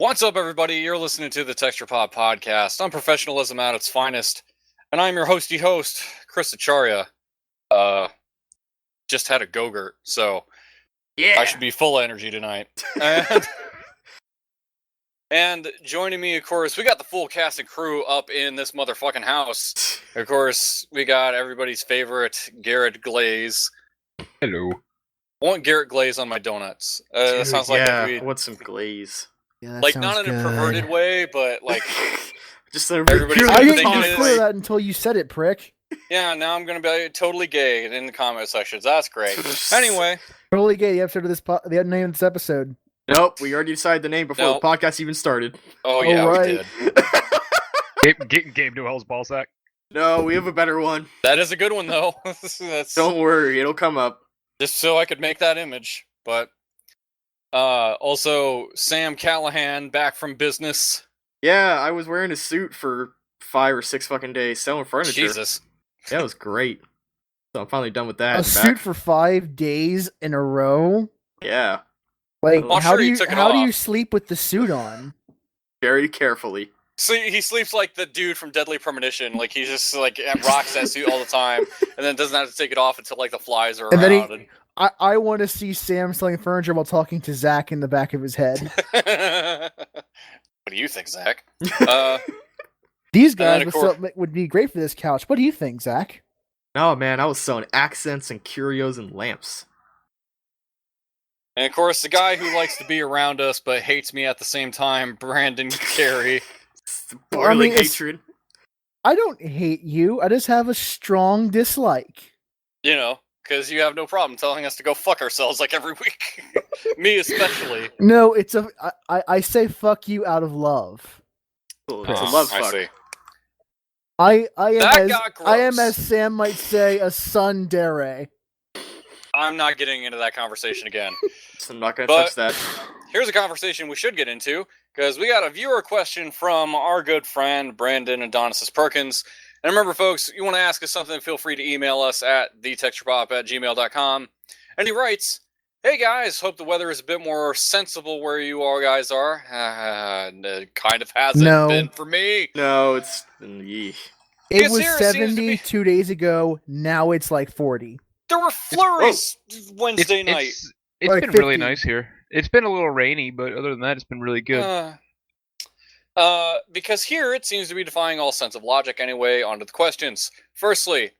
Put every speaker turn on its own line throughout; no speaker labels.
What's up, everybody? You're listening to the Texture Pop Podcast. I'm professionalism at its finest, and I'm your hosty host, Chris Acharya. Just had a Go-Gurt, so
yeah,
I should be full of energy tonight. And joining me, of course, we got the full cast and crew up in this motherfucking house. Of course, we got everybody's favorite Garrett Glaze.
Hello.
I want Garrett Glaze on my donuts. That sounds like
I want some glaze.
Yeah,
like not in a perverted way, but like
just
everybody's
I didn't
thinking
even clear that until you said it, prick.
Yeah, now I'm gonna be totally gay in the comment sections. That's great. Anyway,
Totally gay. The episode of this, the name of this episode.
Nope, we already decided the name before the podcast even started.
Oh yeah,
right.
we did.
Getting Gabe Newell's ballsack.
No, we have a better one.
That is a good one though. That's
Don't worry, it'll come up.
just so I could make that image. But also Sam Callahan back from business.
Yeah, I was wearing a suit for 5 or 6 fucking days selling furniture.
Jesus.
Yeah, it was great. So I'm finally done with that.
A suit for 5 days in a row.
Yeah,
Like,
Well, I'm
how
sure
do
he
you
took it
how do
off.
you sleep with the suit on?
very carefully.
So he sleeps like the dude from Deadly Premonition. Like he just like rocks that suit all the time, and then doesn't have to take it off until like the flies are
And then
around.
I want to see Sam selling furniture while talking to Zach in the back of his head.
What do you think, Zach?
These
then,
guys
of course-
would be great for this couch. What do you think, Zach?
No, man, I was selling accents and curios and lamps.
And of course, the guy who likes to be around us but hates me at the same time, Brandon Carey.
Boiling
it's-
hatred.
I don't hate you. I just have a strong dislike.
You know, because you have no problem telling us to go fuck ourselves like every week. Me especially.
No, I say fuck you out of love.
It's a love
I
fuck.
see.
I
That
am
got
I am,
gross.
as Sam might say, a tsundere.
I'm not getting into that conversation again.
So I'm not gonna
But-
touch that.
Here's a conversation we should get into, because we got a viewer question from our good friend Brandon Adonis Perkins. And remember, folks, you want to ask us something, feel free to email us at thetexturepop@gmail.com. And he writes, "Hey guys, hope the weather is a bit more sensible where you all guys are." It kind of hasn't
No.
been for me.
No, it's yeesh.
It
Because
was
here it seems to
70
be-
2 days ago. Now it's like 40.
There were flurries Wednesday night.
It's
Like
been really
50.
nice here. It's been a little rainy, but other than that, it's been really good.
Because here it seems to be defying all sense of logic anyway. On to the questions. Firstly,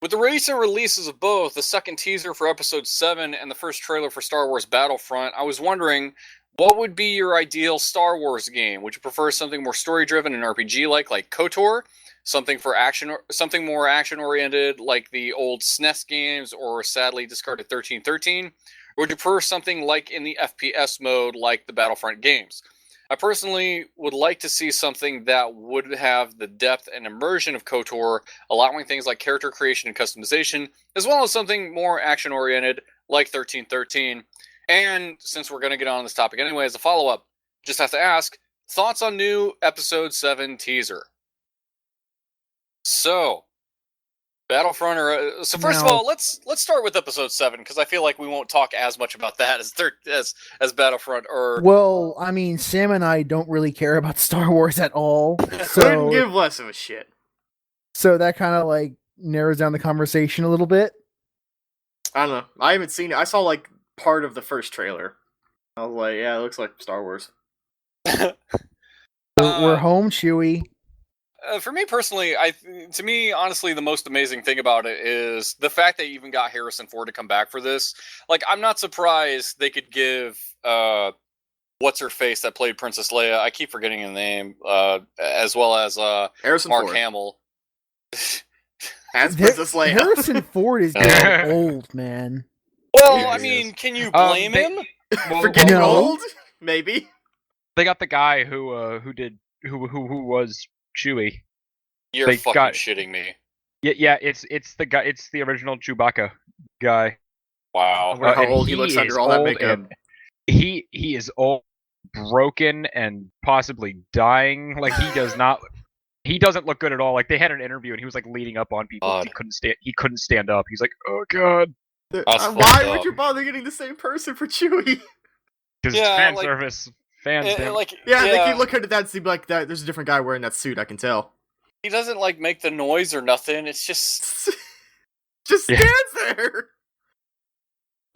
with the recent releases of both the second teaser for Episode 7 and the first trailer for Star Wars Battlefront, I was wondering, what would be your ideal Star Wars game? Would you prefer something more story-driven and RPG-like, like KOTOR? Something for action, something more action-oriented, like the old SNES games, or sadly discarded 1313? Or would you prefer something like in the FPS mode, like the Battlefront games? I personally would like to see something that would have the depth and immersion of KOTOR, allowing things like character creation and customization, as well as something more action-oriented, like 1313. And since we're going to get on this topic anyway as a follow-up, just have to ask, thoughts on new Episode 7 teaser? So, Battlefront, or so first of
No.
all, let's start with Episode 7, because I feel like we won't talk as much about that as Battlefront, or...
Well, I mean, Sam and I don't really care about Star Wars at all.
Couldn't
So,
give less of a shit.
so that kind of like narrows down the conversation a little bit.
I don't know. I haven't seen it. I saw like part of the first trailer. I was like, yeah, it looks like Star Wars.
We're home, Chewie.
For me personally, to me, honestly, the most amazing thing about it is the fact that you even got Harrison Ford to come back for this. Like, I'm not surprised they could give what's her face that played Princess Leia. I keep forgetting the name, as well as
Harrison
Mark
Ford
Hamill.
as Princess Leia.
Harrison Ford is getting old, man.
Well,
Yeah,
I
he
mean,
is.
can you blame him?
Well,
For getting
No.
old? Maybe.
they got the guy who was Chewie.
You're
They
fucking
got-
shitting me.
Yeah, it's the guy. It's the original Chewbacca guy.
Wow.
wonder how
and
old he looks under
is
all that
old,
makeup.
and He is old, broken, and possibly dying. Like he does not. He doesn't look good at all. Like they had an interview and he was like leaning up on people.
God.
He couldn't stand up. He's like, oh god.
That's
Why
fucked
would
up.
you bother getting the same person for Chewie?
Because
Yeah,
fan
like-
service. Fans, damn.
like
Yeah, they keep looking at that and see like that. There's a different guy wearing that suit. I can tell.
he doesn't like make the noise or nothing. It's just
Just
Yeah.
stands there.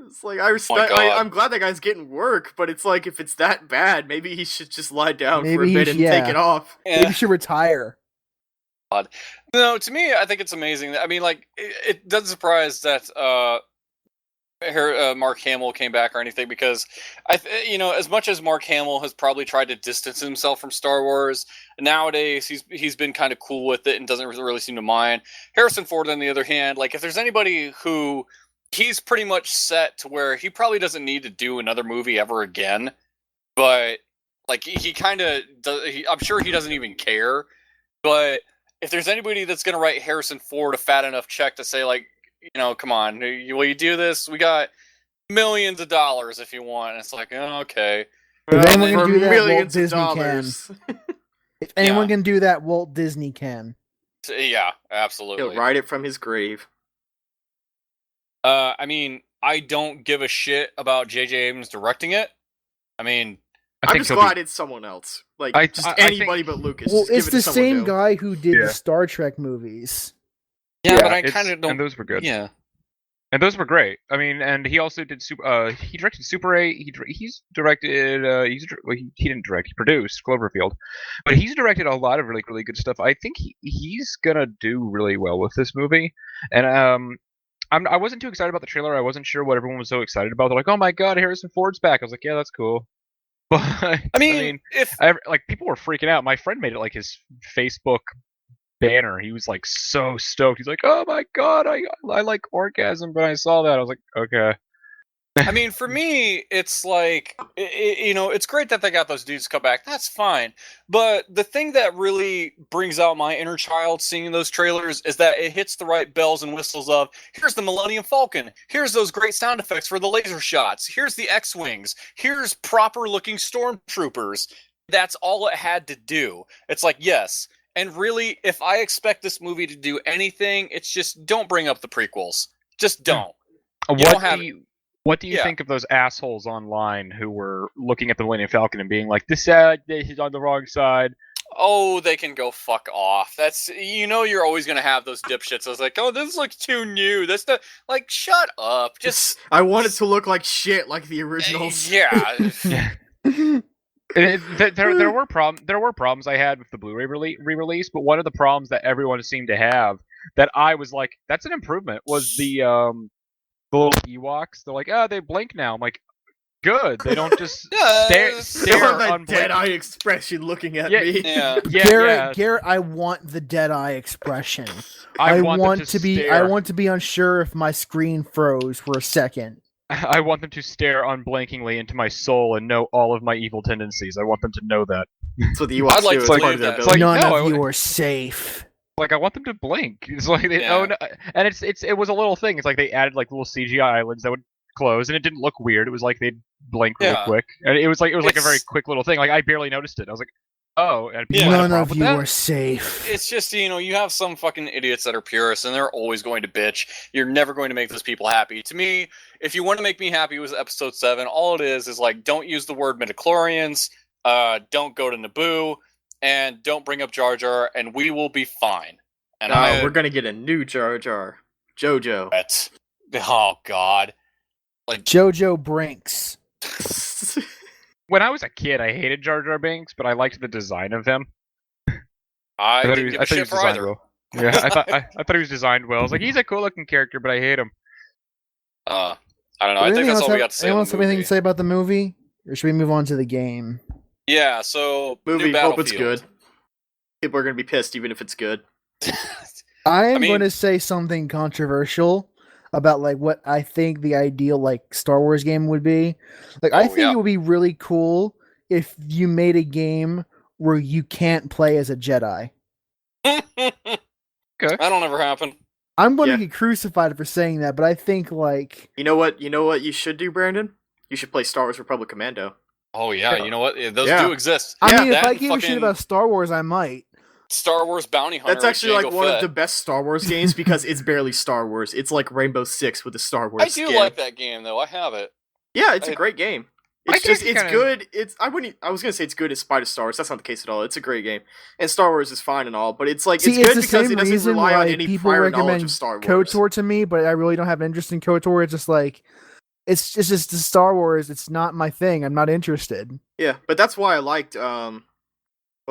It's like I respect.
God.
I'm glad that guy's getting work, but it's like if it's that bad, maybe he should just lie down for
Maybe
a
he
bit
should-
and take
yeah.
it off.
Maybe you should retire.
No, to me, I think it's amazing. I mean, like, it doesn't surprise that Mark Hamill came back or anything, because as much as Mark Hamill has probably tried to distance himself from Star Wars, nowadays he's been kind of cool with it and doesn't really seem to mind. Harrison Ford, on the other hand, like, if there's anybody who he's pretty much set to where he probably doesn't need to do another movie ever again, but like he kind of does. I'm sure he doesn't even care, but if there's anybody that's going to write Harrison Ford a fat enough check to say, like, come on, will you do this? We got millions of dollars if you want. And it's like, oh, okay.
If anyone
For
can do that, Walt
millions of
Disney can.
dollars.
If anyone
Yeah.
can do that, Walt Disney can.
Yeah, absolutely.
He'll ride it from his grave.
I mean, I don't give a shit about J.J. Abrams directing it. I mean,
I
I'm
think
just
he'll be-
glad it's someone else. Like,
I
just
think-
anybody but Lucas.
Well,
Just give
it's
it to
the
someone
same
new.
guy who did
Yeah.
the Star Trek movies.
yeah, but I
it's-
kind of don't.
And those were good.
Yeah.
And those were great. I mean, and he also did he directed Super 8. He's directed he didn't direct. He produced Cloverfield, but he's directed a lot of really really good stuff. I think he's gonna do really well with this movie. And I wasn't too excited about the trailer. I wasn't sure what everyone was so excited about. They're like, "Oh my god, Harrison Ford's back!" I was like, "Yeah, that's cool." But
I mean, if
like people were freaking out. My friend made it like his Facebook banner. He was like so stoked. He's like, "Oh my god, I like Orgasm." But I saw that, I was like, "Okay."
I mean, for me, it's like, it's great that they got those dudes to come back. That's fine. But the thing that really brings out my inner child seeing those trailers is that it hits the right bells and whistles of, here's the Millennium Falcon. Here's those great sound effects for the laser shots. Here's the X-Wings. Here's proper looking stormtroopers. That's all it had to do. It's like, yes. And really, if I expect this movie to do anything, it's just don't bring up the prequels. Just don't. don't have
What do you
Yeah.
think of those assholes online who were looking at the Millennium Falcon and being like, "This is on the wrong side"?
Oh, they can go fuck off. That's you're always gonna have those dipshits. I was like, oh, this looks too new. That's not like, shut up. Just
I want it to look like shit, like the originals.
yeah.
There were problems I had with the Blu-ray re-release, but one of the problems that everyone seemed to have that I was like, that's an improvement, was the little Ewoks. They're like, they blink now. I'm like, good. They don't just
Yeah,
stare
it's-
They have
stare
that
unblinking.
dead eye expression looking at
Yeah,
me.
Yeah.
Yeah,
Garrett, I want the dead eye expression.
I
want
them
to be.
stare.
I want to be unsure if my screen froze for a second.
I want them to stare unblinkingly into my soul and know all of my evil tendencies. I want them to know that.
That's what the Ewoks
I'd like
do.
to
It's part
believe
of their
that.
It's like,
ability.
None
no,
of
I-
you are safe.
Like, I want them to blink. It's like,
Yeah.
oh no, and it was a little thing. It's like they added like little CGI islands that would close, and it didn't look weird. It was like they'd blink really
Yeah.
quick, and it was like a very
It's-
quick little thing. Like I barely noticed it. I was like, oh, and people
Yeah.
had a
None
problem
of
with
you
that.
are safe.
It's just, you have some fucking idiots that are purists and they're always going to bitch. You're never going to make those people happy. To me, if you want to make me happy with episode 7, all it is like, don't use the word midichlorians, don't go to Naboo, and don't bring up Jar Jar, and we will be fine. And
We're gonna get a new Jar Jar. Jojo.
oh god. Like,
Jojo Brinks.
When I was a kid, I hated Jar Jar Binks, but I liked the design of him.
I
thought
didn't give a shit for
designed
either.
well. Yeah, I thought he was designed well. I was like, he's a cool looking character, but I hate him.
I don't know. I think that's all we got to say.
Anyone
on
else
the
have anything
movie.
to say about the movie? Or should we move on to the game?
Yeah, so
Movie,
new
hope it's
Battlefield.
good. People are gonna be pissed even if it's good.
I am
mean-
going to say something controversial about like what I think the ideal like Star Wars game would be. Like I
Oh,
think
yeah.
it would be really cool if you made a game where you can't play as a Jedi.
That'll never happen.
I'm going
Yeah.
to get crucified for saying that, but I think like
You know what? You know what you should do, Brandon? You should play Star Wars Republic Commando.
Oh yeah,
Yeah.
you know what? Those
Yeah.
do exist.
I
Yeah,
mean if
that
I
and
gave a shit
fucking
about Star Wars I might.
Star Wars Bounty Hunter.
That's actually like
Jango
one of
Fett.
the best Star Wars games because it's barely Star Wars. It's like Rainbow Six with a Star Wars
I do
skin.
like that game though. I have it.
Yeah, it's a
I-
great game. It's
guess
just
you
it's
kinda-
good. I was gonna say it's good in spite of Star Wars. That's not the case at all. It's a great game, and Star Wars is fine and all. But it's like
See,
it's
it's
good
the
because
same
it doesn't
reason
rely on
why
any
people
prior knowledge
recommend
of Star Wars.
KOTOR to me, but I really don't have an interest in KOTOR. It's just like it's just the Star Wars. It's not my thing. I'm not interested.
Yeah, but that's why I liked what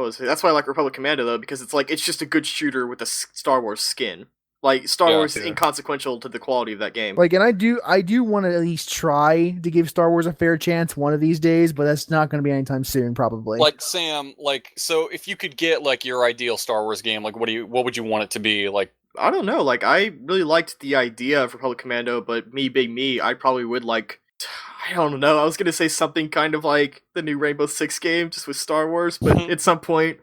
was it? That's why I like Republic Commando though, because it's like it's just a good shooter with a Star Wars skin. Like Star
Yeah.
Wars is
Yeah.
inconsequential to the quality of that game.
Like, and I do want to at least try to give Star Wars a fair chance one of these days, but that's not going to be anytime soon, probably.
Like Sam, like so if you could get like your ideal Star Wars game, like what would you want it to be? Like
I don't know. Like I really liked the idea of Republic Commando, but me being me, I probably would like. I don't know. I was gonna say something kind of like the new Rainbow Six game, just with Star Wars. But at some point,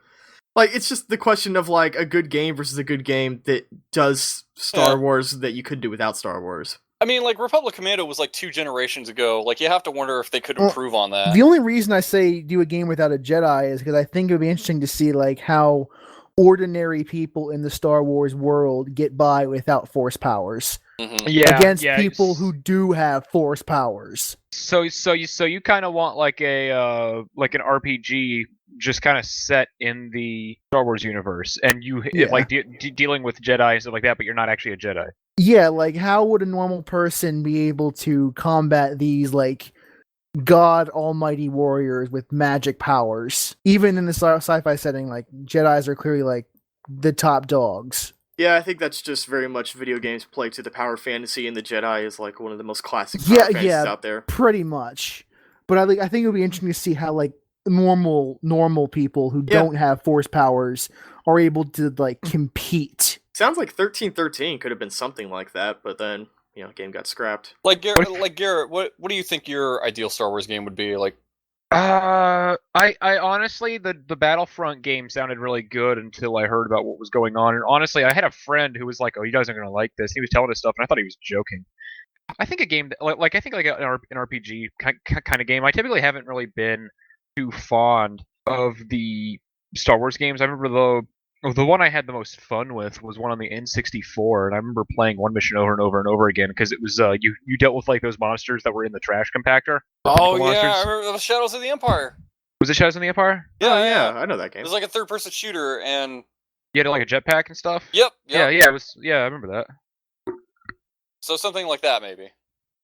like it's just the question of like a good game versus a good game that does Star
Yeah.
Wars that you could do without Star Wars.
I mean, like Republic Commando was like 2 generations ago. Like you have to wonder if they could
Well,
improve on that.
the only reason I say do a game without a Jedi is because I think it would be interesting to see like how ordinary people in the Star Wars world get by without Force powers
Mhm.
Yeah,
against
yeah,
people who do have Force powers.
So you kind of want like like an RPG just kind of set in the Star Wars universe, and
Yeah.
like dealing with Jedi and stuff like that, but you're not actually a Jedi.
Yeah, like how would a normal person be able to combat these like god almighty warriors with magic powers? Even in the sci-fi setting, like Jedis are clearly like the top dogs.
Yeah, I think that's just very much video games play to the power fantasy, and the Jedi is like one of the most classic power
Yeah,
fantasies
yeah.
out there.
Pretty much. But I think it would be interesting to see how like normal people who
Yeah.
don't have force powers are able to like compete.
Sounds like 1313 could have been something like that, but then game got scrapped.
Like Garrett, what do you think your ideal Star Wars game would be? Like
I honestly the Battlefront game sounded really good until I heard about what was going on, and honestly, I had a friend who was like, "Oh, you guys aren't gonna like this." He was telling us stuff, and I thought he was joking. I think a game that, like I think like an RPG kind of game. I typically haven't really been too fond of the Star Wars games. I remember the one I had the most fun with was one on the N64, and I remember playing one mission over and over and over again because it was you dealt with like those monsters that were in the trash compactor. The
oh
chemical
yeah, I
monsters.
remember the Shadows of the Empire.
Was it Shadows in the Empire?
Yeah,
Oh, yeah, I know that
It
game.
was like a third-person shooter, and
You had like a jetpack and stuff.
yep.
Yeah, it was. Yeah, I remember that.
So something like that, maybe.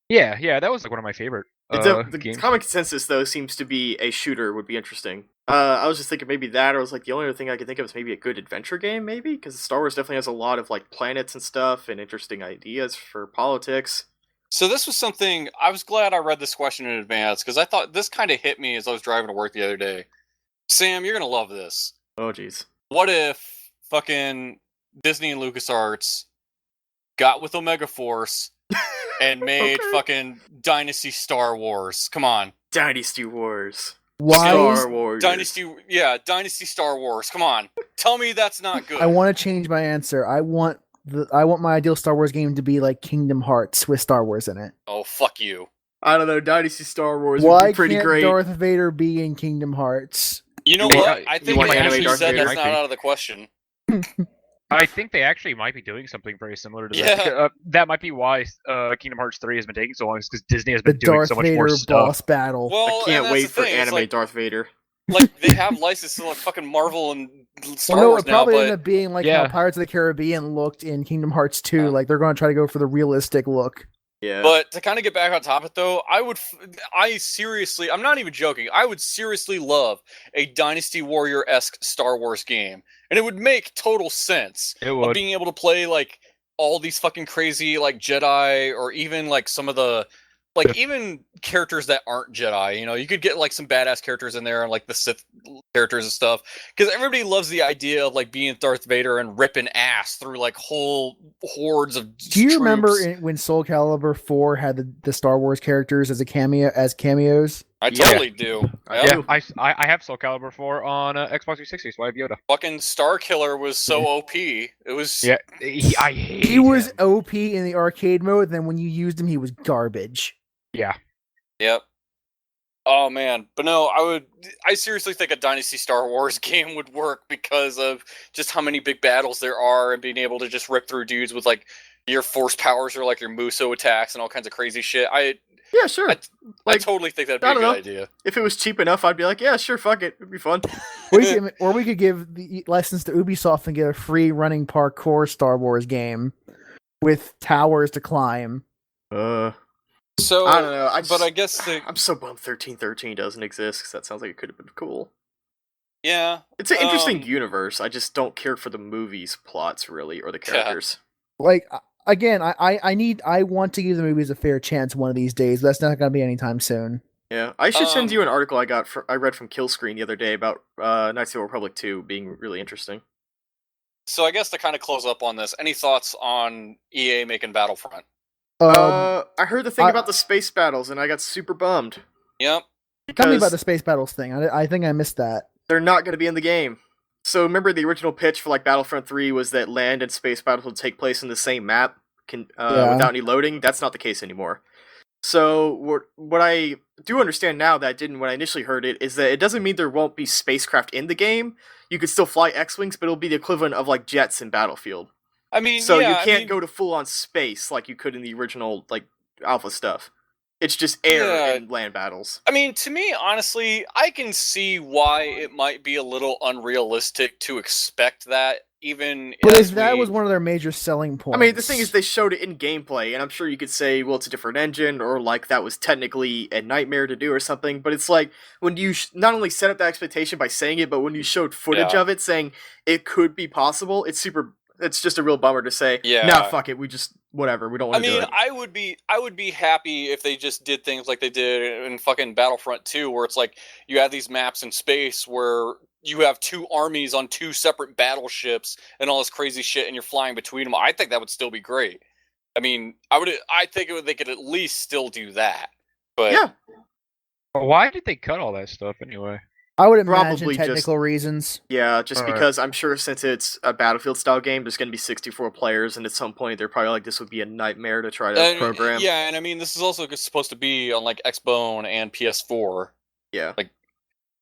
Yeah, that was like one of my favorite
The
games.
common consensus, though, seems to be a shooter would be interesting. I was just thinking maybe that, or was like the only other thing I could think of is maybe a good adventure game, maybe because Star Wars definitely has a lot of like planets and stuff and interesting ideas for politics.
So this was something I was glad I read this question in advance because I thought this kind of hit me as I was driving to work the other day. Sam, you're gonna love this.
Oh, jeez.
What if fucking Disney and LucasArts got with Omega Force and made
Okay.
fucking Dynasty Star Wars? Come on.
Dynasty Wars.
Why?
Star Wars.
Dynasty Star Wars. Come on. Tell me that's not good.
I want to change my answer. I want my ideal Star Wars game to be like Kingdom Hearts with Star Wars in it.
Oh, fuck you.
I don't know. Dynasty Star Wars would
Why
be pretty
can't
great.
Darth Vader be in Kingdom Hearts?
You know
You
what?
want-
I
you
think
want
they
anime
actually
Darth
said
Vader?
that's not
Might be.
out of the question.
I think they actually might be doing something very similar to
Yeah.
that. That might be why Kingdom Hearts 3 has been taking so long, is because Disney has
The
been doing
Darth
so much
Vader
more stuff.
boss battle.
Well,
I
and
can't
that's
wait
the
for
thing, it's
anime
like,
Darth Vader.
like they have licenses like fucking Marvel and Star
Well, no,
Wars
it
now,
probably
but
ended up being like
Yeah.
how Pirates of the Caribbean looked in Kingdom Hearts 2.
Uh.
Like they're going to try to go for the realistic look.
Yeah.
But to kind of get back on topic, though, I seriously, I'm not even joking. I would seriously love a Dynasty Warrior-esque Star Wars game, and it would make total sense
It
of
would.
being able to play like all these fucking crazy like Jedi, or even like some of the like even characters that aren't Jedi. You know, you could get like some badass characters in there, and like the Sith characters and stuff, because everybody loves the idea of like being Darth Vader and ripping ass through like whole hordes of.
Do you remember
troops.
when Soul Calibur 4 had the Star Wars characters as cameos?
I
Yeah.
totally do.
I
Yep.
do.
I have Soul Calibur 4 on Xbox 360, so I have Yoda.
Fucking Star Killer was so OP. It was
Yeah, I hate
He was
him.
OP in the arcade mode, then when you used him, he was garbage.
Yeah.
Yep. Oh man, but no, I seriously think a Dynasty Star Wars game would work because of just how many big battles there are, and being able to just rip through dudes with like your force powers or like your Muso attacks and all kinds of crazy shit.
Yeah, sure.
I
Like,
totally think that'd be
I
a
don't
good
know.
idea.
If it was cheap enough, I'd be like, yeah, sure, fuck it. It'd be fun.
Or we could give the license to Ubisoft and get a free running parkour Star Wars game with towers to climb.
So
I don't know.
but I guess
I'm so bummed 1313 doesn't exist because that sounds like it could have been cool.
yeah.
It's an interesting universe. I just don't care for the movie's plots really or the characters.
Like again, I want to give the movies a fair chance one of these days. But that's not going to be anytime soon.
Yeah, I should send you an article I read from Killscreen the other day about Knights of the Old Republic 2 being really interesting.
So I guess to kind of close up on this, any thoughts on EA making Battlefront?
I heard the thing about the space battles and I got super bummed.
Yep.
Tell me
Because
about the space battles thing. I think I missed that.
they're not going to be in the game. So remember the original pitch for like Battlefront 3 was that land and space battles would take place in the same map without any loading? That's not the case anymore. So what I do understand now that I didn't when I initially heard it is that it doesn't mean there won't be spacecraft in the game. You could still fly X-Wings, but it'll be the equivalent of like jets in Battlefield.
I mean,
So
yeah,
you can't go to full-on space like you could in the original like Alpha stuff. It's just air and land battles.
I mean, to me, honestly, I can see why it might be a little unrealistic to expect that, even
But
as
that was one of their major selling points.
I mean, the thing is, they showed it in gameplay, and I'm sure you could say, well, it's a different engine, or like that was technically a nightmare to do or something, but it's like, when you not only set up the expectation by saying it, but when you showed footage of it saying it could be possible, it's just a real bummer to say, nah, fuck it, we don't want to do it.
I would be happy if they just did things like they did in fucking Battlefront 2, where it's like, you have these maps in space where you have two armies on two separate battleships and all this crazy shit, and you're flying between them. I think that would still be great. I mean, I think they could at least still do that. But
yeah.
But why did they cut all that stuff anyway?
I would imagine
Probably
technical reasons.
Yeah, just because I'm sure since it's a Battlefield-style game, there's going to be 64 players, and at some point they're probably like, this would be a nightmare to try to program.
Yeah, and I mean, this is also supposed to be on like Xbone and PS4.
Yeah.
Like,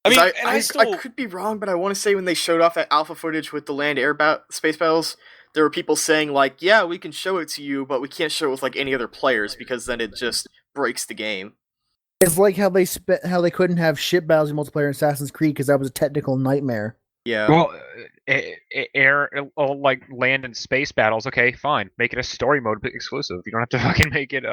I mean,
I could be wrong, but I want to say when they showed off that alpha footage with the land-air space battles, there were people saying like, yeah, we can show it to you, but we can't show it with like any other players because then it just breaks the game.
It's like how they couldn't have ship battles in multiplayer in Assassin's Creed because that was a technical nightmare.
Yeah.
Well, air, like land and space battles. Okay, fine. Make it a story mode exclusive. You don't have to fucking make it.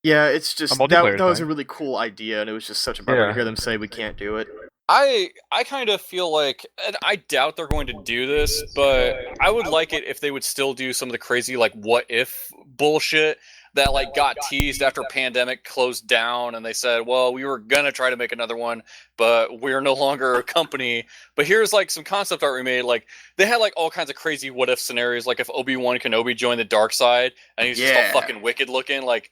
Yeah, it's just that was a really cool idea, and it was just such a bummer to hear them say we can't do it.
I kind of feel like, and I doubt they're going to do this, but I would like it if they would still do some of the crazy like what if bullshit that like got teased after pandemic closed down, and they said, well, we were gonna try to make another one, but we're no longer a company. But here's like some concept art we made. Like they had like all kinds of crazy what if scenarios, like if Obi-Wan Kenobi joined the dark side and he's just all fucking wicked looking, like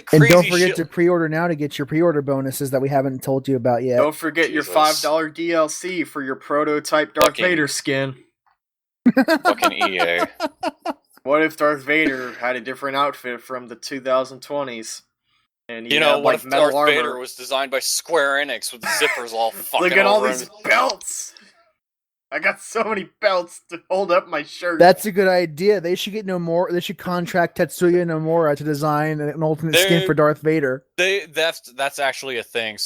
crazy.
And don't forget
shit.
to pre-order now to get your pre-order bonuses that we haven't told you about yet.
Don't forget your $5 DLC for your prototype Darth Vader skin.
Fucking EA.
What if Darth Vader had a different outfit from the 2020s? And
you know, what if Darth
armor?
Vader was designed by Square Enix with zippers all fucking
Look at all
over
these
him?
belts! I got so many belts to hold up my shirt.
That's a good idea. They should get Nomura. They should contract Tetsuya Nomura to design an alternate skin for Darth Vader.
That's actually a thing.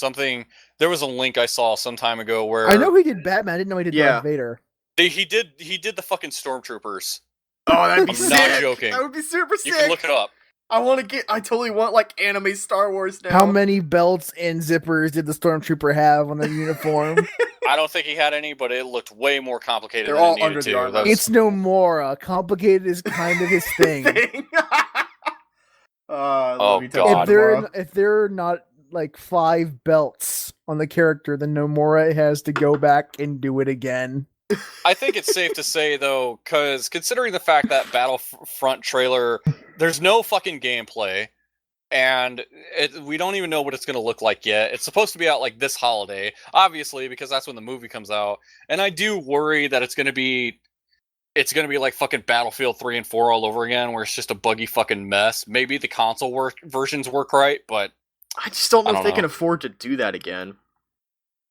There was a link I saw some time ago where
I know he did Batman. I didn't know he did Darth Vader.
He did the fucking Stormtroopers.
Oh, that'd be
I'm
sick.
not joking.
That would be super sick.
You can look it up.
I totally want like anime Star Wars now.
How many belts and zippers did the Stormtrooper have on the uniform?
I don't think he had any, but it looked way more complicated.
They're
than
all
it needed
under the
to.
armor.
It's Nomura. Complicated is kind of his thing.
God.
If there are not like 5 belts on the character, then Nomura has to go back and do it again.
I think it's safe to say, though, because considering the fact that Battlefront trailer, there's no fucking gameplay, and we don't even know what it's going to look like yet. It's supposed to be out like this holiday, obviously, because that's when the movie comes out. And I do worry that it's going to be like fucking Battlefield 3 and 4 all over again, where it's just a buggy fucking mess. Maybe the console versions work right, but
I just don't know if they can afford to do that again.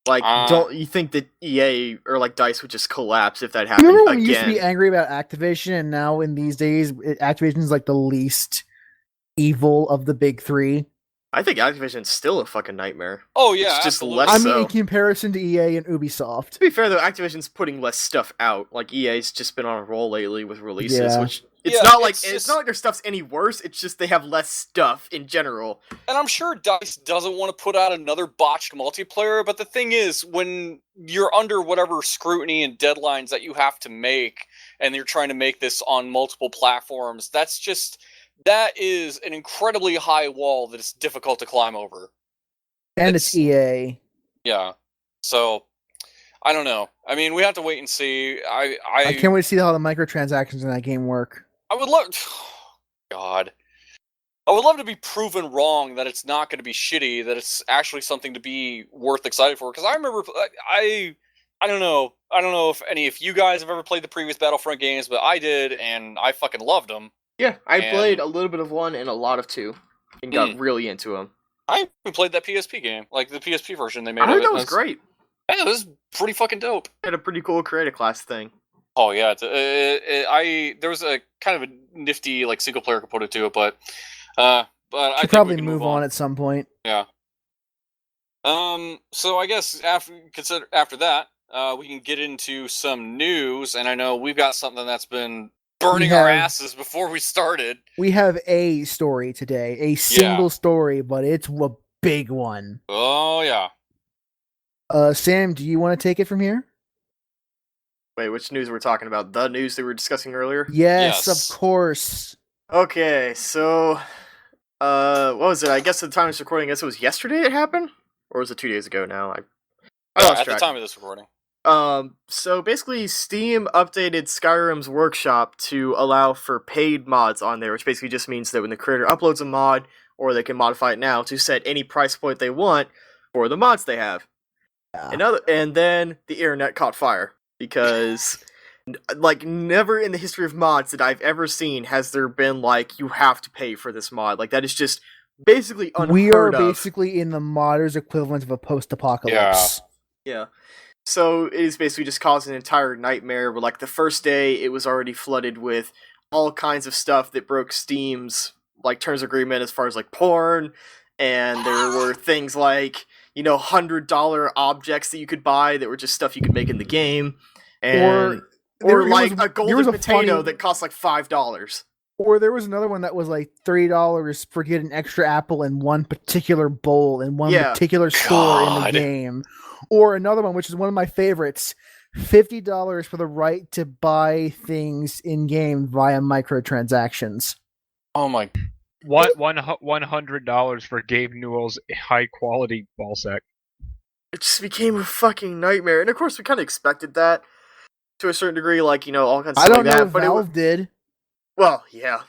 Like, don't you think that EA or like DICE would just collapse if that happened
Remember when
again?
you used to be angry about Activision, and now in these days, Activision's like the least evil of the big three?
I think Activision's still a fucking nightmare.
Oh yeah,
It's just
absolutely.
less
I mean,
so.
in comparison to EA and Ubisoft.
To be fair though, Activision's putting less stuff out. Like EA's just been on a roll lately with releases,
Yeah.
which it's
Yeah,
not like
it's
it's
just-
not like their stuff's any worse. It's just they have less stuff in general.
And I'm sure DICE doesn't want to put out another botched multiplayer, but the thing is, when you're under whatever scrutiny and deadlines that you have to make, and you're trying to make this on multiple platforms, that is an incredibly high wall that is difficult to climb over.
And it's EA.
Yeah. So, I don't know. I mean, we have to wait and see.
I can't wait to see how the microtransactions in that game work.
I would love... God. I would love to be proven wrong that it's not going to be shitty, that it's actually something to be worth excited for. Because I remember... I don't know. I don't know if any of you guys have ever played the previous Battlefront games, but I did, and I fucking loved them.
Yeah, I
And-
played a little bit of 1 and a lot of 2, and got really into them.
I even played that PSP game, like the PSP version they made
I
of
heard
it.
that was great.
Yeah, it was pretty fucking dope.
It had a pretty cool creative class thing.
Oh yeah, there was a kind of a nifty like single player component to it, but I
Should
think
probably
we can
move on at some point.
So I guess after that, we can get into some news, and I know we've got something that's been burning our
have-
asses before we started.
We have a story today, a single story, but it's a big one.
Oh yeah.
Sam, do you want to take it from here?
Wait, which news we're talking about? The news that we were discussing earlier?
Yes,
Yes.
of course.
Okay, so what was it? I guess at the time of this recording, I guess it was yesterday it happened? Or was it 2 days ago now? I lost
At
track.
the time of this recording.
So basically Steam updated Skyrim's workshop to allow for paid mods on there, which basically just means that when the creator uploads a mod, or they can modify it now to set any price point they want for the mods they have.
Yeah.
And then the internet caught fire because like never in the history of mods that I've ever seen has there been like you have to pay for this mod. Like that is just basically unheard
We are
of.
basically in the modders equivalent of a post-apocalypse.
Yeah. So it is basically just caused an entire nightmare where like the first day it was already flooded with all kinds of stuff that broke Steam's like terms of agreement as far as like porn, and there were things like, you know, $100 objects that you could buy that were just stuff you could make in the game. And or like a golden potato that cost like $5.
Or there was another one that was like $3 for getting an extra apple in one particular bowl in one particular store in the
God.
game. Or another one, which is one of my favorites, $50 for the right to buy things in game via microtransactions.
Oh my.
$100 for Gabe Newell's high quality ball sack.
It just became a fucking nightmare. And of course we kind of expected that to a certain degree, like, you know, all kinds of
I
stuff
don't
like
know
that.
if
But
Valve did.
well, yeah.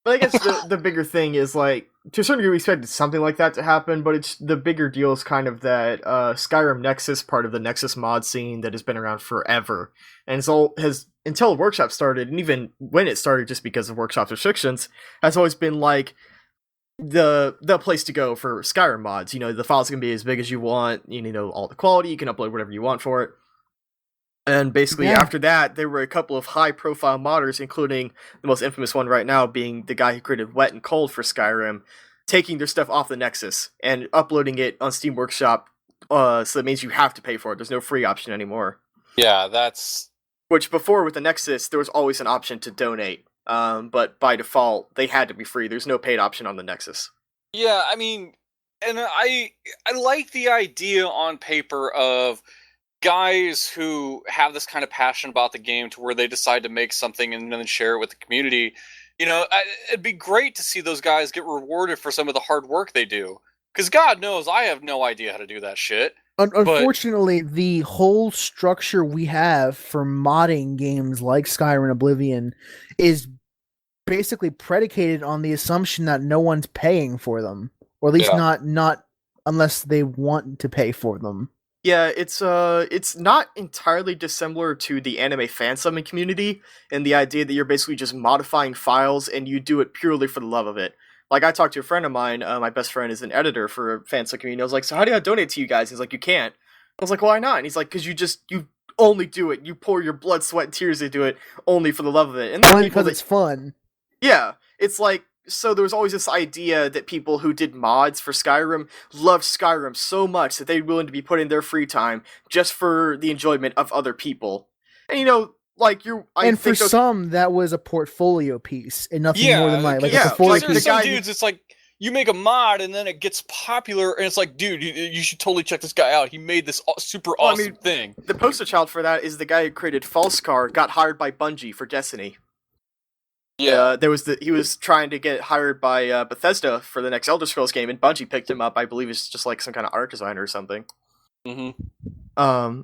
But I guess the bigger thing is, like, to a certain degree we expected something like that to happen, but it's the bigger deal is kind of that Skyrim Nexus, part of the Nexus mod scene that has been around forever. And it's all has, until Workshop started, and even when it started just because of Workshop's restrictions, has always been, like, the place to go for Skyrim mods. You know, the files can be as big as you want, you know, all the quality, you can upload whatever you want for it. And basically, after that, there were a couple of high-profile modders, including the most infamous one right now being the guy who created Wet and Cold for Skyrim, taking their stuff off the Nexus and uploading it on Steam Workshop, so that means you have to pay for it. There's no free option anymore.
Yeah, that's...
Which before, with the Nexus, there was always an option to donate, but by default, they had to be free. There's no paid option on the Nexus.
Yeah, I mean, and I like the idea on paper of guys who have this kind of passion about the game to where they decide to make something and then share it with the community. You know, it'd be great to see those guys get rewarded for some of the hard work they do. Because God knows I have no idea how to do that shit.
Unfortunately, the whole structure we have for modding games like Skyrim and Oblivion is basically predicated on the assumption that no one's paying for them. Or at least not unless they want to pay for them.
Yeah, it's not entirely dissimilar to the anime fansubbing community and the idea that you're basically just modifying files and you do it purely for the love of it. Like, I talked to a friend of mine, my best friend is an editor for a fansub community. I was like, so how do I donate to you guys? He's like, you can't. I was like, why not? And he's like, because you only do it. You pour your blood, sweat, and tears into it only for the love of it. And
Only because it's fun.
Yeah, it's like, so there was always this idea that people who did mods for Skyrim loved Skyrim so much that they'd willing to be putting their free time just for the enjoyment of other people. And like
and for some, that was a portfolio piece and nothing more than like a
yeah,
portfolio
there's
piece.
some dudes, it's like you make a mod and then it gets popular, and it's like, dude, you should totally check this guy out. He made this super awesome thing.
The poster child for that is the guy who created Falsecar got hired by Bungie for Destiny.
Yeah,
he was trying to get hired by Bethesda for the next Elder Scrolls game, and Bungie picked him up. I believe it's just like some kind of art designer or something.
Mm-hmm.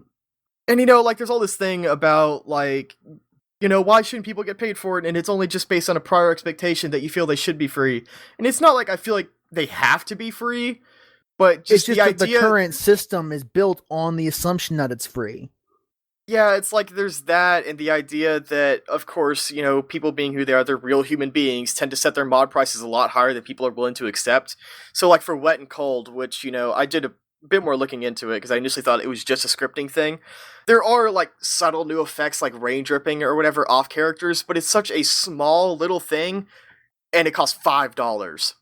And like there's all this thing about like, why shouldn't people get paid for it? And it's only just based on a prior expectation that you feel they should be free. And it's not like I feel like they have to be free, but just the idea
that the current system is built on the assumption that it's free.
Yeah, it's like there's that, and the idea that, of course, people being who they are, they're real human beings, tend to set their mod prices a lot higher than people are willing to accept. So, like, for Wet and Cold, which, I did a bit more looking into it, because I initially thought it was just a scripting thing. There are, like, subtle new effects, like rain dripping or whatever, off characters, but it's such a small little thing, and it costs $5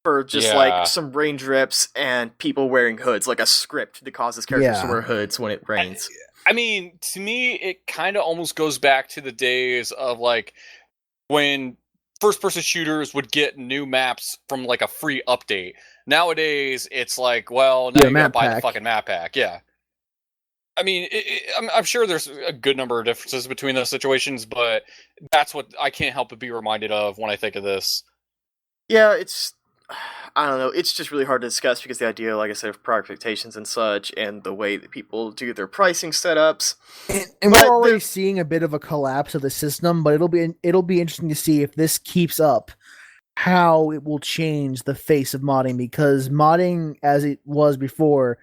for just, like, some rain drips and people wearing hoods, like a script that causes characters to wear hoods when it rains.
I mean, to me, it kind of almost goes back to the days of, like, when first-person shooters would get new maps from, like, a free update. Nowadays, it's like, well, now you gotta buy the fucking map pack. Yeah. I mean, I'm sure there's a good number of differences between those situations, but that's what I can't help but be reminded of when I think of this.
Yeah, I don't know, it's just really hard to discuss because the idea, like I said, of prior expectations and such, and the way that people do their pricing setups.
And we're already seeing a bit of a collapse of the system, but it'll be interesting to see if this keeps up, how it will change the face of modding, because modding as it was before,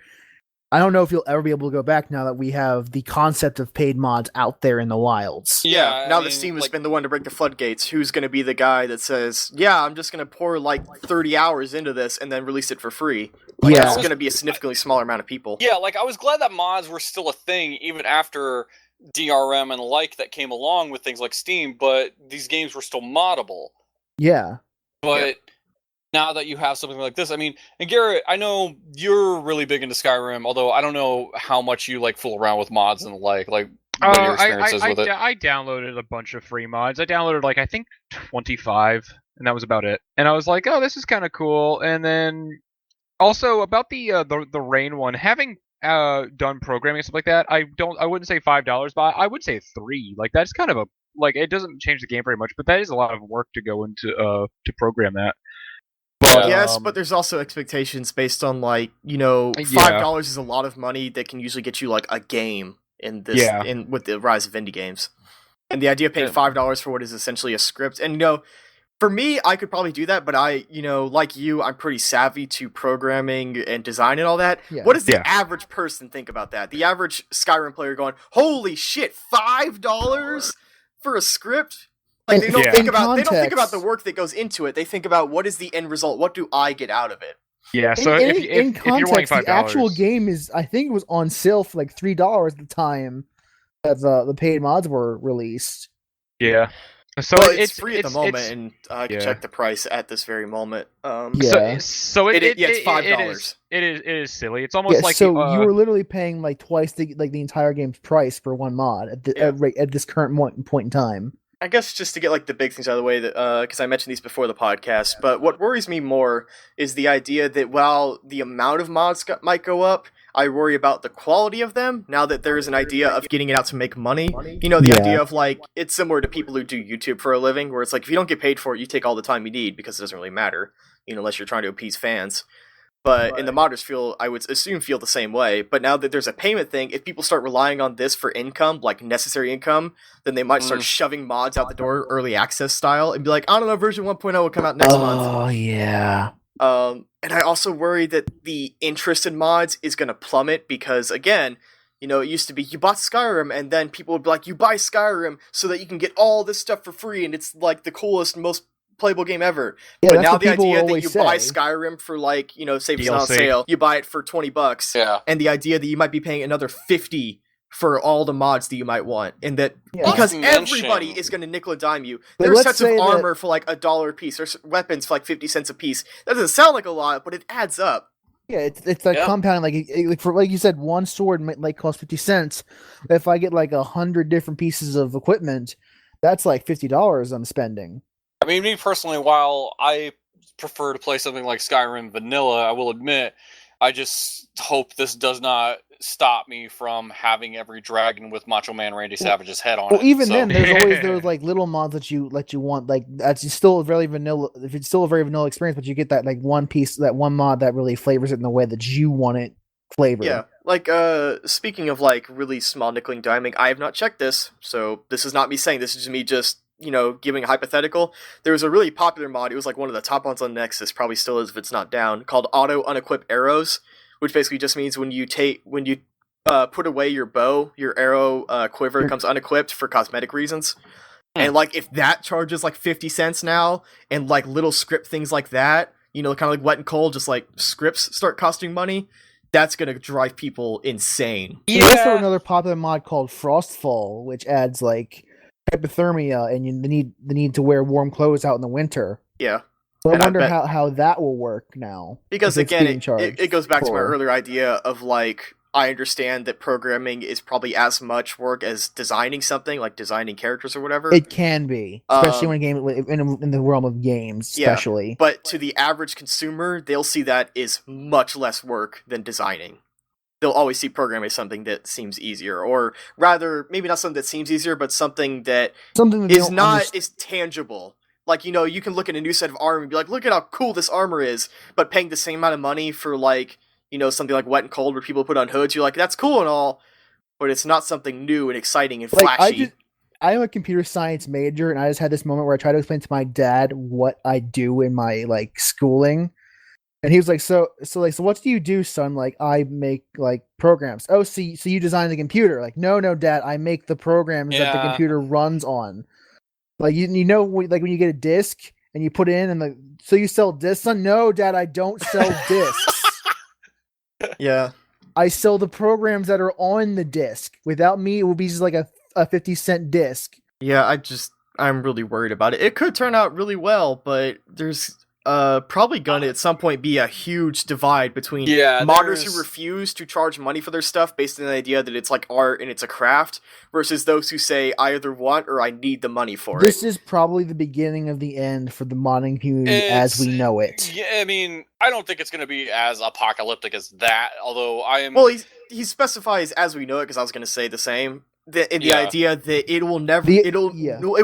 I don't know if you'll ever be able to go back now that we have the concept of paid mods out there in the wilds.
Yeah, now that Steam has been the one to break the floodgates, who's going to be the guy that says, yeah, I'm just going to pour like 30 hours into this and then release it for free? Like, it's going to be a significantly smaller amount of people.
Yeah, like I was glad that mods were still a thing even after DRM and the like that came along with things like Steam, but these games were still moddable.
Yeah.
But now that you have something like this, I mean, and Garrett, I know you're really big into Skyrim, although I don't know how much you like fool around with mods and the like what your experience is with it.
I downloaded a bunch of free mods. I downloaded like I think 25, and that was about it. And I was like, oh, this is kind of cool. And then also about the rain one, having done programming and stuff like that, I wouldn't say $5, but I would say $3. Like that's kind of a it doesn't change the game very much, but that is a lot of work to go into to program that.
But, yes, but there's also expectations based on like, $5 is a lot of money that can usually get you like a game in this with the rise of indie games. And the idea of paying $5 for what is essentially a script, and for me, I could probably do that, but I, like you, I'm pretty savvy to programming and design and all that. Yeah. What does the average person think about that? The average Skyrim player going, holy shit, $5 for a script? Like they don't think about the work that goes into it. They think about what is the end result. What do I get out of it?
Yeah. So if you're wanting $5,
the actual game is, I think it was on sale for like $3 at the time that the paid mods were released.
Yeah. So
it's free at the moment, and I can check the price at this very moment.
So it's $5. It is silly. It's almost like
you were literally paying like twice the entire game's price for one mod at this current point in time.
I guess just to get like the big things out of the way, because I mentioned these before the podcast, but what worries me more is the idea that while the amount of mods might go up, I worry about the quality of them now that there is an idea of getting it out to make money. The idea of like, it's similar to people who do YouTube for a living, where it's like, if you don't get paid for it, you take all the time you need because it doesn't really matter, unless you're trying to appease fans. But in the modders I would assume feel the same way. But now that there's a payment thing, if people start relying on this for income, like necessary income, then they might start shoving mods out the door, early access style, and be like, I don't know, version 1.0 will come out next month.
Oh, yeah.
And I also worry that the interest in mods is going to plummet because, again, it used to be you bought Skyrim, and then people would be like, you buy Skyrim so that you can get all this stuff for free, and it's like the coolest, most playable game ever.
Yeah,
but now the idea that you buy Skyrim for like, say it's not on sale, you buy it for $20.
Yeah.
And the idea that you might be paying another $50 for all the mods that you might want, and that
Yeah.
because
Not to mention-
everybody is going to nickel and dime you.
But
There's
let's
sets of
say that-
armor for like $1 a piece, or weapons for like 50 cents a piece. That doesn't sound like a lot, but it adds up.
Yeah, it's like
Yep.
compounding. Like for like you said, one sword might like cost 50 cents. If I get like 100 different pieces of equipment, that's like $50 I'm spending.
I mean, me personally, while I prefer to play something like Skyrim Vanilla, I will admit, I just hope this does not stop me from having every dragon with Macho Man Randy Savage's head on
Well,
it.
even
So-
then, there's always those like little mods that you want. Like that's still a very vanilla. If it's still a very vanilla experience, but you get that like one piece, that one mod that really flavors it in the way that you want it flavored.
Yeah, like speaking of like really small nickeling diming, I have not checked this, so this is not me saying this is me just giving a hypothetical. There was a really popular mod. It was like one of the top ones on Nexus, probably still is if it's not down, called Auto Unequip Arrows, which basically just means when you put away your bow, your arrow quiver comes unequipped for cosmetic reasons. And like if that charges like 50 cents now, and like little script things like that, kind of like Wet and Cold, just like scripts start costing money, that's gonna drive people insane.
There's also another popular mod called Frostfall, which adds like hypothermia and the need to wear warm clothes out in the winter.
Yeah.
So I
And I
wonder
bet-
how that will work now.
Because
if it's
again,
being charged
it goes back to my
for.
earlier idea of like, I understand that programming is probably as much work as designing something, like designing characters or whatever.
It can be, especially
Um,
when in the realm of games,
Yeah.
especially.
But to the average consumer, they'll see that is much less work than designing. They'll always see programming as something that seems easier, or rather, maybe not something that seems easier, but something that
Something that they
is
don't
not
underst-
is tangible. Like, you can look at a new set of armor and be like, look at how cool this armor is, but paying the same amount of money for like, something like Wet and Cold where people put on hoods, you're like, that's cool and all, but it's not something new and exciting and
Like,
flashy.
I'm a computer science major, and I just had this moment where I tried to explain to my dad what I do in my like schooling, and he was like, "So what do you do, son?" Like, I make like programs. Oh, so you design the computer? Like, no, Dad, I make the programs that the
Yeah.
computer runs on. Like, like when you get a disc and you put it in, and so you sell discs, son? No, Dad, I don't sell discs.
Yeah.
I sell the programs that are on the disc. Without me, it would be just like a 50-cent disc.
Yeah, I'm really worried about it. It could turn out really well, but there's probably gonna at some point be a huge divide between modders who refuse to charge money for their stuff based on the idea that it's like art and it's a craft, versus those who say I either want or I need the money for
This
it.
is probably the beginning of the end for the modding community as we know it.
Yeah, I mean, I don't think it's going to be as apocalyptic as that. Although I am.
Well, he specifies as we know it, because I was gonna say the same. The
Yeah.
idea that it will never
The-
it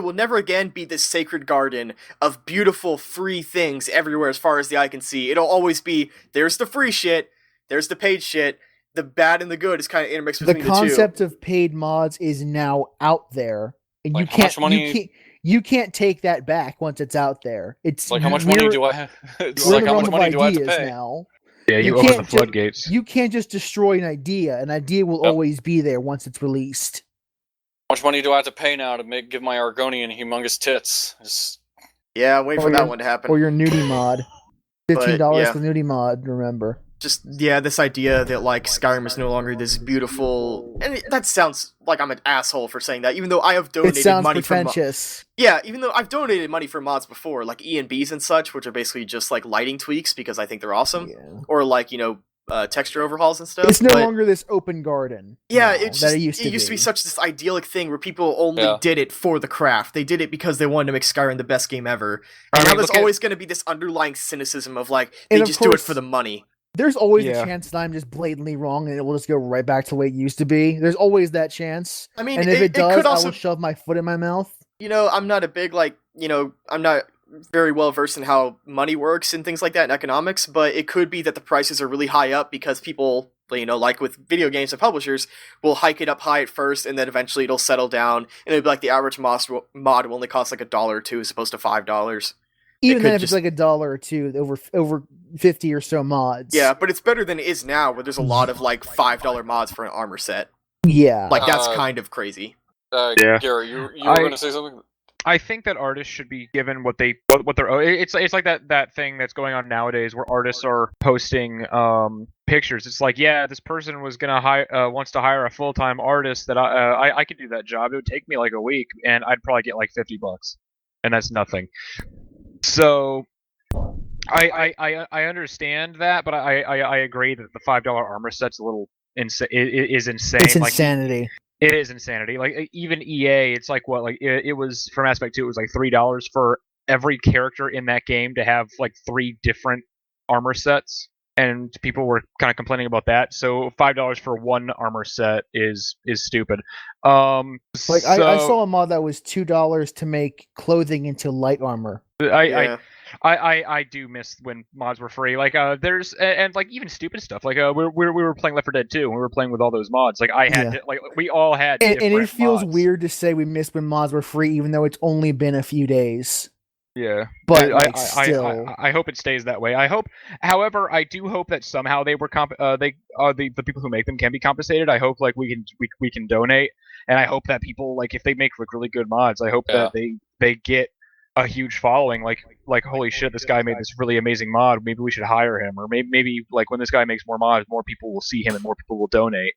will never again be this sacred garden of beautiful free things everywhere as far as the eye can see. It'll always be there's the free shit, there's the paid shit, the bad and the good is kind of intermixed
The
between the two.
concept of paid mods is now out there, and
Like, how much money-
you can't take that back once it's out there. It's
like, how much money do I have? It's
we're
like,
in
how
the
much
realm of
money do I have to
ideas
pay?
now.
Yeah,
You
you open the
can't ju-
floodgates.
You can't just destroy an idea. An idea will
Yep.
always be there once it's released.
How much money do I have to pay now to give my Argonian humongous tits?
Yeah, I'm waiting
Or
for that
your-
one to happen.
Or your nudie mod. $15
yeah.
for nudie mod, remember.
Just this idea that like Skyrim is no longer this beautiful, and that sounds like I'm an asshole for saying that, even though I have
It
donated
sounds
money for
pretentious.
even though I've donated money for mods before, like ENBs and such, which are basically just like lighting tweaks because I think they're awesome,
Yeah.
or like texture overhauls and stuff.
It's no
but-
longer this open garden.
Yeah,
now
it's
that
just,
it used to
be such this idyllic thing where people only
Yeah.
did it for the craft. They did it because they wanted to make Skyrim the best game ever.
I
And
mean,
now there's
look at-
always going to be this underlying cynicism of like
And
they
of
just do it
course-
for the money.
There's always
Yeah.
a chance that I'm just blatantly wrong and it will just go right back to the way it used to be. There's always that chance.
I mean,
And if it does,
could
I
also,
will shove my foot in my mouth.
I'm not a big I'm not very well versed in how money works and things like that in economics, but it could be that the prices are really high up because people, like with video games and publishers, will hike it up high at first and then eventually it'll settle down and it'll be like the average mod will only cost like $1 or $2 as opposed to $5.
Even
could
then, if
just-
it's like $1 or $2 over 50 or so mods.
Yeah, but it's better than it is now where there's a lot of like $5 mods for an armor set.
Yeah.
Like that's
Uh,
kind of crazy.
Yeah.
Gary, you were
I-
going to say something?
I think that artists should be given what they're. It's like that thing that's going on nowadays where artists are posting pictures. It's like, yeah, this person was gonna wants to hire a full-time artist that I could do that job. It would take me like a week, and I'd probably get like $50, and that's nothing. So I understand that, but I agree that the $5 armor set's a little insane. It is insane.
It's
Like,
insanity.
it is insanity. Like even EA, it's like what, like it was from Aspect 2, it was like $3 for every character in that game to have like 3 different armor sets, and people were kind of complaining about that. So $5 for one armor set is stupid.
Like I saw a mod that was $2 to make clothing into light armor.
I do miss when mods were free. Like there's and like even stupid stuff. Like we were playing Left 4 Dead 2 and we were playing with all those mods. Like I had to, like we all had
and it feels
mods.
weird to say we miss when mods were free, even though it's only been a few days.
Yeah,
but like, still,
I hope it stays that way. I hope, however, I do hope that somehow they were the people who make them can be compensated. I hope like we can donate, and I hope that people, like, if they make like really good mods, I hope that they get a huge following. Like holy shit, this guy made this really amazing mod. Maybe we should hire him, or maybe like when this guy makes more mods, more people will see him and more people will donate.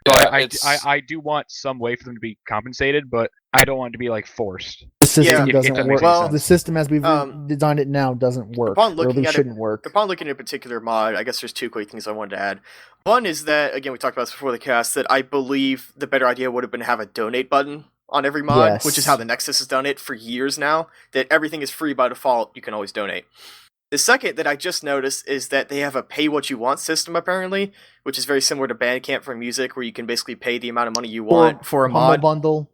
So I do want some way for them to be compensated, but I don't want it to be like forced.
The system doesn't work.
Well,
the system as we've designed it now doesn't work.
Upon looking
at shouldn't work.
Upon looking at a particular mod, I guess there's 2 quick things I wanted to add. One is that, again, we talked about this before the cast, that I believe the better idea would have been to have a donate button on every mod, which is how the Nexus has done it for years now, that everything is free by default, you can always donate. The second that I just noticed is that they have a pay-what-you-want system, apparently, which is very similar to Bandcamp for music, where you can basically pay the amount of money you want for a mod.
Bundle.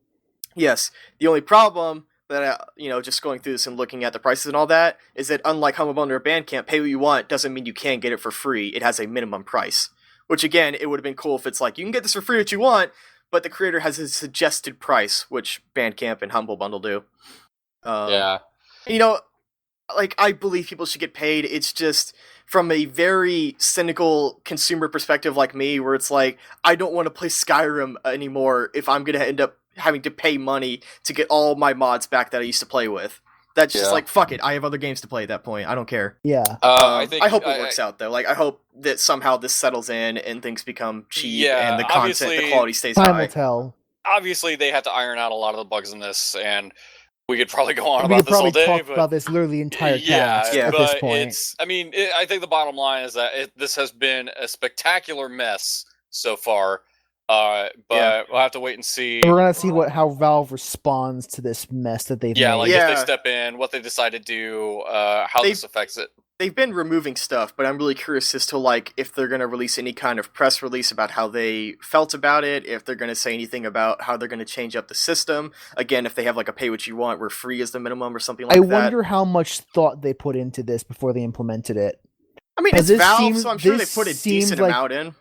Yes. The only problem that, just going through this and looking at the prices and all that, is that unlike Humble Bundle or Bandcamp, pay what you want doesn't mean you can get it for free. It has a minimum price. Which, again, it would have been cool if it's like, you can get this for free what you want, but the creator has a suggested price, which Bandcamp and Humble Bundle do. Like, I believe people should get paid. It's just from a very cynical consumer perspective like me, where it's like, I don't want to play Skyrim anymore if I'm going to end up having to pay money to get all my mods back that I used to play with. That's just like, fuck it, I have other games to play at that point. I don't care.
Yeah.
I hope it works out, though. Like, I hope that somehow this settles in and things become cheap and the content, the quality stays high.
Time will tell.
Obviously, they have to iron out a lot of the bugs in this, and we could probably go on about this all day. We could probably talk
about this literally the entire cast at this point.
I think the bottom line is that this has been a spectacular mess so far. But we'll have to wait and see.
We're gonna see how Valve responds to this mess that they've made.
If they step in, what they decide to do, how this affects it.
They've been removing stuff, but I'm really curious as to, like, if they're going to release any kind of press release about how they felt about it, if they're going to say anything about how they're going to change up the system. Again, if they have, like, a pay what you want where free is the minimum or something like that.
I wonder how much thought they put into this before they implemented it.
I mean, it's Valve, so I'm sure they put a decent amount in.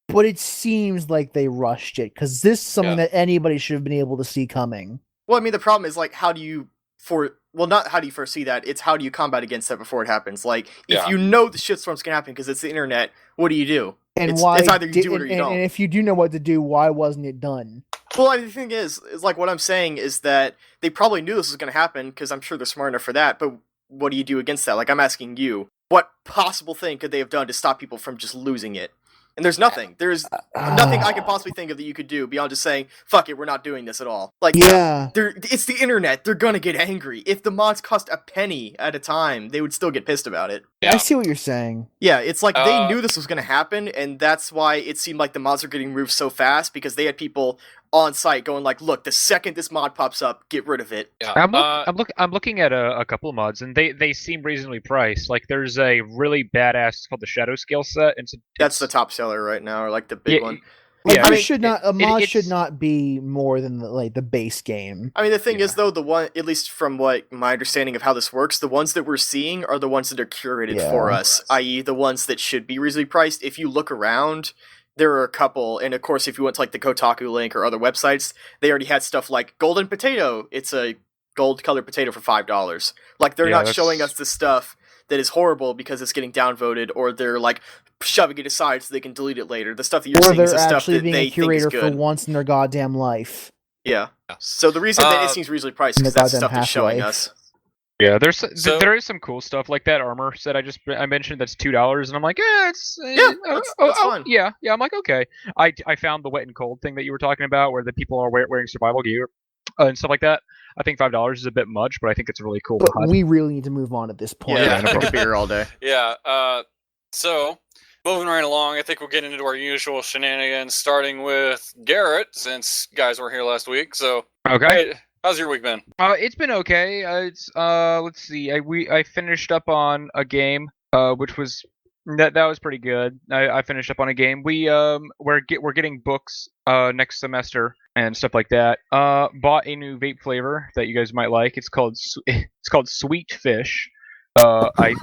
But it seems like they rushed it, because this is something that anybody should have been able to see coming.
Well, I mean, the problem is, like, not how do you foresee that, it's how do you combat against that before it happens. Like, if you know the shitstorm's gonna happen because it's the internet, what do?
And
it's either you do it or you don't.
And if you do know what to do, why wasn't it done?
Well, the thing is like, what I'm saying is that they probably knew this was gonna happen, because I'm sure they're smart enough for that, but what do you do against that? Like, I'm asking you, what possible thing could they have done to stop people from just losing it? And there's nothing. There's nothing I could possibly think of that you could do beyond just saying, fuck it, we're not doing this at all. Like, it's the internet. They're gonna get angry. If the mods cost a penny at a time, they would still get pissed about it.
I see what you're saying.
Yeah, it's like they knew this was gonna happen, and that's why it seemed like the mods were getting removed so fast, because they had people on site going like, look, the second this mod pops up, get rid of it.
Yeah. I'm looking at a couple of mods, and they seem reasonably priced. Like, there's a really badass, it's called the Shadow Scale set.
That's the top seller right now, or like the big one.
Like, a mod should not be more than the base game.
I mean, the thing is, though, the one, at least from what my understanding of how this works, the ones that we're seeing are the ones that are curated for us, i.e. the ones that should be reasonably priced. If you look around, there are a couple, and of course, if you went to like the Kotaku link or other websites, they already had stuff like Golden Potato. It's a gold-colored potato for $5. Like, they're not showing us the stuff that is horrible because it's getting downvoted, or they're like shoving it aside so they can delete it later. The stuff that you're seeing is the stuff that they think is good.
For once in their goddamn life.
Yeah. So the reason that it seems reasonably priced is because that stuff is showing us.
Yeah,
So-
there is some cool stuff like that armor set I mentioned that's $2, and I'm like, it's
that's fine.
yeah. I'm like, okay. I found the wet and cold thing that you were talking about, where the people are wearing survival gear and stuff like that. I think $5 is a bit much, but I think it's a really cool
But
HUD.
we really need to move on at this point.
Yeah,
Yeah.
I could be here all day.
Yeah. So moving right along, I think we'll get into our usual shenanigans, starting with Garrett, since guys weren't here last week. So,
Okay.
hey, how's your week been?
It's been okay. It's let's see. I finished up on a game, which was that was pretty good. I finished up on a game. We're getting books next semester and stuff like that. Bought a new vape flavor that you guys might like. It's called Sweet Fish. I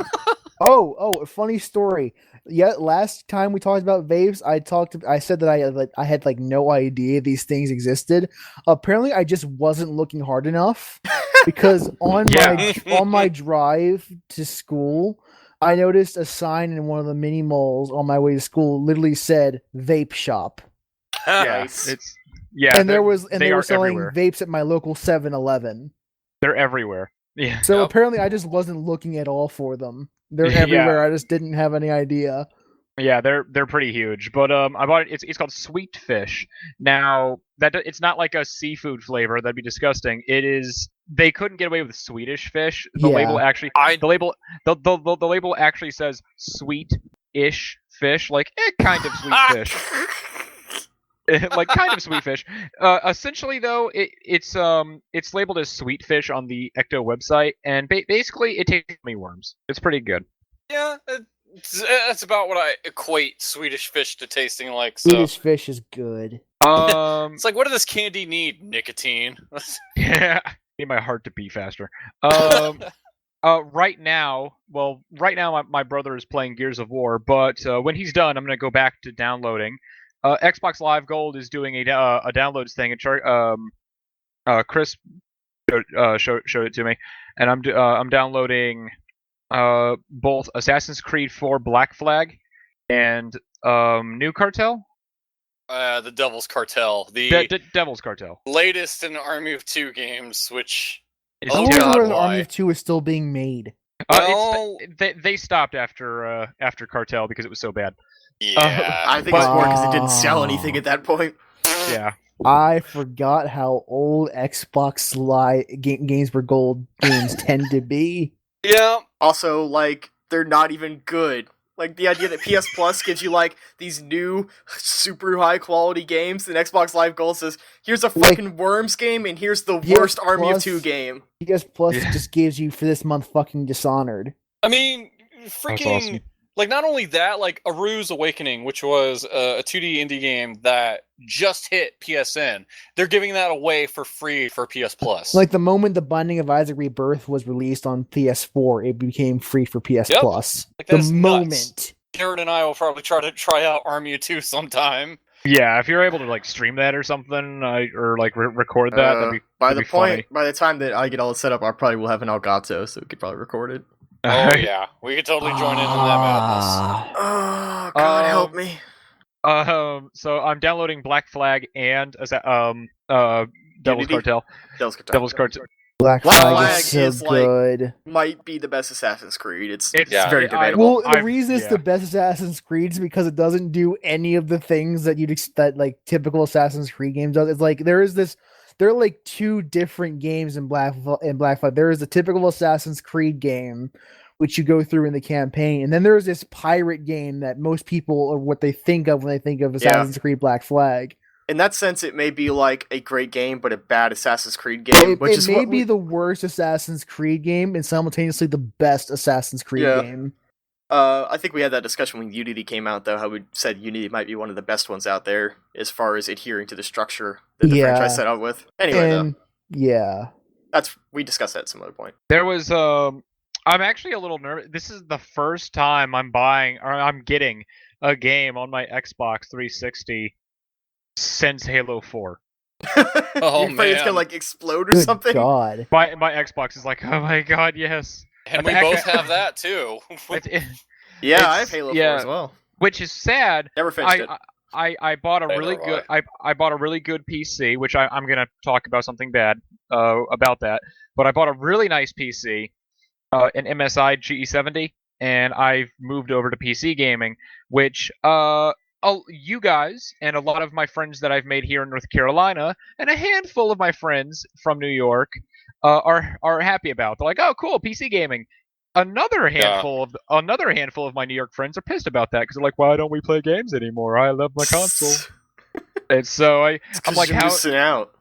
Oh, a funny story. Yeah, last time we talked about vapes, I said that I had like no idea these things existed. Apparently, I just wasn't looking hard enough because
Yeah.
on my drive to school, I noticed a sign in one of the mini malls on my way to school literally said vape shop.
Nice.
it's yeah.
And they were
are
selling
everywhere.
vapes at my local 7-Eleven.
They're everywhere. Yeah.
So
Yep.
apparently I just wasn't looking at all for them. They're
Yeah.
everywhere. I just didn't have any idea.
Yeah, they're pretty huge. But I bought it. It's called Sweet Fish. Now it's not like a seafood flavor. That'd be disgusting. It is. They couldn't get away with Swedish fish. The
Yeah.
label actually.
I-
The label actually says sweet-ish fish, like kind of sweet fish. Like kind of sweet fish. Essentially, though, it's labeled as sweet fish on the Ecto website, and basically it tastes like worms. It's pretty good.
Yeah, that's about what I equate Swedish fish to tasting like. So
Swedish fish is good.
it's like, what does this candy need? Nicotine.
Yeah, need my heart to beat faster. Right now, my brother is playing Gears of War, but when he's done, I'm gonna go back to downloading. Xbox Live Gold is doing a downloads thing, Chris showed it to me, and I'm downloading both Assassin's Creed 4 Black Flag and New Cartel,
The Devil's Cartel, the
Devil's Cartel.
latest in Army of Two games, which
It's
Oh,
I wonder
God,
where the
why?
Army of Two is still being made.
well,
They stopped after Cartel because it was so bad.
yeah,
I think it's
But-
more because it didn't sell anything at that point.
Yeah.
I forgot how old Xbox Live games for gold games tend to be.
yeah.
Also, like, they're not even good. Like, the idea that PS Plus gives you, like, these new, super high-quality games, and Xbox Live Gold says, here's a
Like-
fucking Worms game, and here's the
PS
worst Army of
Plus-
Two game.
PS Plus
Yeah.
just gives you for this month fucking Dishonored.
I mean,
That's
freaking.
awesome.
Like, not only that, like Aru's Awakening, which was a 2D indie game that just hit PSN, they're giving that away for free for PS Plus.
Like the moment the Binding of Isaac Rebirth was released on PS4, it became free for PS
Yep.
Plus.
Like,
The
that is nuts.
moment.
Garrett and I will probably try out Army of Two sometime.
Yeah, if you're able to like stream that or something, or like record that,
By
that'd
the
be
point,
funny.
by the time that I get all set up, I probably will have an Elgato, so we could probably record it.
Oh yeah, we could totally join in on that madness.
Oh, God help
Um,
me.
So I'm downloading Black Flag and Devil's
Unity?
Cartel. Devil's Cartel.
Black
Black
Flag
Flag
is so
is, like,
good.
Might be the best Assassin's Creed. It's
It's-
very
I-
debatable.
Well, the
I've-
reason it's
yeah.
the best Assassin's Creed is because it doesn't do any of the things that that like typical Assassin's Creed games does. It's like there are like two different games in Black Flag. There is the typical Assassin's Creed game, which you go through in the campaign, and then there's this pirate game that most people are what they think of when they think of Assassin's Creed Black Flag.
In that sense, it may be like a great game, but a bad Assassin's Creed game,
It,
which
it
is
may
what
be the worst Assassin's Creed game and simultaneously the best Assassin's Creed
Yeah.
game.
I think we had that discussion when Unity came out, though, how we said Unity might be one of the best ones out there as far as adhering to the structure that the
Yeah.
franchise set out with. Anyway, though,
And yeah.
we discussed that at some other point.
There was I'm actually a little nervous. This is the first time I'm getting a game on my Xbox 360 since Halo 4.
Oh,
You're afraid it's
man.
gonna like explode or
Good
something?
God.
My Xbox is like, oh my god, yes.
And
But
we
heck,
both have that too.
Yeah, I have
It's-
Halo
yeah.
4 as well.
Which is sad.
Never finished it.
I bought a
Neither
really
have
good I bought a really good PC, which I'm gonna talk about something bad about that. But I bought a really nice PC, an MSI GE70, and I've moved over to PC gaming, which you guys and a lot of my friends that I've made here in North Carolina, and a handful of my friends from New York, are happy about. They're like, "Oh, cool, PC gaming." Another handful of my New York friends are pissed about that because they're like, "Why don't we play games anymore? I love my console." And so I'm like,
you're
"How?"
missing out.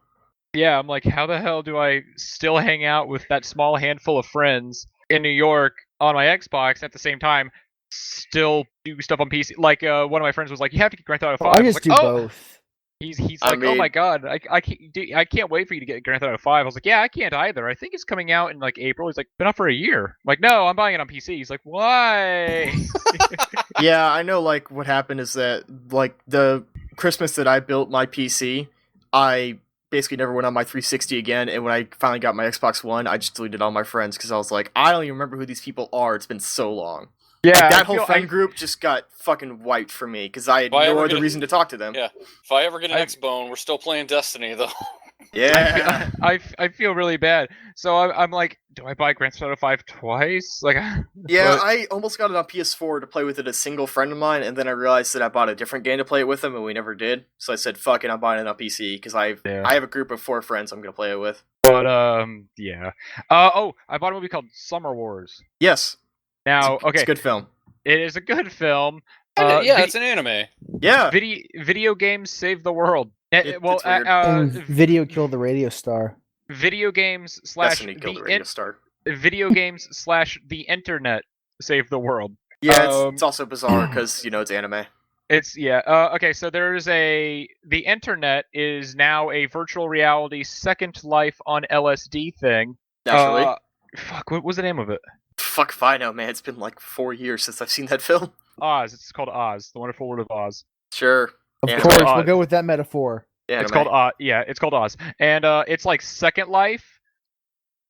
Yeah, I'm like, how the hell do I still hang out with that small handful of friends in New York on my Xbox at the same time, still do stuff on PC? Like, one of my friends was like, "You have to get Grand Theft Auto 5."
I
was
just
like,
do
"Oh."
both.
He's
I
like, "Oh my
mean-
god, I can't wait for you to get Grand Theft Auto 5." I was like, "Yeah, I can't either. I think it's coming out in like April." He's like, "Been out for a year." I'm like, "No, I'm buying it on PC." He's like, "Why?"
Yeah, I know. Like, what happened is that, like, the Christmas that I built my PC, I basically never went on my 360 again. And when I finally got my Xbox One, I just deleted all my friends because I was like, I don't even remember who these people are. It's been so long.
Yeah,
That whole friend group just got fucking wiped for me because I had
If I
no
ever
other
get a-
reason to talk to them.
Yeah. If I ever get an
I-
X-Bone, we're still playing Destiny though.
Yeah.
I feel really bad. So I'm like, do I buy Grand Theft Auto 5 twice? Like,
Yeah,
but-
I almost got it on PS4 to play with it a single friend of mine, and then I realized that I bought a different game to play it with him, and we never did. So I said, "Fuck it, I'm buying it on PC," because I have a group of 4 friends I'm gonna play it with.
But yeah. I bought a movie called Summer Wars.
Yes.
Now,
It's
okay,
a good film.
it is a good film.
Yeah, it's an anime.
Yeah.
Video games save the world.
It's weird.
And video killed the radio star.
Video games slash
Destiny killed the radio star.
video games slash the internet save the world.
Yeah, it's also bizarre because it's anime.
It's okay. So the internet is now a virtual reality Second Life on LSD thing.
Naturally.
Fuck, what was the name of it?
Fuck if I know, man. It's been like 4 years since I've seen that film.
Oz. It's called Oz, The Wonderful World of Oz.
Sure.
Of
Anime.
course,
Oz.
we'll go with that metaphor.
It's
Anime.
called it's called Oz, and it's like Second Life,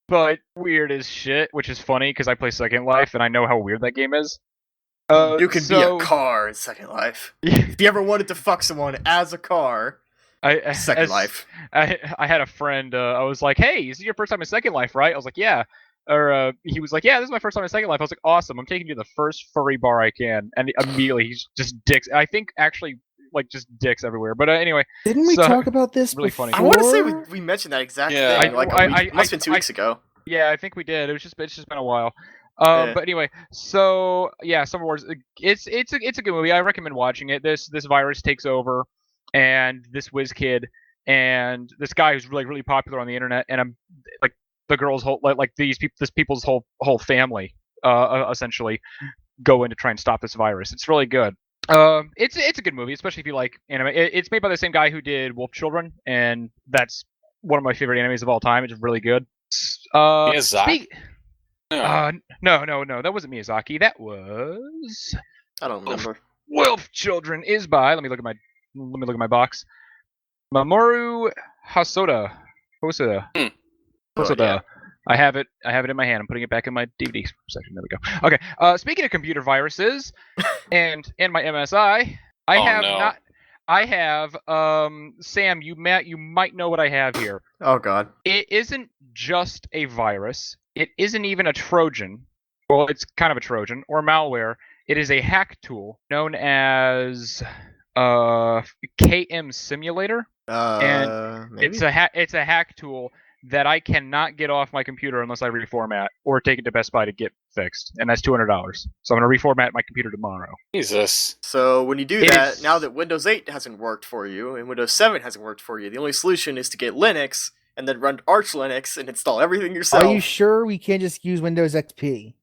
but weird as shit, which is funny because I play Second Life and I know how weird that game is.
You can be a car in Second Life. If you ever wanted to fuck someone as a car, Second Life.
I had a friend. I was like, "Hey, this is your first time in Second Life, right?" I was like, "Yeah." Or he was like, "Yeah, this is my first time in Second Life." I was like, "Awesome! I'm taking you to the first furry bar I can." And immediately he's just dicks. I think actually like just dicks everywhere. But anyway,
Didn't we
So-
talk about this
really
before?
funny.
I want to say we mentioned that exact
Yeah.
thing like a week. Must have been 2
I-
weeks ago.
yeah, I think we did. It's just been a while.
Yeah.
But anyway, so yeah, Summer Wars. It's a good movie. I recommend watching it. This virus takes over, and this whiz kid and this guy who's really popular on the internet, and I'm like the girl's whole this people's whole family essentially go in to try and stop this virus. It's really good. It's a good movie, especially if you like anime. It's made by the same guy who did Wolf Children, and that's one of my favorite animes of all time. It's really good.
Miyazaki? No.
No, that wasn't Miyazaki. That was
I don't remember.
Wolf Children is by. Let me look at my box. Mamoru Hosoda. Hosoda.
Hmm.
Hosoda.
yeah.
I have it in my hand. I'm putting it back in my DVD section. There we go. Okay. Speaking of computer viruses, and my MSI, I have Sam. You might know what I have here.
Oh god.
It isn't just a virus. It isn't even a Trojan. Well, it's kind of a Trojan or malware. It is a hack tool known as KM Simulator.
Maybe?
It's a hack tool that I cannot get off my computer unless I reformat or take it to Best Buy to get fixed, and that's $200. So I'm gonna reformat my computer tomorrow.
Jesus.
So when you do
It
that,
is-
now that Windows 8 hasn't worked for you and Windows 7 hasn't worked for you, the only solution is to get Linux and then run Arch Linux and install everything yourself.
Are you sure we can't just use Windows XP?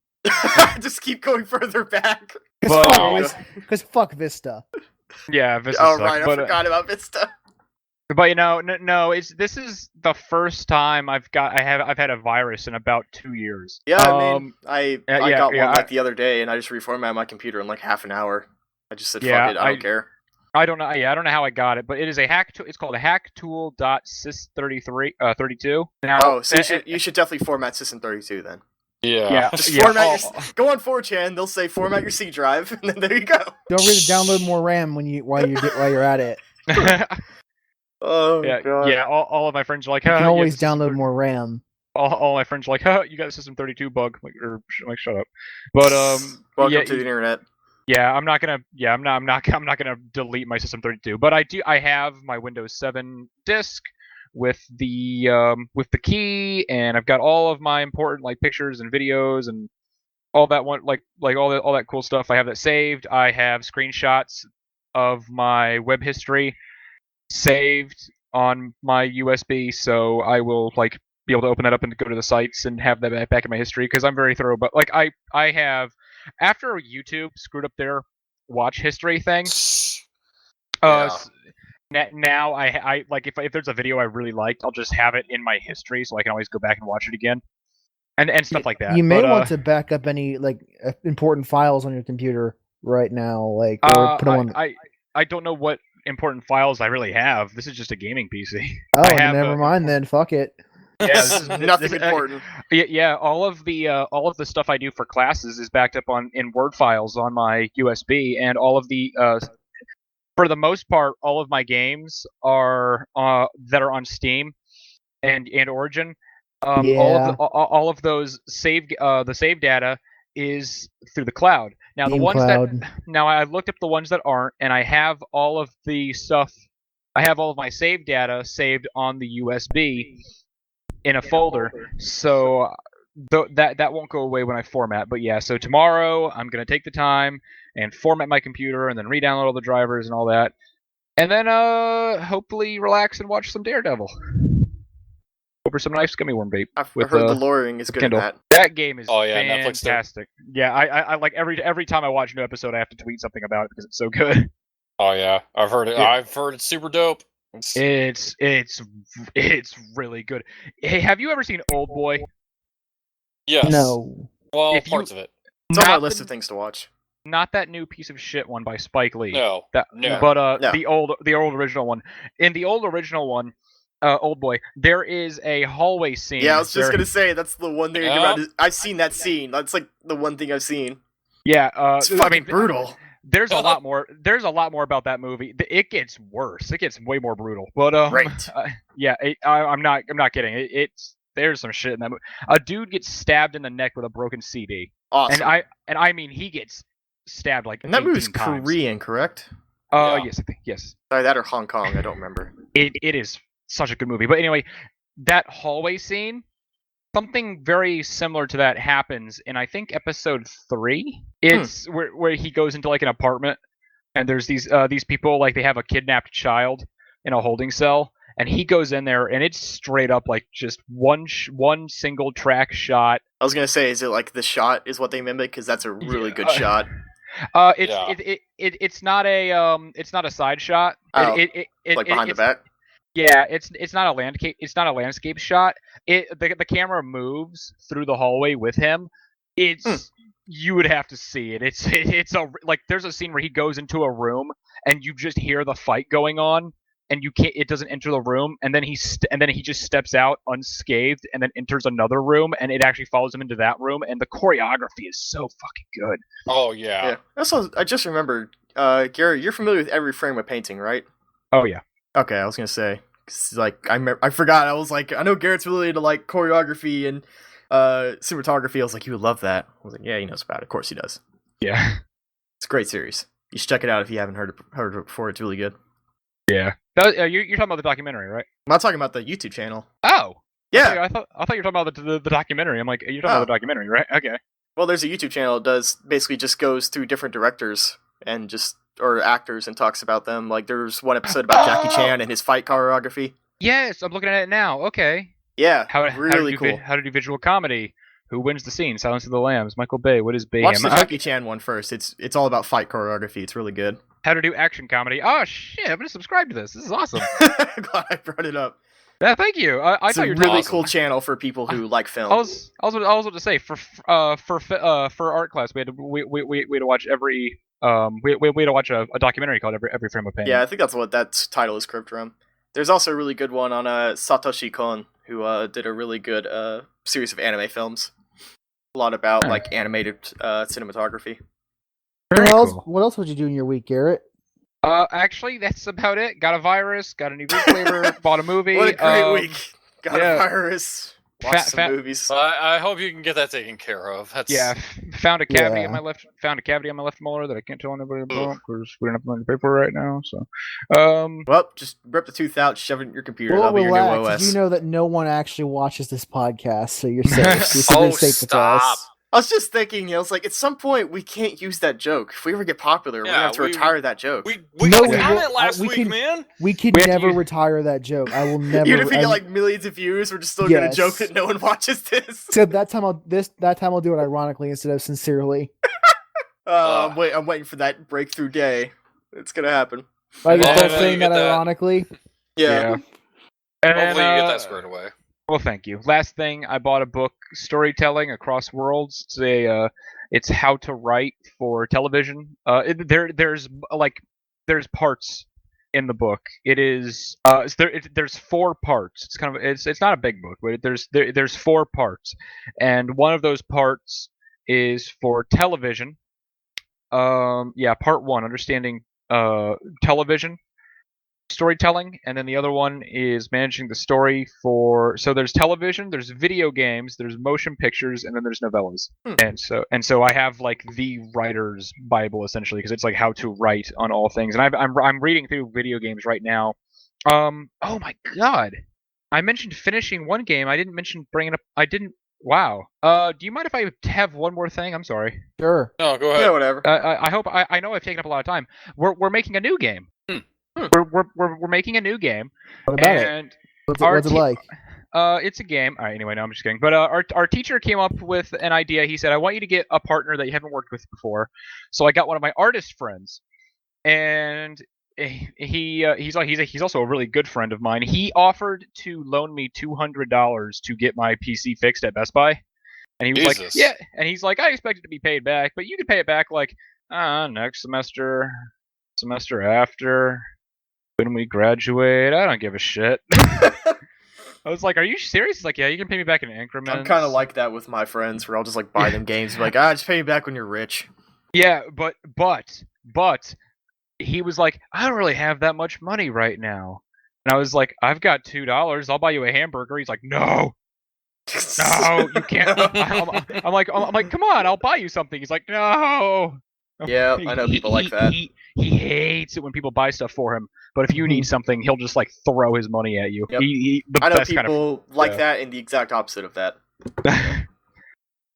Just keep going further back.
But-
Because fuck Vista.
Yeah, Vista
Oh
sucks,
right, I
but,
forgot about Vista.
But no, this is the first time I've had a virus in about 2 years.
Yeah, I mean, I got one
yeah,
like the other day, and I just reformatted my computer in like half an hour. I just said,
Yeah,
"Fuck it, I don't care."
I don't know. Yeah, I don't know how I got it, but it is a hack tool. It's called a hacktool.sys32. Now,
Oh, so you should definitely format System32 then.
Yeah.
Just
yeah,
format
oh,
go on 4chan. They'll say format your C drive, and then there you go.
Don't forget to download more RAM while you're at it.
Oh
yeah,
god.
yeah. All of my friends are like,
You can
"Oh,
always
yeah,
download more RAM.
all my friends are like, "Huh, you got a System 32 bug." I'm like, shut up. But
Welcome
yeah,
to the internet.
yeah, I'm not gonna delete my System 32. But I have my Windows 7 disk with the key, and I've got all of my important like pictures and videos and all that one like all that cool stuff. I have that saved. I have screenshots of my web history saved on my USB, so I will like be able to open that up and go to the sites and have that back in my history because I'm very thorough. But like I have after YouTube screwed up their watch history thing.
Yeah.
Now I like if there's a video I really liked, I'll just have it in my history so I can always go back and watch it again, and stuff like that.
You may
But,
want to back up any like important files on your computer right now, like or put them on.
I don't know what important files I really have. This is just a gaming PC.
Oh,
I have,
never mind then. Fuck it.
Yeah, this is
Nothing important.
Yeah, all of the stuff I do for classes is backed up in Word files on my USB, and all of the for the most part, all of my games are that are on Steam and Origin. All of those the save data is through the cloud. Now the
Steam
ones
Cloud.
now I looked up the ones that aren't, and I have all of the stuff. I have all of my save data saved on the USB in a folder, so that won't go away when I format. But yeah, so tomorrow I'm gonna take the time and format my computer, and then re-download all the drivers and all that, and then hopefully relax and watch some Daredevil over some nice gummy worm vape.
I've
with,
heard the Lowering is good
Kindle.
at that.
That game is
Oh, yeah, Netflix too.
fantastic. Yeah, I like every time I watch a new episode, I have to tweet something about it because it's so good.
Oh yeah, I've heard it.
Yeah.
I've heard it's super dope.
It's really good. Hey, have you ever seen Old Boy?
Yes.
No.
Well,
If you-
parts of it.
It's on my
Not
list
the-
of things to watch.
Not that new piece of shit one by Spike Lee.
No.
That,
No.
But
No.
the old original one. In the old original one, Old Boy, there is a hallway scene.
Yeah, I was just
where-
gonna say that's the one thing
Yeah.
about it. I've seen that scene. That's like the one thing I've seen.
Yeah,
It's fucking brutal.
There's a lot more. There's a lot more about that movie. It gets worse. It gets way more brutal. But
Right.
yeah, I'm not kidding. It's there's some shit in that movie. A dude gets stabbed in the neck with a broken CD,
Awesome.
and I mean he gets stabbed like
And that
18
movie's
times.
Korean, correct?
Yeah.
Yes, I think yes.
Sorry, that or Hong Kong. I don't remember.
It is such a good movie. But anyway, that hallway scene, something very similar to that happens in I think episode 3. It's where he goes into like an apartment and there's these people like they have a kidnapped child in a holding cell, and he goes in there and it's straight up like just one single track shot.
I was gonna say, is it like the shot is what they mimic? Because that's a really good
Yeah.
shot.
It's not a side shot.
Oh,
It
Like behind the
it's,
back.
Yeah, it's not a landscape. It's not a landscape shot. The camera moves through the hallway with him. It's you would have to see it. It's a like there's a scene where he goes into a room and you just hear the fight going on and you can't. It doesn't enter the room and then he just steps out unscathed and then enters another room and it actually follows him into that room and the choreography is so fucking good.
Oh yeah.
Yeah. Also, I just remembered, Garrett, you're familiar with Every Frame of Painting, right?
Oh yeah.
Okay, I was gonna say, 'cause, like I forgot. I was like, I know Garrett's really into like choreography and cinematography. I was like, you would love that. I was like, yeah, he knows about it. Of course he does.
Yeah.
It's a great series. You should check it out if you haven't heard it before. It's really good.
Yeah. You're talking about the documentary, right?
I'm not talking about the YouTube channel.
Oh.
Yeah.
I thought you were talking about the documentary. I'm like, you're talking about the documentary, right? Okay.
Well, there's a YouTube channel that does basically just goes through different directors and or actors and talks about them. Like there's one episode about Jackie Chan and his fight choreography.
Yes, I'm looking at it now. Okay.
Yeah,
to
really
do
cool.
How to do visual comedy? Who wins the scene? Silence of the Lambs. Michael Bay. What is Bay?
Watch the Jackie Chan one first. It's all about fight choreography. It's really good.
How to do action comedy? Oh shit! I'm gonna subscribe to this. This is awesome.
Glad I brought it up.
Yeah, thank you. I
It's
thought
a
you were
really
awesome.
cool channel for people who like film.
I was about to say for art class we had to watch every we had to watch a documentary called Every Frame of Pain.
Yeah, I think that's what that title is cribbed from. There's also a really good one on Satoshi Kon, who did a really good series of anime films. A lot about like animated cinematography.
Very cool.
What else would you do in your week, Garrett?
Actually, that's about it. Got a virus. Got a new vape flavor. Bought a movie.
What a great week! Got
yeah.
a virus. watch some movies.
I hope you can get that taken care of. That's
Yeah, found a cavity
Yeah.
on my left molar that I can't tell anybody about because we don't have money to pay for it right now. So,
Well, just rip the tooth out, shove it in your computer.
Well,
That'll be your new
relax.
OS.
You know that no one actually watches this podcast, so you're safe. You're
Oh,
safe with
stop.
us.
I was just thinking, I was like, at some point we can't use that joke. If we ever get popular, we're
Yeah,
gonna have to
we-
retire that joke.
we
No,
got
we-
it last
we
week,
can-
man.
We could
We have to
never
use-
retire that joke. I will never.
Even if we get
and-
like millions of views, we're just still gonna
Yes.
joke that no one watches this.
Except that time I'll do it ironically instead of sincerely.
I'm waiting for that breakthrough day. It's gonna happen.
I just
Well,
start
you
saying
get
that
that.
ironically.
Yeah.
And
Hopefully
then,
you get that squared away.
Well, thank you. Last thing, I bought a book, Storytelling Across Worlds. It's how to write for television. There's parts in the book. It is there's 4 parts. It's not a big book, but there's 4 parts, and one of those parts is for television. Part 1, understanding television storytelling, and then the other one is managing the story for. So there's television, there's video games, there's motion pictures, and then there's novellas. And so I have like the writer's bible essentially, because it's like how to write on all things. And I'm reading through video games right now. Oh my god, I mentioned finishing one game. I didn't mention bringing up. I didn't. Wow. Do you mind if I have one more thing? I'm sorry.
Sure.
No, go ahead.
Yeah, whatever.
I hope I know I've taken up a lot of time. We're making a new game. We're making a new game.
What about it?
And
What's
our
it
te-
like?
it's a game. All right, anyway, no, I'm just kidding. But our teacher came up with an idea. He said, "I want you to get a partner that you haven't worked with before." So I got one of my artist friends, and he's also a really good friend of mine. He offered to loan me $200 to get my PC fixed at Best Buy, and he was like,
Jesus.
"Yeah," and he's like, "I expect it to be paid back, but you can pay it back like next semester after." When we graduate, I don't give a shit. I was like, "Are you serious?" He's like, "Yeah, you can pay me back in increments."
I'm kind of like that with my friends, where I'll just like buy them games, be like, just pay me back when you're rich.
Yeah, but he was like, "I don't really have that much money right now," and I was like, "I've got $2. I'll buy you a hamburger." He's like, "No, you can't." I'm like, "Come on, I'll buy you something." He's like, "No."
Yeah, I know people like that.
He hates it when people buy stuff for him, but if you need something, he'll just like throw his money at you.
Yep.
The
I know
best
people like
yeah.
that, and the exact opposite of that.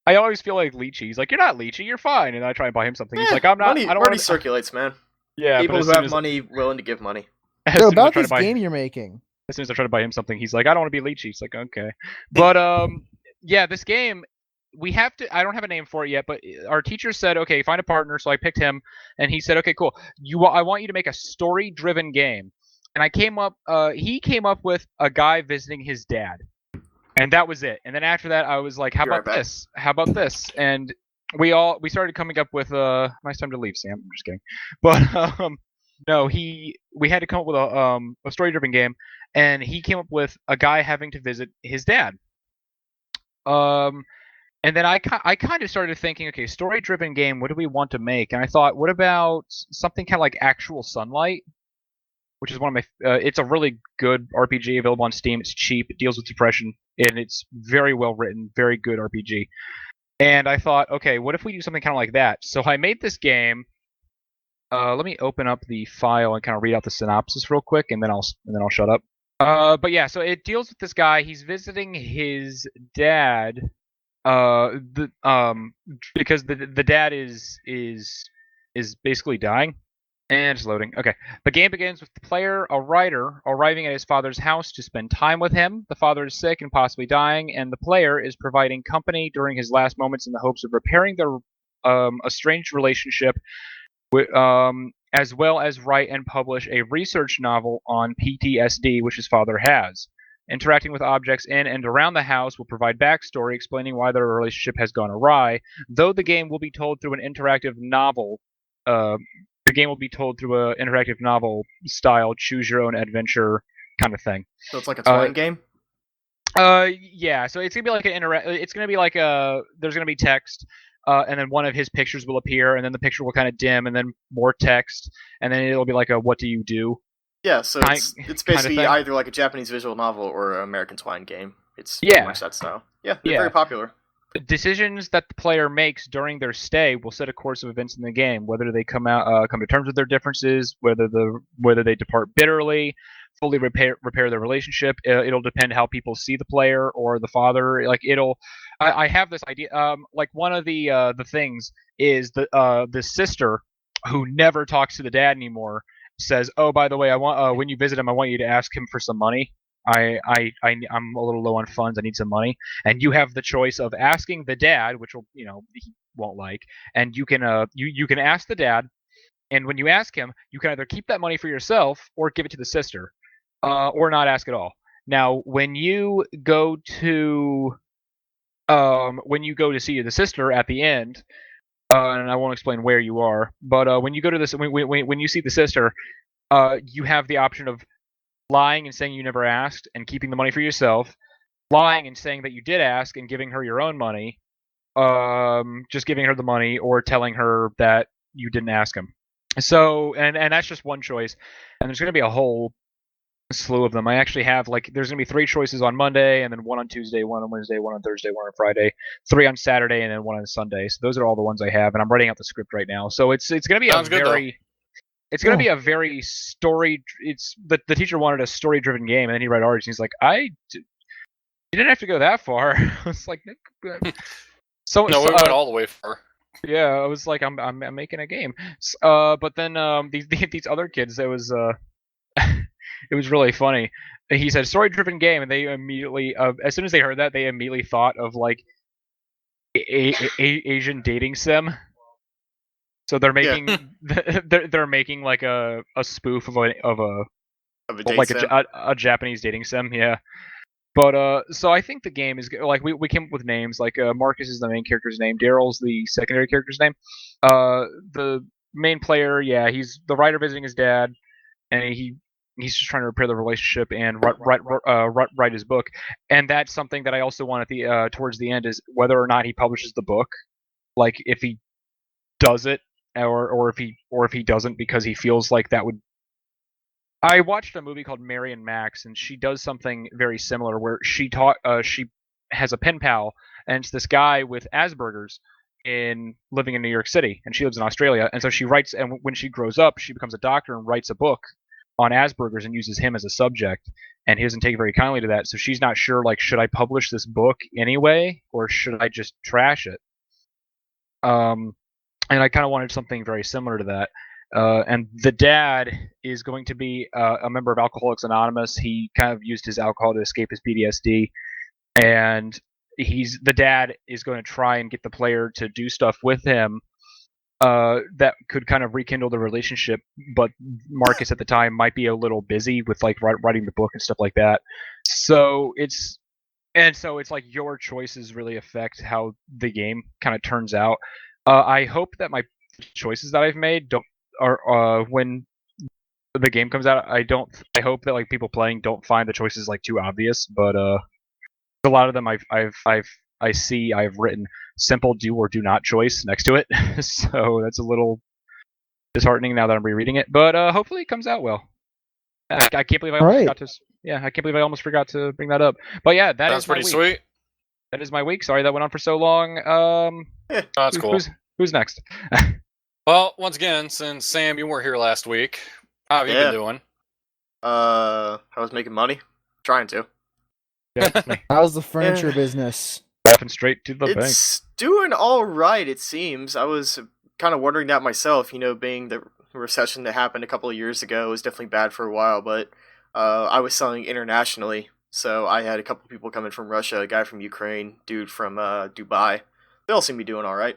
I always feel like Leechy. He's like, "You're not Leechy, you're fine," and I try and buy him something. He's like, "I'm not."
Money,
I don't
money
want
circulates, man.
Yeah,
People
but as
who
soon
have
as-
money willing to give money.
as
So
soon as I
about
try to
this
buy-
game you're making.
As soon as I try to buy him something, he's like, "I don't want to be Leechy." It's like, okay, but yeah, this game. We have to. I don't have a name for it yet, but our teacher said, "Okay, find a partner." So I picked him, and he said, "Okay, cool. I want you to make a story-driven game." And I came up. He came up with a guy visiting his dad, and that was it. And then after that, I was like, "How
Be right
about
back.
this? How about this?" And we started coming up with nice time to leave, Sam. I'm just kidding, but no, we had to come up with a story-driven game, and he came up with a guy having to visit his dad. And then I kind of started thinking, okay, story-driven game, what do we want to make? And I thought, what about something kind of like Actual Sunlight, which is one of my. It's a really good RPG available on Steam. It's cheap. It deals with depression, and it's very well written, very good RPG. And I thought, okay, what if we do something kind of like that? So I made this game. Let me open up the file and kind of read out the synopsis real quick, and then I'll shut up. But yeah, so it deals with this guy. He's visiting his dad. Because the dad is basically dying, and it's loading. Okay, the game begins with the player, a writer, arriving at his father's house to spend time with him. The father is sick and possibly dying, and the player is providing company during his last moments in the hopes of repairing their estranged relationship, as well as write and publish a research novel on PTSD, which his father has. Interacting with objects in and around the house will provide backstory explaining why their relationship has gone awry, though the game will be told through an interactive novel. The game will be told through an interactive novel style, choose your own adventure kind of thing.
So it's like a Twine game?
Yeah, so it's gonna be like it's gonna be like there's gonna be text, and then one of his pictures will appear, and then the picture will kind of dim, and then more text, and then it'll be like a what do you do?
Yeah, so it's
kind of
basically
thing.
either like a Japanese visual novel or an American Twine game. It's
Yeah.
pretty much that style. Yeah, they're very popular.
Decisions that the player makes during their stay will set a course of events in the game. Whether they come to terms with their differences, whether they depart bitterly, fully repair their relationship. It'll depend how people see the player or the father. Like I have this idea. Like one of the things is the sister who never talks to the dad anymore says, "Oh, by the way, I want when you visit him, I want you to ask him for some money. I'm a little low on funds. I need some money." And you have the choice of asking the dad, which will he won't like, and you can you can ask the dad, and when you ask him, you can either keep that money for yourself or give it to the sister, or not ask at all. Now, when you go to see the sister at the end, and I won't explain where you are, but when you go to this, when you see the sister, you have the option of lying and saying you never asked and keeping the money for yourself, lying and saying that you did ask and giving her your own money, just giving her the money, or telling her that you didn't ask him. So, and that's just one choice, and there's going to be a whole slew of them. I actually have there's going to be 3 choices on Monday, and then 1 on Tuesday, 1 on Wednesday, 1 on Thursday, 1 on Friday, 3 on Saturday, and then 1 on Sunday. So those are all the ones I have, and I'm writing out the script right now. So it's going to be it's going to be a very story. It's the teacher wanted a story-driven game, and then he read ours, and he's like, you didn't have to go that far. I was like, so
No, we went all the way far.
yeah, I was like, I'm making a game. But then these other kids, it was it was really funny. He said story-driven game, and they immediately, as soon as they heard that, they immediately thought of like Asian dating sim. So they're making they're making like a spoof of a Japanese dating sim, yeah. But so I think the game is like we came up with names like Marcus is the main character's name, Daryl's the secondary character's name. The main player, yeah, he's the writer visiting his dad, and he's just trying to repair the relationship and write his book. And that's something that I also want at the towards the end is whether or not he publishes the book, like if he does it or if he doesn't because he feels like that would. I watched a movie called Mary and Max, and she does something very similar where she has a pen pal, and it's this guy with Asperger's living in New York City, and she lives in Australia, and so she writes, and when she grows up, she becomes a doctor and writes a book on Asperger's and uses him as a subject, and he doesn't take very kindly to that, so she's not sure, like, should I publish this book anyway, or should I just trash it? And I kind of wanted something very similar to that. And the dad is going to be a member of Alcoholics Anonymous. He kind of used his alcohol to escape his PTSD, and the dad is going to try and get the player to do stuff with him that could kind of rekindle the relationship. But Marcus at the time might be a little busy with like writing the book and stuff like that. So it's like your choices really affect how the game kind of turns out. I hope that my choices that I've made when the game comes out, I hope that like people playing don't find the choices like too obvious, but a lot of them I've written simple do or do not choice next to it. So that's a little disheartening now that I'm rereading it, but hopefully it comes out well. I can't believe I almost forgot to. Yeah, I can't believe I almost forgot to bring that up. But yeah, that's
pretty sweet.
That is my week. Sorry that went on for so long.
That's cool.
Who's next?
Well, once again, since Sam, you weren't here last week, how have you been doing?
I was making money. Trying to.
Yeah,
how's the furniture business?
Laughing straight to the bank.
It's doing alright, it seems. I was kind of wondering that myself, being the recession that happened a couple of years ago was definitely bad for a while, but I was selling internationally, so I had a couple of people coming from Russia, a guy from Ukraine, dude from Dubai. They all seem to be doing alright.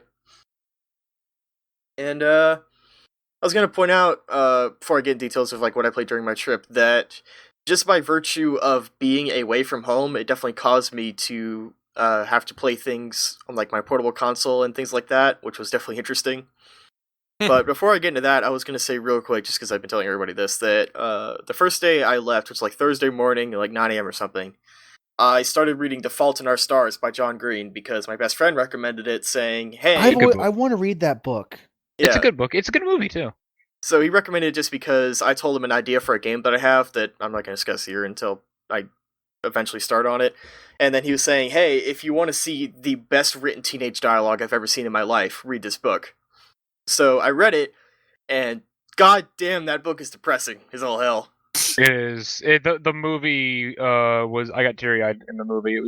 And I was going to point out, before I get into details of like what I played during my trip, that just by virtue of being away from home, it definitely caused me to have to play things on like my portable console and things like that, which was definitely interesting. But before I get into that, I was going to say real quick, just because I've been telling everybody this, that the first day I left, which was like Thursday morning, like 9 a.m. or something, I started reading The Fault in Our Stars by John Green because my best friend recommended it, saying, hey...
I want to read that book.
Yeah. It's a good book. It's a good movie, too.
So he recommended it just because I told him an idea for a game that I have that I'm not going to discuss here until I eventually start on it. And then he was saying, hey, if you want to see the best written teenage dialogue I've ever seen in my life, read this book. So I read it, and god damn, that book is depressing as all hell.
It is. The movie was. I got teary eyed in the movie.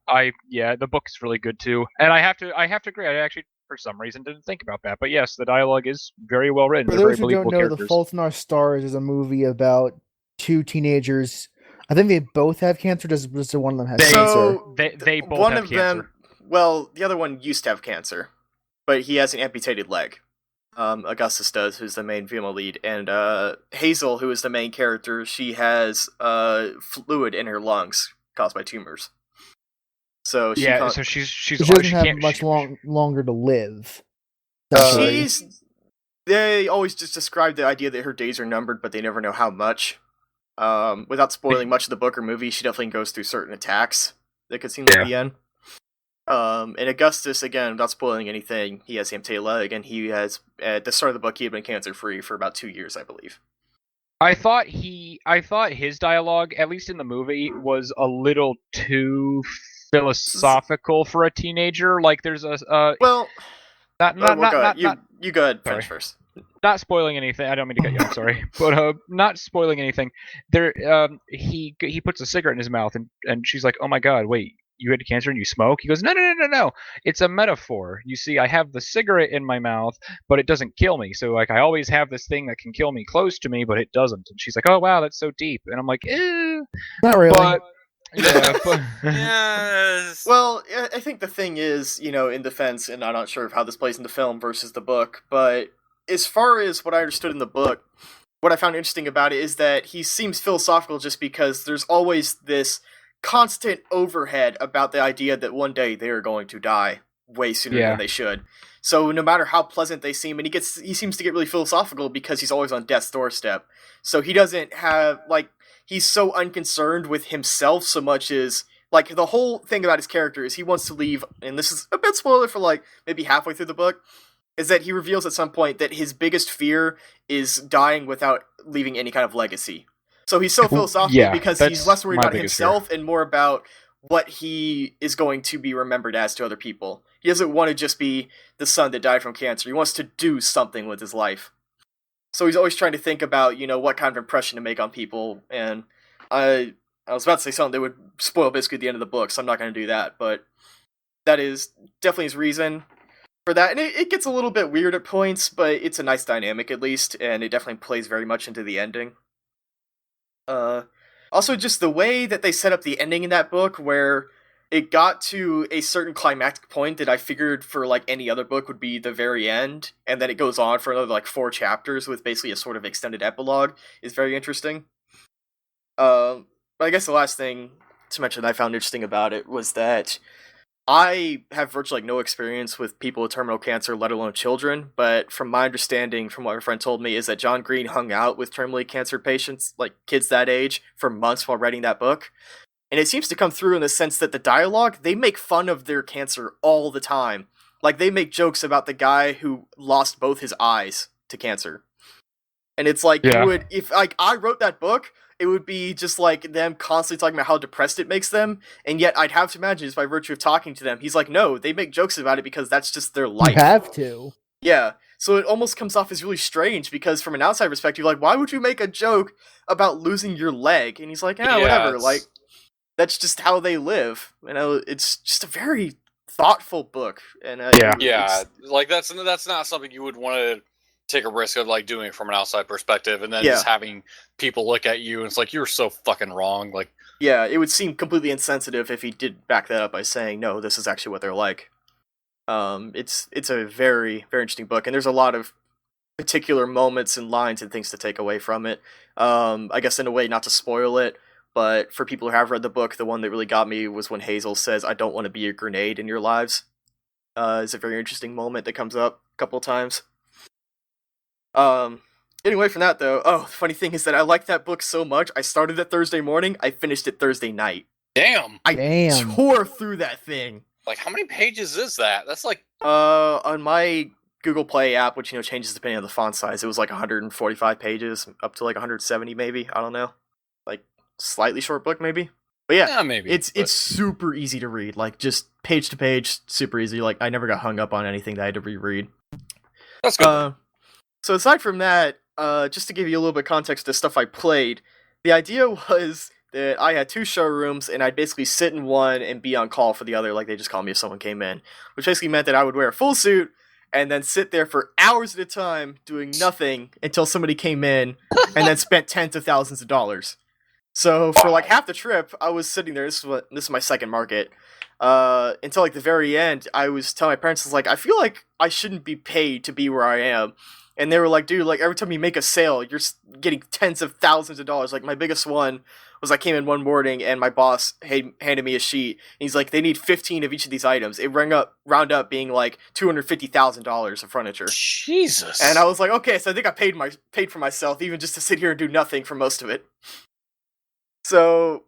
The book's really good too, and I have to agree. I actually, for some reason, didn't think about that, but yes, the dialogue is very well written.
For
They're very
those who don't
believable
know,
characters.
The Fault in Our Stars is a movie about two teenagers. I think they both have cancer. Just one of them has cancer.
So
They both
one
have
of
cancer.
them, well, the other one used to have cancer, but he has an amputated leg. Augustus does, who's the main female lead, and Hazel, who is the main character, she has fluid in her lungs caused by tumors. So she
so she's
She doesn't have much longer to live.
They always just describe the idea that her days are numbered, but they never know how much. Without spoiling much of the book or movie, she definitely goes through certain attacks that could seem like the end. And Augustus, again, without spoiling anything, he has the amputated leg, and he has, at the start of the book, he had been cancer-free for about 2 years, I believe.
I thought his dialogue, at least in the movie, was a little too philosophical for a teenager. Like, there's you go
ahead, finish first.
Not spoiling anything. I don't mean to cut you off. Sorry, but not spoiling anything. There, he puts a cigarette in his mouth, and she's like, "Oh my god, wait, you had cancer and you smoke?" He goes, "No. It's a metaphor. You see, I have the cigarette in my mouth, but it doesn't kill me. So like, I always have this thing that can kill me close to me, but it doesn't." And she's like, "Oh wow, that's so deep." And I'm like,
Not really.
But, yeah, but
Yes.
Well, I think the thing is, in defense, and I'm not sure of how this plays in the film versus the book, but as far as what I understood in the book, what I found interesting about it is that he seems philosophical just because there's always this constant overhead about the idea that one day they are going to die way sooner than they should. So no matter how pleasant they seem, and he seems to get really philosophical because he's always on death's doorstep. So he doesn't have, he's so unconcerned with himself so much as, the whole thing about his character is he wants to leave, and this is a bit spoiler for, maybe halfway through the book, is that he reveals at some point that his biggest fear is dying without leaving any kind of legacy. So he's so philosophical because he's less worried about himself and more about what he is going to be remembered as to other people. He doesn't want to just be the son that died from cancer. He wants to do something with his life. So he's always trying to think about, what kind of impression to make on people. And I was about to say something that would spoil basically the end of the book, so I'm not going to do that. But that is definitely his reason for that. And it gets a little bit weird at points, but it's a nice dynamic at least, and it definitely plays very much into the ending. Also, just the way that they set up the ending in that book, where it got to a certain climactic point that I figured for any other book would be the very end, and then it goes on for another 4 chapters with basically a sort of extended epilogue, is very interesting. But I guess the last thing to mention that I found interesting about it was that I have virtually no experience with people with terminal cancer, let alone children, but from my understanding, from what my friend told me, is that John Green hung out with terminally cancer patients, kids that age, for months while writing that book. And it seems to come through in the sense that the dialogue, they make fun of their cancer all the time. They make jokes about the guy who lost both his eyes to cancer. And it's if I wrote that book, it would be just them constantly talking about how depressed it makes them, and yet I'd have to imagine just by virtue of talking to them. He's like, no, they make jokes about it because that's just their life.
You have to.
Yeah, so it almost comes off as really strange because from an outside perspective, why would you make a joke about losing your leg? And he's like, whatever, that's just how they live. It's just a very thoughtful book. And
that's not something you would want to take a risk of doing it from an outside perspective, and then just having people look at you and it's you're so fucking wrong.
Yeah, it would seem completely insensitive if he did back that up by saying, no, this is actually what they're like. It's a very, very interesting book, and there's a lot of particular moments and lines and things to take away from it. I guess in a way, not to spoil it, but for people who have read the book, the one that really got me was when Hazel says, "I don't want to be a grenade in your lives." It's a very interesting moment that comes up a couple of times. Getting away from that though, the funny thing is that I liked that book so much, I started it Thursday morning, I finished it Thursday night.
Damn!
I tore through that thing.
How many pages is that? That's
on my Google Play app, which, changes depending on the font size, it was 145 pages, up to 170 maybe, I don't know. Slightly short book maybe? But yeah,
Yeah, maybe.
it's super easy to read. Like, just page to page, super easy. Like, I never got hung up on anything that I had to reread.
That's good.
So aside from that, just to give you a little bit of context to stuff I played, the idea was that I had 2 showrooms, and I'd basically sit in one and be on call for the other, like they just called me if someone came in. Which basically meant that I would wear a full suit, and then sit there for hours at a time, doing nothing, until somebody came in, and then spent tens of thousands of dollars. So for like half the trip, I was sitting there, this is my second market, until like the very end, I was telling my parents, I was like, I feel like I shouldn't be paid to be where I am. And they were like, dude, like every time you make a sale, you're getting tens of thousands of dollars. Like my biggest one was I came in one morning and my boss handed me a sheet. And he's like, they need 15 of each of these items. It round up being like $250,000 of furniture.
Jesus.
And I was like, okay, so I think I paid for myself, even just to sit here and do nothing for most of it. So,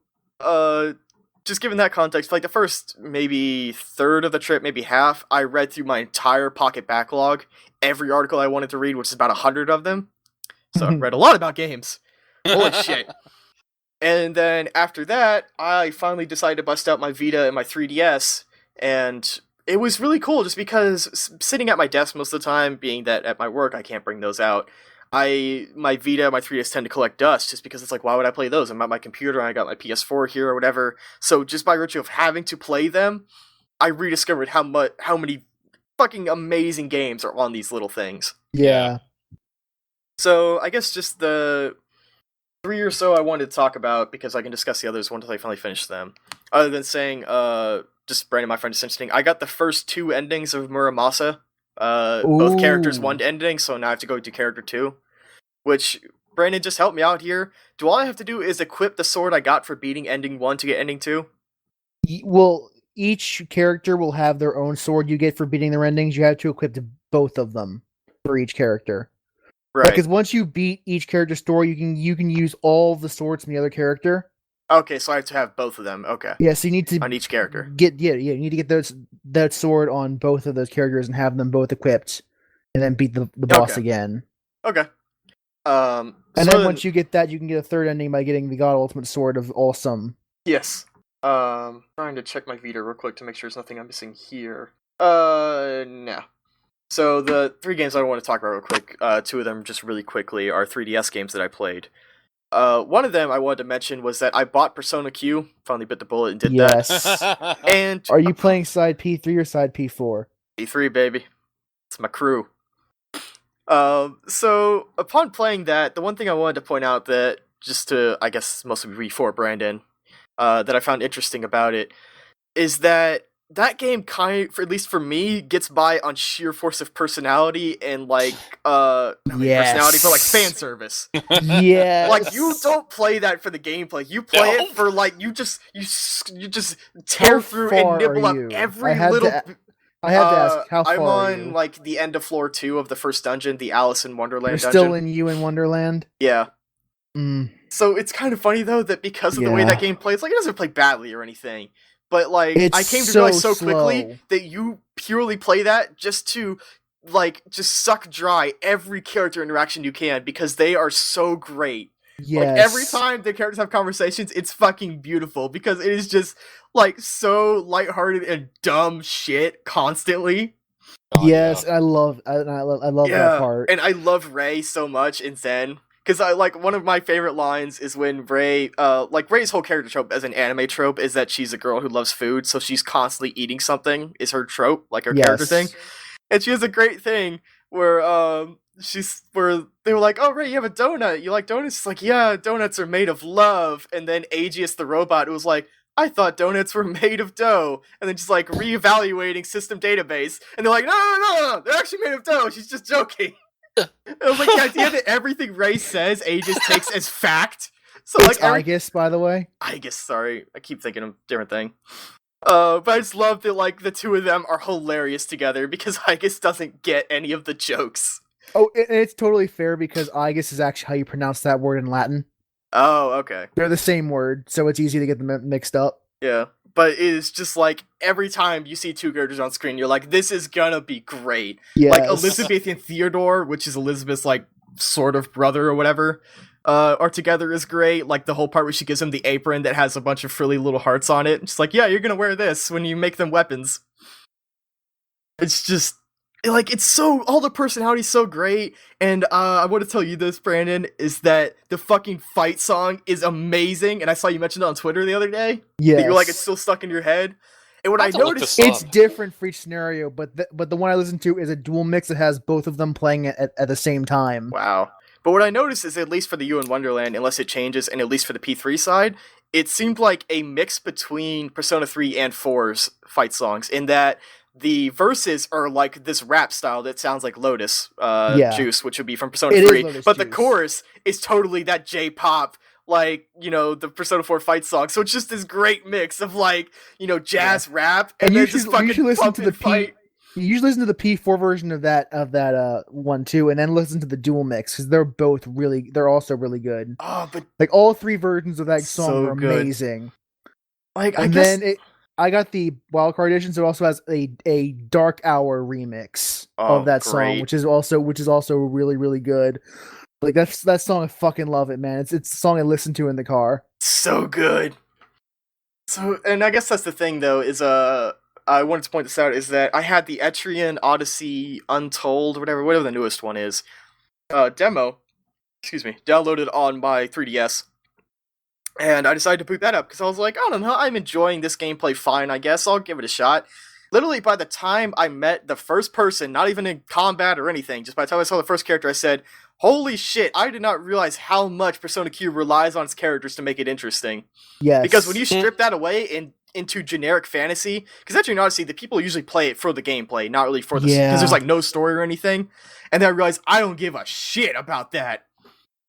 just given that context, like the first maybe third of the trip, maybe half, I read through my entire Pocket backlog, every article I wanted to read, which is about 100 of them. So I read a lot about games. Holy shit. And then after that, I finally decided to bust out my Vita and my 3DS, and it was really cool just because sitting at my desk most of the time, being that at my work I can't bring those out, my Vita, my 3DS tend to collect dust just because it's like, why would I play those? I'm at my computer and I got my PS4 here or whatever. So just by virtue of having to play them, I rediscovered how many fucking amazing games are on these little things.
Yeah.
So I guess just the 3 or so I wanted to talk about, because I can discuss the others once I finally finish them. Other than saying, just Brandon, my friend, is interesting. I got the first 2 endings of Muramasa. Both characters 1 ending, so now I have to go to character 2. Which, Brandon, just help me out here. Do all I have to do is equip the sword I got for beating ending 1 to get ending 2?
Well, each character will have their own sword you get for beating their endings. You have to equip both of them for each character.
Right.
Because once you beat each character's story, you can use all the swords from the other character.
Okay, so I have to have both of them. Okay.
Yeah, so you need to
on each character.
You need to get that sword on both of those characters and have them both equipped, and then beat the boss again.
Okay.
And then once you get that, you can get a third ending by getting the God Ultimate Sword of Awesome.
Yes. Trying to check my Vita real quick to make sure there's nothing I'm missing here. No. So the 3 games I want to talk about real quick, 2 of them just really quickly, are 3DS games that I played. One of them I wanted to mention was that I bought Persona Q, finally bit the bullet and did that. And
are you playing side P3 or side P4?
P3, baby. It's my crew. So upon playing that, the one thing I wanted to point out that, just to, I guess, mostly be for Brandon, that I found interesting about it, is that game at least for me, gets by on sheer force of personality and like personality, but like fan service.
Yeah.
Like you don't play that for the gameplay. You play it for like you just tear through and nibble up every little.
I had to ask, how far
I'm
are
on
you?
like the end of floor 2 of the first dungeon, the Alice in Wonderland
You're
dungeon.
still in You in Wonderland?
Yeah.
Mm.
So it's kind of funny though that because of the way that game plays, like it doesn't play badly or anything. But like I came to realize so quickly that you purely play that just to just suck dry every character interaction you can, because they are so great.
Yes.
Like every time the characters have conversations, it's fucking beautiful because it is just like so lighthearted and dumb shit constantly.
Yes, I love that part.
And I love Ray so much in Zen. Because I like one of my favorite lines is when Ray, Ray's whole character trope as an anime trope is that she's a girl who loves food, so she's constantly eating something is her trope, like her character thing. And she has a great thing where they were like, "Oh Ray, you have a donut. You like donuts?" She's like, "Yeah, donuts are made of love." And then Aegeus the robot was like, "I thought donuts were made of dough." And then just like reevaluating system database, and they're like, "No, they're actually made of dough. She's just joking." It was like the idea that everything Ray says, Aegis takes as fact. So
it's Aegis, by the way.
Aegis, sorry, I keep thinking of a different thing. But I just love that like the 2 of them are hilarious together because Aegis doesn't get any of the jokes.
Oh, and it's totally fair because Aegis is actually how you pronounce that word in Latin.
Oh, okay.
They're the same word, so it's easy to get them mixed up.
Yeah, but it is just like every time you see 2 characters on screen, you're like, this is gonna be great.
Yes.
Like Elizabeth and Theodore, which is Elizabeth's like sort of brother or whatever. Our Together is great. Like the whole part where she gives him the apron that has a bunch of frilly little hearts on it. She's like, yeah, you're gonna wear this when you make them weapons. It's just like it's so all the personality's so great. And I want to tell you this, Brandon, is that the fucking fight song is amazing. And I saw you mention it on Twitter the other day.
Yes.
That you're like, it's still stuck in your head. And what
I'll
I
have to look
noticed,
this
It's
up.
different for each scenario, but the one I listen to is a dual mix that has both of them playing at the same time.
wow. But what I noticed is, at least for the U in Wonderland, unless it changes, and at least for the P3 side, it seemed like a mix between Persona 3 and 4's fight songs, in that the verses are like this rap style that sounds like Lotus
Yeah.
Juice, which would be from Persona
It is
3,
Lotus
but the
Juice.
chorus is totally that J-pop, like, you know, the Persona 4 fight song. So it's just this great mix of, like, you know, jazz rap, and
you
then
should,
just fucking
you should listen
pump
to
and
the
fight.
You usually listen to the P4 version of that one too, and then listen to the dual mix because they're also really good.
Oh, but
Like all three versions of that song
So
are
good.
amazing.
like, I
And
guess
then I got the wildcard edition, so it also has a Dark Hour remix of that song,
great.
which is also really really good. Like that song, I fucking love it, man. It's a song I listen to in the car.
so good. So, and I guess that's the thing, though, is I wanted to point this out, is that I had the Etrian Odyssey Untold, whatever the newest one is, demo, downloaded on my 3DS, and I decided to boot that up, because I was like, I don't know, I'm enjoying this gameplay fine, I guess, I'll give it a shot. Literally, by the time I met the first person, not even in combat or anything, just by the time I saw the first character, I said, holy shit, I did not realize how much Persona Q relies on its characters to make it interesting.
Yes,
Because when you strip that away into generic fantasy, because that's Odyssey, the people usually play it for the gameplay, not really for the
Yeah.
because there's like no story or anything. And then I realized I don't give a shit about that.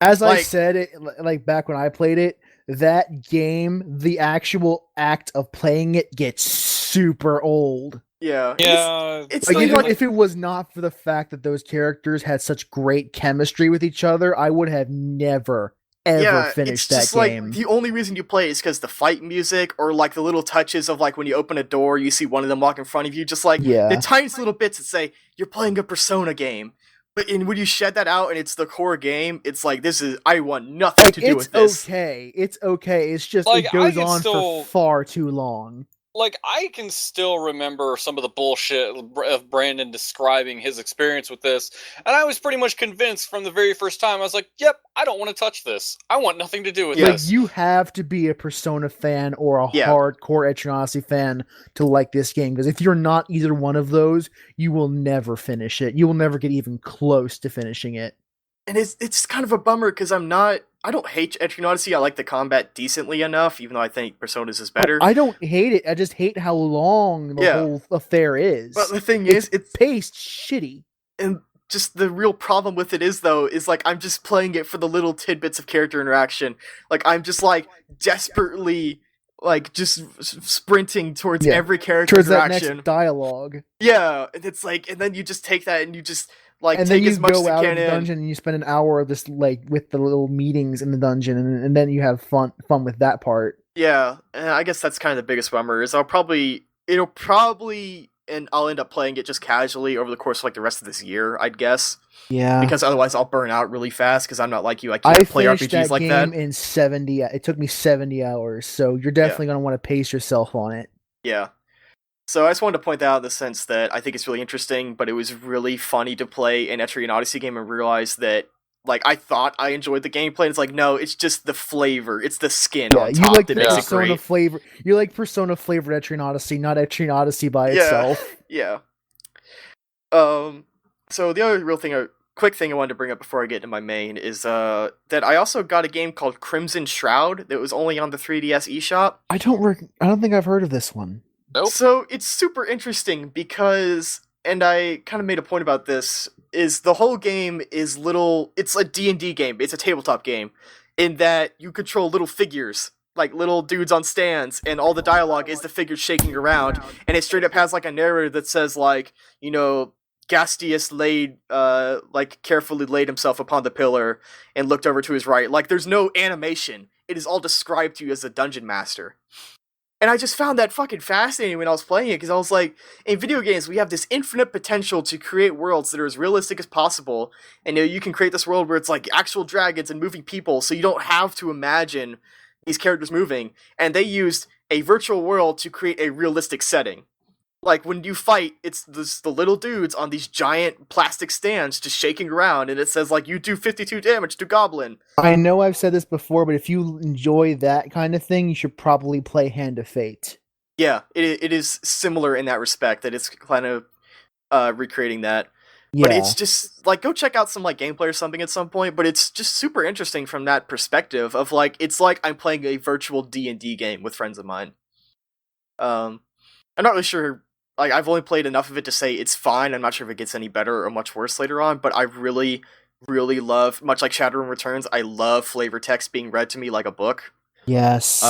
as I
like-
said it, like back when I played it, that game, the actual act of playing it gets super old.
Yeah,
Yeah,
it's
Like,
not
even
even
if it was not for the fact that those characters had such great chemistry with each other, I would have never ever
it's
finished that
just
game.
like the only reason you play it is because the fight music or like the little touches of like when you open a door, you see one of them walk in front of you, just like
Yeah.
the tiniest little bits that say you're playing a Persona game. But when you shed that out and it's the core game, it's like I want nothing
Like,
to do
it's
with this.
okay. It's okay. It's just
Like,
it
I
goes
can
on
still-
for far too long.
like I can still remember some of the bullshit of Brandon describing his experience with this, and I was pretty much convinced from the very first time. I was like, "Yep, I don't want to touch this. I want nothing to do with
Yeah.
Like,
this."
you have to be a Persona fan or a
Yeah.
hardcore Etrian fan to like this game, because if you're not either one of those, you will never finish it. You will never get even close to finishing it.
And it's kind of a bummer because I don't hate Etrian Odyssey. I like the combat decently enough, even though I think Persona's is better.
I don't hate it. I just hate how long the
Yeah.
whole affair is.
But the thing is, it's
Paced shitty.
and just the real problem with it is though is like I'm just playing it for the little tidbits of character interaction. Like I'm just like desperately like just sprinting towards
Yeah.
every character
Towards that
interaction.
next dialogue.
Yeah, and it's like, and then you just take that and you just like
And then
take
you
as much as
go
you
out
can
of the
in.
dungeon and you spend an hour of this like with the little meetings in the dungeon, and then you have fun with that part.
Yeah, and I guess that's kind of the biggest bummer is and I'll end up playing it just casually over the course of like the rest of this year, I'd guess,
Yeah.
because otherwise I'll burn out really fast because I'm not like you, I
I
can't play
finished
RPGs
that
like
game
that.
in 70. It took me 70 hours, so you're definitely going to want to pace yourself on it.
Yeah. So I just wanted to point that out in the sense that I think it's really interesting, but it was really funny to play an Etrian Odyssey game and realize that, like, I thought I enjoyed the gameplay, and it's like, no, it's just the flavor, it's the skin
Yeah,
on
you
top
like
that
the
makes it
Persona
great.
flavor. You like Persona flavored Etrian Odyssey, not Etrian Odyssey by
Yeah.
itself.
Yeah. So the other quick thing I wanted to bring up before I get into my main is that I also got a game called Crimson Shroud that was only on the 3DS eShop.
I don't think I've heard of this one.
Nope.
So it's super interesting because, and I kind of made a point about this, is the whole game is it's a D&D game, it's a tabletop game, in that you control little figures, like little dudes on stands, and all the dialogue is the figures shaking around, and it straight up has like a narrator that says like, you know, Gastius carefully laid himself upon the pillar and looked over to his right. Like, there's no animation. It is all described to you as a dungeon master. And I just found that fucking fascinating when I was playing it, because I was like, in video games, we have this infinite potential to create worlds that are as realistic as possible. And you can create this world where it's like actual dragons and moving people, so you don't have to imagine these characters moving. And they used a virtual world to create a realistic setting. Like, when you fight, it's the little dudes on these giant plastic stands just shaking around, and it says, like, you do 52 damage to Goblin.
I know I've said this before, but if you enjoy that kind of thing, you should probably play Hand of Fate.
Yeah, it is similar in that respect, that it's kind of recreating that.
Yeah.
But it's just, like, go check out some, like, gameplay or something at some point, but it's just super interesting from that perspective of, like, it's like I'm playing a virtual D&D game with friends of mine. I'm not really sure, like, I've only played enough of it to say it's fine. I'm not sure if it gets any better or much worse later on, but I really, really love, much like Shadowrun Returns, I love flavor text being read to me like a book.
Yes.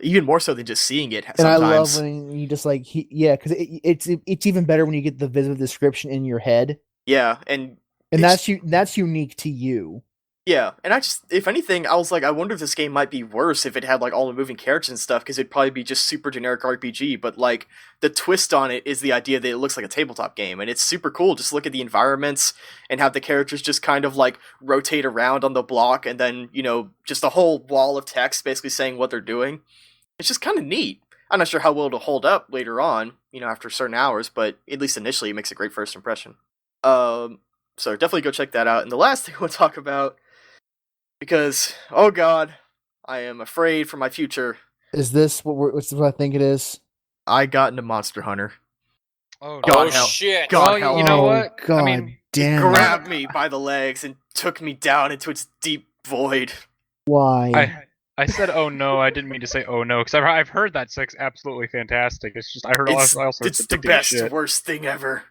Even more so than just seeing it sometimes.
And I love when you just like, because it's even better when you get the visual description in your head.
Yeah, and
that's unique to you.
Yeah, and I just, if anything, I was like, I wonder if this game might be worse if it had, like, all the moving characters and stuff, because it'd probably be just super generic RPG, but, like, the twist on it is the idea that it looks like a tabletop game, and it's super cool. Just look at the environments and have the characters just kind of, like, rotate around on the block, and then, just a whole wall of text basically saying what they're doing. It's just kind of neat. I'm not sure how well it'll hold up later on, after certain hours, but at least initially it makes a great first impression. So definitely go check that out. And the last thing we'll talk about, because, oh god, I am afraid for my future.
Is this what I think it is?
I got into Monster Hunter.
Oh,
God
oh
help.
shit!
God
Oh,
help.
you know
Oh,
what?
God
I mean,
damn.
Grabbed me by the legs and took me down into its deep void.
Why?
I said oh no. I didn't mean to say oh no because I've heard that sex absolutely fantastic. It's just I heard all sorts
It's
of
the
addicting
best,
shit.
worst thing ever.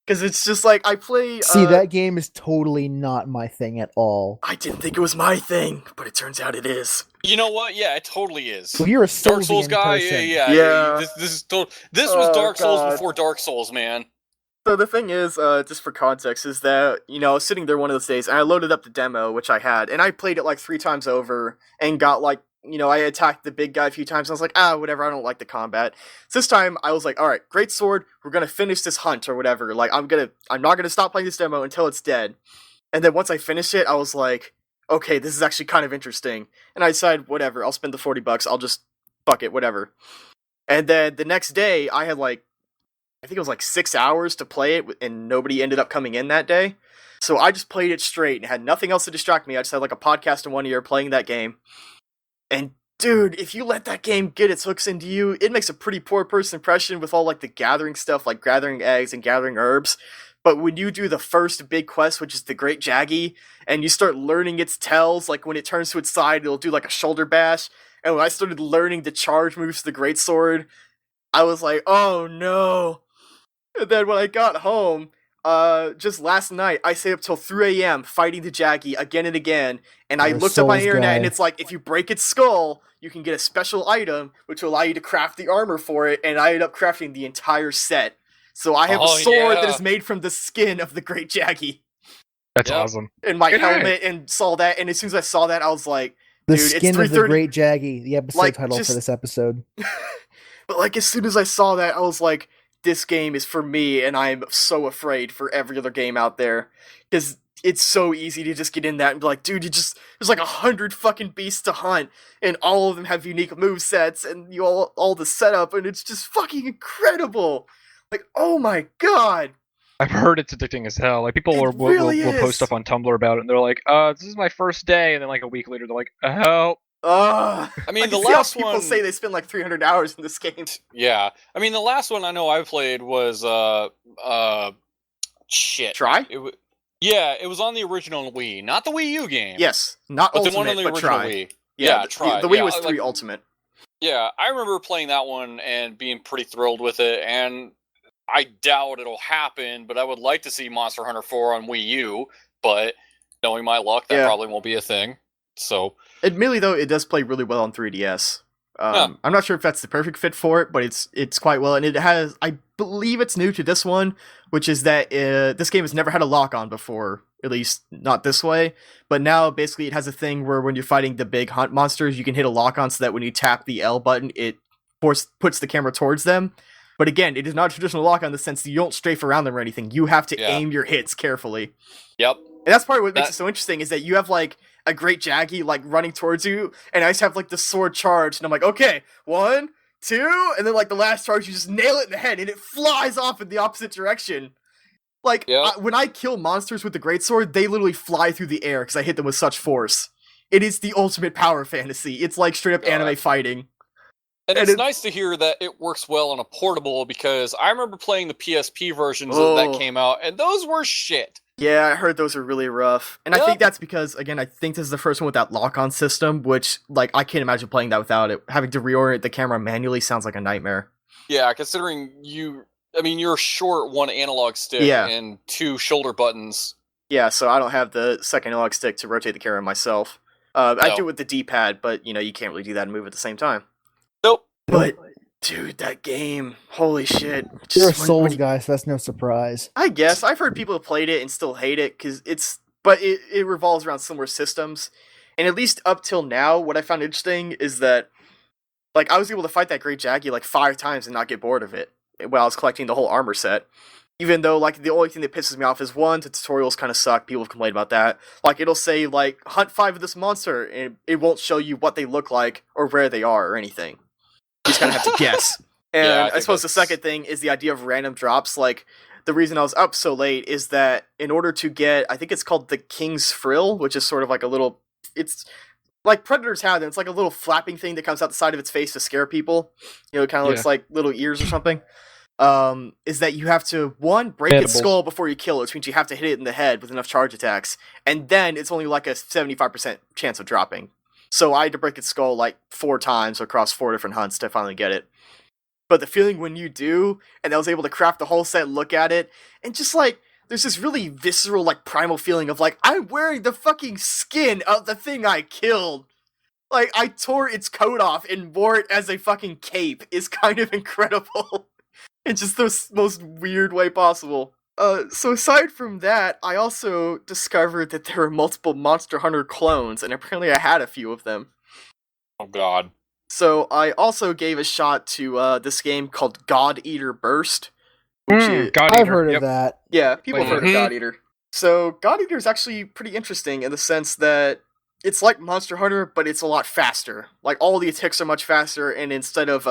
Because it's just like, I play...
See, that game is totally not my thing at all.
I didn't think it was my thing, but it turns out it is.
You know what? Yeah, it totally is.
Well, you're a
Dark Souls
Soulsian
guy,
person.
yeah. This was
Oh,
Dark Souls
God.
before Dark Souls, man.
So the thing is, just for context, is that, I was sitting there one of those days, and I loaded up the demo, which I had, and I played it like 3 times over, and got like, I attacked the big guy a few times, and I was like, whatever, I don't like the combat. So this time, I was like, alright, great sword, we're gonna finish this hunt, or whatever, like, I'm not gonna stop playing this demo until it's dead. And then once I finished it, I was like, okay, this is actually kind of interesting. And I decided, whatever, I'll spend the $40, I'll just, fuck it, whatever. And then the next day, I had like, I think it was like 6 hours to play it, and nobody ended up coming in that day. So I just played it straight and had nothing else to distract me. I just had like a podcast in one ear playing that game. And dude, if you let that game get its hooks into you, it makes a pretty poor first impression with all like the gathering stuff, like gathering eggs and gathering herbs. But when you do the first big quest, which is the Great Jaggy, and you start learning its tells, like when it turns to its side, it'll do like a shoulder bash. And when I started learning the charge moves to the Great Sword, I was like, oh no. And then when I got home, just last night, I stayed up till 3 a.m. fighting the Jaggy again and again, and I
You're a
looked up my
Souls
internet,
guy.
and it's like, if you break its skull, you can get a special item, which will allow you to craft the armor for it, and I ended up crafting the entire set. So I have a
Oh,
sword that
yeah.
is made from the skin of the Great Jaggy,
That's
Yep.
awesome.
and my
Good
helmet, and saw that, and as soon as I saw that, I was like,
The
Dude, it's
skin of the
3:30.
Great Jaggy, the episode
Like,
title
just-
for this episode.
but like, as soon as I saw that, I was like, this game is for me, and I'm so afraid for every other game out there. Because it's so easy to just get in that and be like, dude, there's like 100 fucking beasts to hunt, and all of them have unique movesets, and all the setup, and it's just fucking incredible. Like, oh my god.
I've heard it's addicting as hell. Like people
It
will
really
post
is.
stuff on Tumblr about it, and they're like, "This is my first day," and then like a week later, they're like, "Help!"
Ugh.
I mean,
I
the
can see how
last
people
one.
say they spend like 300 hours in this game.
Yeah, I mean, the last one I know I played was shit.
Try?
Yeah, it was on the original Wii, not the Wii U game.
Yes. Not
but the
Ultimate,
one on the
but
original
try.
Wii.
Yeah,
try.
The Wii
Yeah,
was 3
like-
Ultimate.
Yeah, I remember playing that one and being pretty thrilled with it, and I doubt it'll happen, but I would like to see Monster Hunter 4 on Wii U, but knowing my luck, that
Yeah.
probably won't be a thing. So,
Admittedly, though, it does play really well on 3DS.
Yeah.
I'm not sure if that's the perfect fit for it, but it's quite well, and it has, I believe it's new to this one, which is that this game has never had a lock-on before, at least not this way, but now basically it has a thing where when you're fighting the big hunt monsters, you can hit a lock-on so that when you tap the L button, it puts the camera towards them. But again, it is not a traditional lock in the sense that you don't strafe around them or anything. You have to aim your hits carefully.
Yep.
And that's part of what makes it so interesting, is that you have, like, a Great Jaggy, like, running towards you, and I just have, like, the sword charged, and I'm like, okay, 1, 2, and then, like, the last charge, you just nail it in the head, and it flies off in the opposite direction. Like, when I kill monsters with the greatsword, they literally fly through the air, because I hit them with such force. It is the ultimate power fantasy. It's like straight-up anime fighting.
And it's nice to hear that it works well on a portable, because I remember playing the PSP versions that came out, and those were shit.
Yeah, I heard those are really rough. And I think that's because, again, I think this is the first one with that lock-on system, which, like, I can't imagine playing that without it. Having to reorient the camera manually sounds like a nightmare.
Yeah, considering you're short one analog stick and 2 shoulder buttons.
Yeah, so I don't have the second analog stick to rotate the camera myself. I do it with the D-pad, but, you can't really do that and move at the same time.
Nope.
But, dude, that game, holy shit.
You're a Souls guy, so that's no surprise.
I guess. I've heard people have played it and still hate it, but it revolves around similar systems. And at least up till now, what I found interesting is that, like, I was able to fight that Great Jaggy, like, 5 times and not get bored of it while I was collecting the whole armor set. Even though, like, the only thing that pisses me off is, 1, the tutorials kind of suck. People have complained about that. Like, it'll say, like, hunt 5 of this monster, and it won't show you what they look like or where they are or anything. You just kind of have to guess. And I suppose the second thing is the idea of random drops. Like, the reason I was up so late is that in order to get, I think it's called the King's Frill, which is sort of like a little, it's like Predators have them. It's like a little flapping thing that comes out the side of its face to scare people. It kind of looks like little ears or something. Is that you have to, 1, break its skull before you kill it, which means you have to hit it in the head with enough charge attacks. And then it's only like a 75% chance of dropping. So I had to break its skull like 4 times across 4 different hunts to finally get it. But the feeling when you do, and I was able to craft the whole set, look at it, and just like, there's this really visceral, like, primal feeling of like, I'm wearing the fucking skin of the thing I killed. Like, I tore its coat off and wore it as a fucking cape is kind of incredible. In just the most weird way possible. So aside from that, I also discovered that there were multiple Monster Hunter clones, and apparently I had a few of them.
Oh god.
So I also gave a shot to this game called God Eater Burst. Which
I've heard of that.
Yeah, people have heard of God Eater. So God Eater is actually pretty interesting in the sense that it's like Monster Hunter, but it's a lot faster. Like, all the attacks are much faster, and instead of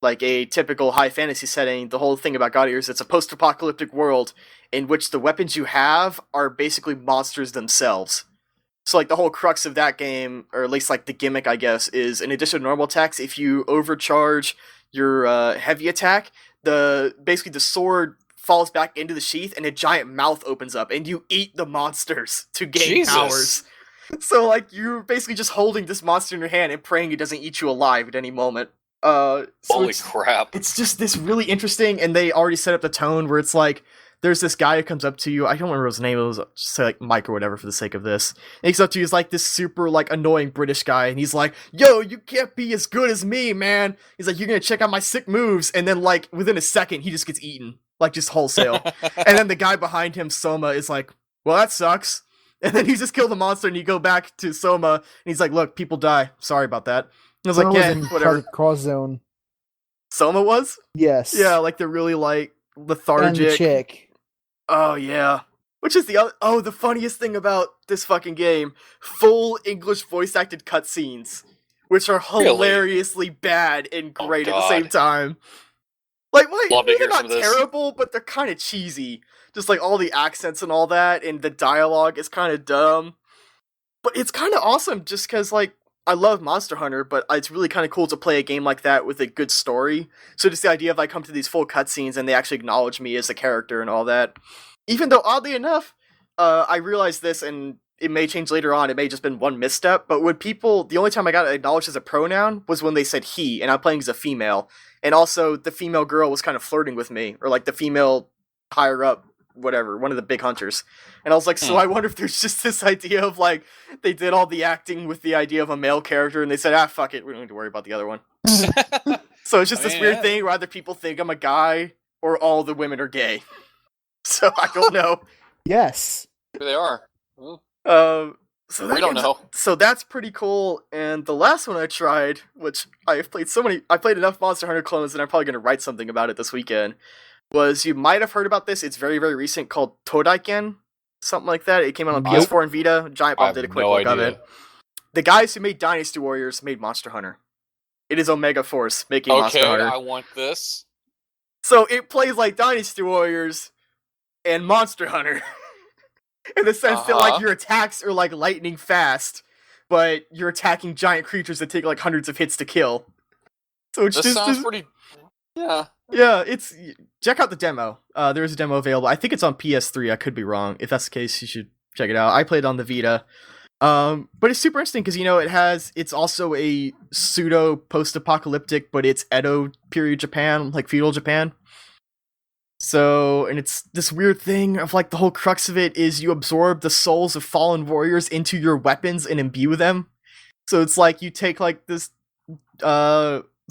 like a typical high fantasy setting, the whole thing about God Eater is it's a post-apocalyptic world in which the weapons you have are basically monsters themselves. So, like, the whole crux of that game, or at least, like, the gimmick, I guess, is in addition to normal attacks, if you overcharge your heavy attack, basically the sword falls back into the sheath and a giant mouth opens up and you eat the monsters to gain powers. So, like, you're basically just holding this monster in your hand and praying it doesn't eat you alive at any moment.
Holy crap.
It's just this really interesting, and they already set up the tone where it's like, there's this guy who comes up to you, I don't remember his name, it was just like Mike or whatever for the sake of this, and he comes up to you, he's like this super, like, annoying British guy, and he's like, yo, you can't be as good as me, man! He's like, you're gonna check out my sick moves, and then, like, within a second, he just gets eaten. Like, just wholesale. And then the guy behind him, Soma, is like, well, that sucks. And then he just killed the monster, and you go back to Soma, and he's like, look, people die, sorry about that. I was like, yeah, whatever.
Cross Zone.
Soma was?
Yes.
Yeah, like they're really, like, lethargic.
And the chick.
Oh, yeah. Which is the funniest thing about this fucking game. Full English voice-acted cutscenes. Which are hilariously bad and great at the same time. Like, they're not terrible, but they're kind of cheesy. Just, like, all the accents and all that, and the dialogue is kind of dumb. But it's kind of awesome, just because, like, I love Monster Hunter, but it's really kind of cool to play a game like that with a good story. So just the idea of I come to these full cutscenes and they actually acknowledge me as a character and all that. Even though, oddly enough, I realized this, and it may change later on, it may have just been one misstep, but when the only time I got acknowledged as a pronoun was when they said he, and I'm playing as a female. And also, the female girl was kind of flirting with me, or like the female higher up, whatever, one of the big hunters. And I was like, so I wonder if there's just this idea of, like, they did all the acting with the idea of a male character, and they said, fuck it, we don't need to worry about the other one. So it's just this weird thing where either people think I'm a guy, or all the women are gay. So I don't know.
Yes.
Here they are.
So
We don't
game's-
know.
So that's pretty cool. And the last one I tried, which I've played I played enough Monster Hunter clones, and I'm probably going to write something about it this weekend. Was you might have heard about this? It's very very recent, called Todaiken, something like that. It came out on
Nope.
PS4 and Vita. Giant
I
Bomb
have
did a quick
no
look of
idea.
it. The guys who made Dynasty Warriors made Monster Hunter. It is Omega Force making Monster
Okay,
Hunter.
I want this.
So it plays like Dynasty Warriors and Monster Hunter. In the sense that like
Uh-huh.
your attacks are like lightning fast, but you're attacking giant creatures that take like hundreds of hits to kill. So it's
This
just
sounds pretty. Yeah.
yeah, it's check out the demo. There is a demo available. I think it's on PS3. I could be wrong. If that's the case, you should check it out. I played it on the Vita. But it's super interesting because it's also a pseudo post-apocalyptic, but it's Edo period Japan, like feudal Japan. So, and it's this weird thing of like the whole crux of it is you absorb the souls of fallen warriors into your weapons and imbue them. So it's like you take like this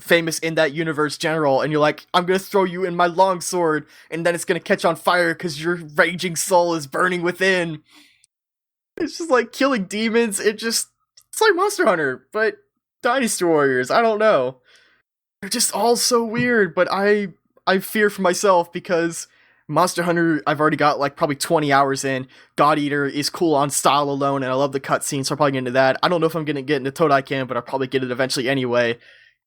famous in that universe general and you're like, I'm gonna throw you in my longsword and then it's gonna catch on fire because your raging soul is burning within. It's just like killing demons. It's like Monster Hunter, but Dynasty Warriors. I don't know. They're just all so weird, but I fear for myself because Monster Hunter, I've already got like probably 20 hours in. God Eater is cool on style alone, and I love the cutscenes, so I'll probably get into that. I don't know if I'm gonna get into Todaiken, but I'll probably get it eventually anyway.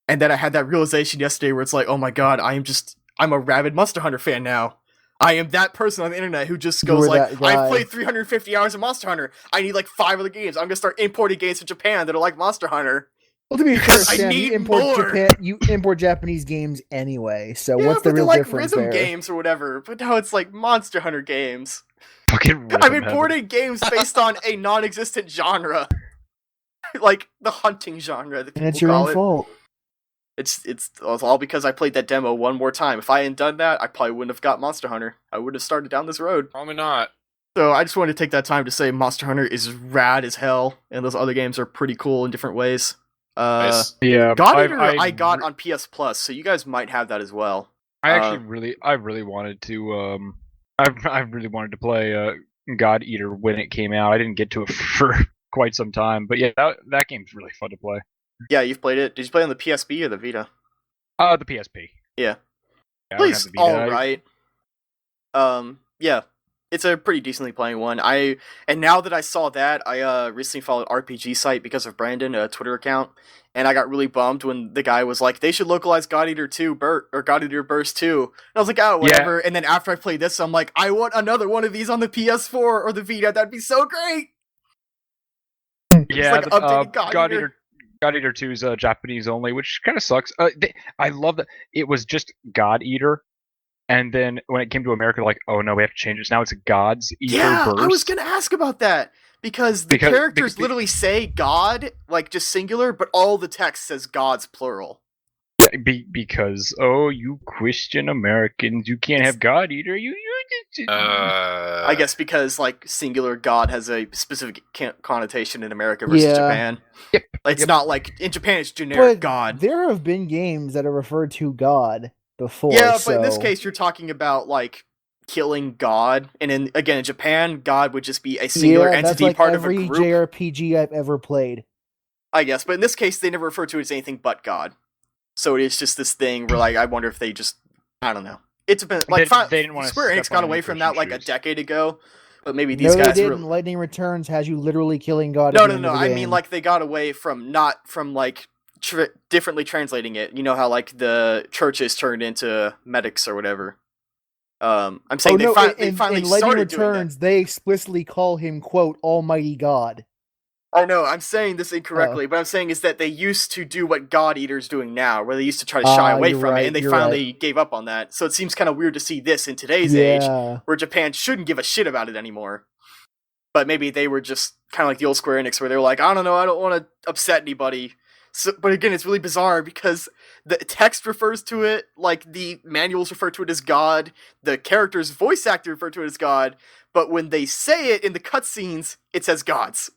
And then I had that realization yesterday where it's like, oh my god, I'm a rabid Monster Hunter fan now. I am that person on the internet who just goes
were
like,
that guy.
I've played 350 hours of Monster Hunter. I need like 5 other games. I'm gonna start importing games from Japan that are like Monster Hunter.
Well, to be fair,
I
Sam,
need more.
you import Japanese games anyway. So
Yeah,
what's
but
the real
they're like
difference
rhythm
there?
games or whatever. But now it's like Monster Hunter games.
Fucking rhythm
I'm
heaven.
importing games based on a non-existent genre, like the hunting genre that
And it's
people
your
call
own
it.
fault.
It's all because I played that demo one more time. If I hadn't done that, I probably wouldn't have got Monster Hunter. I would have started down this road.
Probably not.
So I just wanted to take that time to say Monster Hunter is rad as hell, and those other games are pretty cool in different ways.
Nice.
Yeah,
God Eater I got on PS Plus, so you guys might have that as well.
I actually really wanted to I really wanted to play God Eater when it came out. I didn't get to it for quite some time, but yeah, that game's really fun to play.
Yeah, you've played it. Did you play on the PSP or the Vita?
The PSP.
Yeah.
I don't have
Plays
the Vita.
all right. Yeah, it's a pretty decently playing one. And now that I saw that, I recently followed RPG Site because of Brandon, a Twitter account, and I got really bummed when the guy was like, they should localize God Eater 2 or God Eater Burst 2. And I was like, oh, whatever. And then after I played this, I'm like, I want another one of these on the PS4 or the Vita. That'd be so great.
Yeah,
like updated God Eater.
God Eater 2 is Japanese only, which kind of sucks. I love that it was just God Eater, and then when it came to America, like, oh no, we have to change this. Now it's God's Eater
Yeah,
Burst.
I was gonna ask about that because the characters
because-
literally say God, like just singular, but all the text says God's plural.
Because you Christian Americans, you can't have God Eater.
I guess because like singular God has a specific connotation in America versus
Yeah.
Japan.
Yep.
It's not like in Japan it's generic
But
God.
there have been games that have referred to God before.
Yeah, but in this
so-
case you're talking about like killing God, and in Japan, God would just be a singular
yeah, that's
entity,
like
part of a
every
group.
JRPG I've ever played.
I guess, but in this case they never refer to it as anything but God. So it's just this thing where like I wonder if they just I don't know. It's been like
They didn't wanna
Square Enix
step
got
on
away
any
from that like a
shoes.
decade ago, but maybe these
No,
guys
they
were.
didn't. Lightning Returns has you literally killing God.
No,
at
no,
the
no.
end of the
I
game.
mean, like they got away from not from like differently translating it. You know how like the churches turned into medics or whatever. I'm saying they finally
in Lightning
started doing that.
Returns, they explicitly call him quote Almighty God.
Oh no, I'm saying this incorrectly. What I'm saying is that they used to do what God Eater's doing now, where they used to try to shy away
you're
from
right,
it, and they
you're
finally gave up on that. So it seems kind of weird to see this in today's age,
Yeah.
where Japan shouldn't give a shit about it anymore. But maybe they were just kind of like the old Square Enix, where they're like, I don't know, I don't want to upset anybody. So, but again, it's really bizarre because the text refers to it, like the manuals refer to it as God, the character's voice actor refer to it as God, but when they say it in the cutscenes, it says Gods.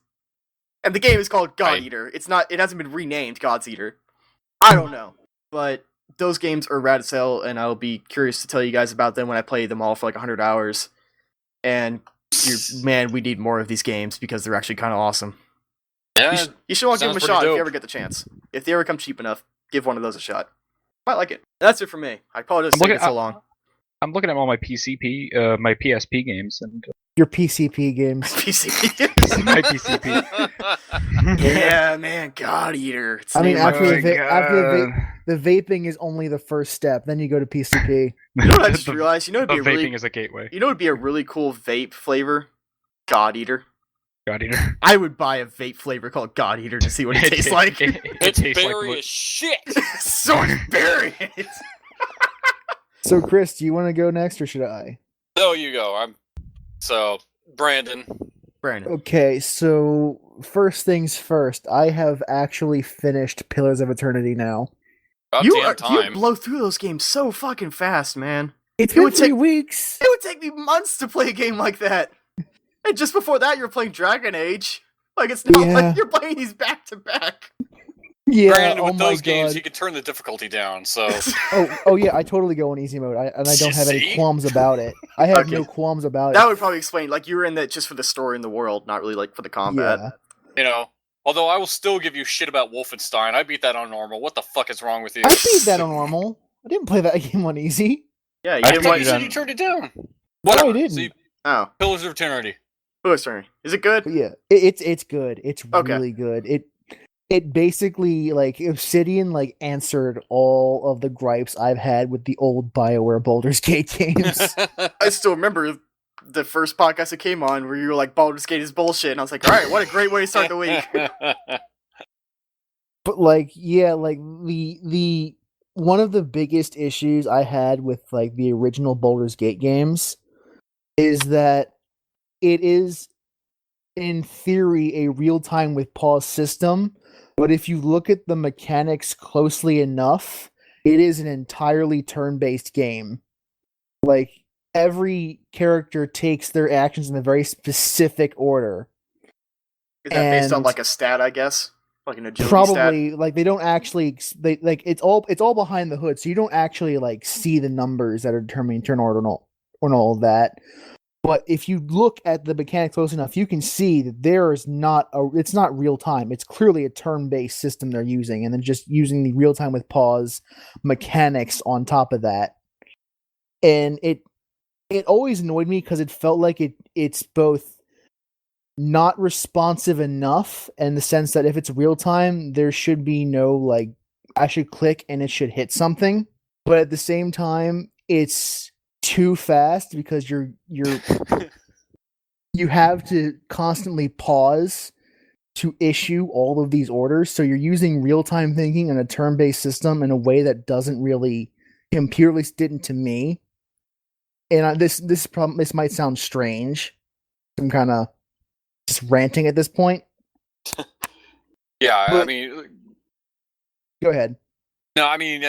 And the game is called God
Right.
Eater. It hasn't been renamed God's Eater. I don't know. But those games are rad as hell, and I'll be curious to tell you guys about them when I play them all for like 100 hours. And man, we need more of these games because they're actually kind of awesome.
Yeah,
You should all give them
sounds
a
pretty
shot if
dope.
you ever get the chance. If they ever come cheap enough, give one of those a shot. Might like it. That's it for me. I apologize
I'm
for taking
looking-
so long.
I'm looking at all my my PSP games, and
Your PCP games.
PCP.
my PCP.
Yeah, man, God Eater. It's
I mean,
named like-
after
Oh,
the vaping is only the first step. Then you go to PCP.
You know what I just
the,
realized? You know
the
it'd be a
vaping
really,
is a gateway.
you know it'd be a really cool vape flavor? God Eater.
God Eater.
I would buy a vape flavor called God Eater to see what it tastes like.
It
It's
tastes like
berry
what-
as shit.
So much berries.
So, Chris, do you want to go next, or should I?
So you go. So Brandon.
Brandon.
Okay, so first things first. I have actually finished Pillars of Eternity now.
About
You
damn
you
time.
blow through those games so fucking fast, man.
It's
It
been
would
3
take-
weeks.
It would take me months to play a game like that. And just before that, you're playing Dragon Age. Like, it's not
Yeah.
like you're playing these back to back.
Yeah.
Brandon,
Oh
with
my
those games,
god.
you could turn the difficulty down. So
Oh yeah. I totally go in easy mode. And I don't have any
See?
qualms about it. I have
Okay.
no qualms about
That
it.
would probably explain, like, you were in that just for the story in the world, not really, like, for the combat.
Yeah.
you know. Although I will still give you shit about Wolfenstein. I beat that on normal. What the fuck is wrong with you?
I beat that on normal. I didn't play that game on easy.
Yeah, you
I
didn't
thought
want...
you
you
said
done.
you turned it down.
No,
Whatever.
I didn't.
See,
Oh,
Pillars of Eternity.
Boo's turn. Is it good?
But yeah, it's good. It's
Okay.
really good. It basically, like, Obsidian, like, answered all of the gripes I've had with the old BioWare Baldur's Gate games.
I still remember the first podcast that came on where you were like, Baldur's Gate is bullshit, and I was like, alright, what a great way to start the week.
But like, yeah, like the one of the biggest issues I had with like the original Baldur's Gate games is that it is in theory a real time with pause system, but if you look at the mechanics closely enough, it is an entirely turn-based game. Like, every character takes their actions in a very specific order.
Is that based on
And-
like a stat, I guess? Like an agility
Probably like they don't actually they like it's all behind the hood, so you don't actually like see the numbers that are determining turn order and all of that. But if you look at the mechanics close enough, you can see that it's not real time. It's clearly a turn-based system they're using, and then just using the real time with pause mechanics on top of that. And it always annoyed me because it felt like it's both not responsive enough in the sense that if it's real time, there should be no like I should click and it should hit something. But at the same time, it's too fast because you have to constantly pause to issue all of these orders. So you're using real-time thinking in a turn-based system in a way that doesn't really compute, at least didn't to me. And this might sound strange. I'm kind of just ranting at this point.
Yeah, I
But-
mean,
Go ahead.
no, I mean,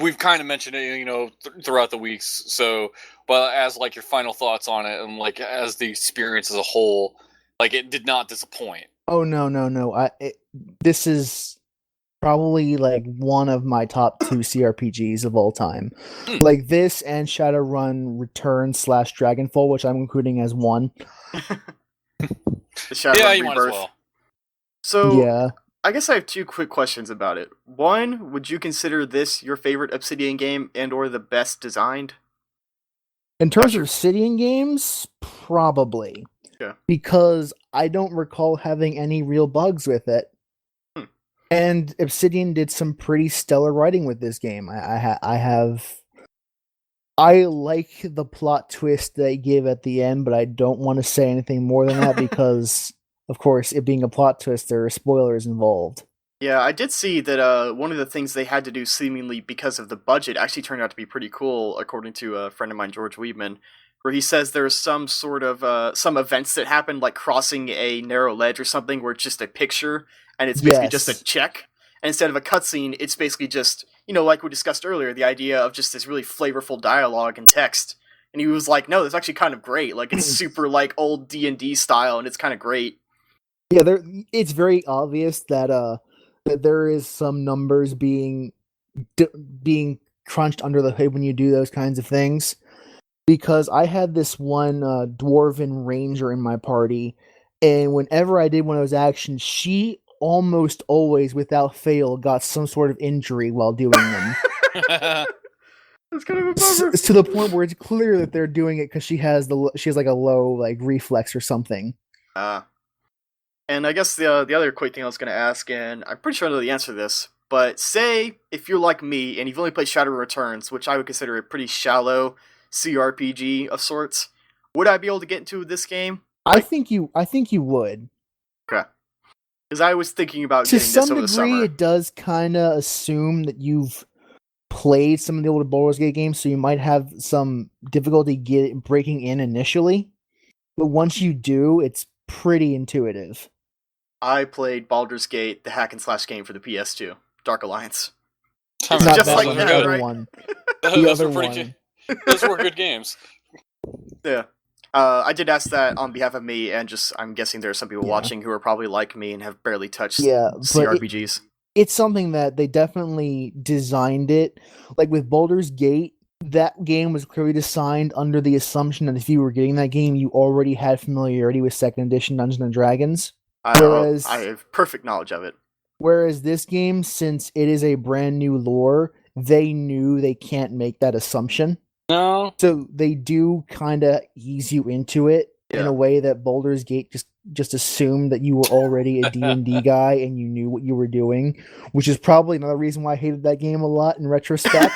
we've kind of mentioned it, throughout the weeks. So, but as like your final thoughts on it, and like as the experience as a whole, like it did not disappoint.
Oh no. This is probably like one of my top 2 CRPGs of all time.
Hmm.
Like this and Shadowrun Return / Dragonfall, which I'm including as one.
The Shadow
Yeah,
of
you might as
Rebirth.
well.
So,
Yeah.
I guess I have 2 quick questions about it. One, would you consider this your favorite Obsidian game and or the best designed?
In terms of Obsidian games, probably.
Yeah.
Because I don't recall having any real bugs with it.
Hmm.
And Obsidian did some pretty stellar writing with this game. I like the plot twist they give at the end, but I don't want to say anything more than that because, of course, it being a plot twist, there are spoilers involved.
Yeah, I did see that one of the things they had to do seemingly because of the budget actually turned out to be pretty cool, according to a friend of mine, George Weidman, where he says there's some sort of, some events that happen, like crossing a narrow ledge or something, where it's just a picture, and it's basically just
Yes.
a check. And instead of a cutscene, it's basically just, like we discussed earlier, the idea of just this really flavorful dialogue and text. And he was like, no, that's actually kind of great. Like, it's super, like, old D&D style, and it's kind of great.
Yeah, it's very obvious that that there is some numbers being crunched under the hood when you do those kinds of things. Because I had this one dwarven ranger in my party, And whenever I did one of those actions, she almost always, without fail, got some sort of injury while doing them.
That's kind of a bummer.
To the point where it's clear that they're doing it because she has like a low like reflex or something.
And I guess the other quick thing I was going to ask, and I'm pretty sure I know the answer to this, but say if you're like me and you've only played Shadowrun Returns, which I would consider a pretty shallow CRPG of sorts, would I be able to get into this game?
I think you would.
Okay. Because I was thinking about
To
getting this
some
over the
degree,
summer.
it does kind of assume that you've played some of the older Baldur's Gate games, so you might have some difficulty breaking in initially. But once you do, it's pretty intuitive.
I played Baldur's Gate, the hack and slash game for the PS2, Dark Alliance.
I mean,
Not
just
that
like
one,
that,
the other
right?
one.
those
The
were
other
pretty
one.
good. Those were good games.
Yeah. I did ask that on behalf of me, and just I'm guessing there are some people
Yeah.
watching who are probably like me and have barely touched
Yeah, but
CRPGs.
it's something that they definitely designed it. Like with Baldur's Gate, that game was clearly designed under the assumption that if you were getting that game, you already had familiarity with second edition Dungeons and Dragons. whereas-
I have perfect knowledge of it.
Whereas this game, since it is a brand new lore, they knew they can't make that assumption.
No.
So they do kind of ease you into it in
Yeah.
a way that Baldur's Gate just assumed that you were already a D&D guy and you knew what you were doing, which is probably another reason why I hated that game a lot in retrospect.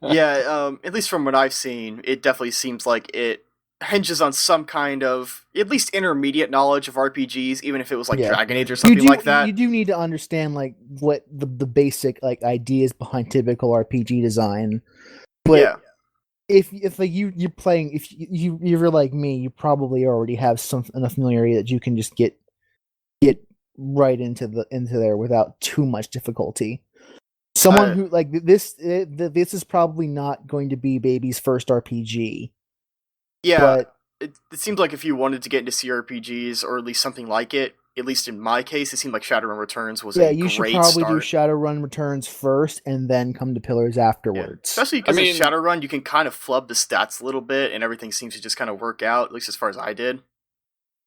Yeah, at least from what I've seen, it definitely seems like it hinges on some kind of at least intermediate knowledge of RPGs, even if it was like
Yeah.
Dragon Age or something like that.
You do need to understand like what the basic like ideas behind typical RPG design. But
Yeah.
if like you're playing, if you're like me, you probably already have enough familiarity that you can just get right into there without too much difficulty. Someone who like this is probably not going to be baby's first RPG.
Yeah,
But
it seems like if you wanted to get into CRPGs or at least something like it, at least in my case, it seemed like Shadowrun Returns was
yeah,
a
you should
great
probably
start.
do Shadowrun Returns first and then come to Pillars
Yeah.
afterwards.
Especially because
I
in
mean-
Shadowrun, you can kind of flub the stats a little bit, and everything seems to just kind of work out, at least as far as I did.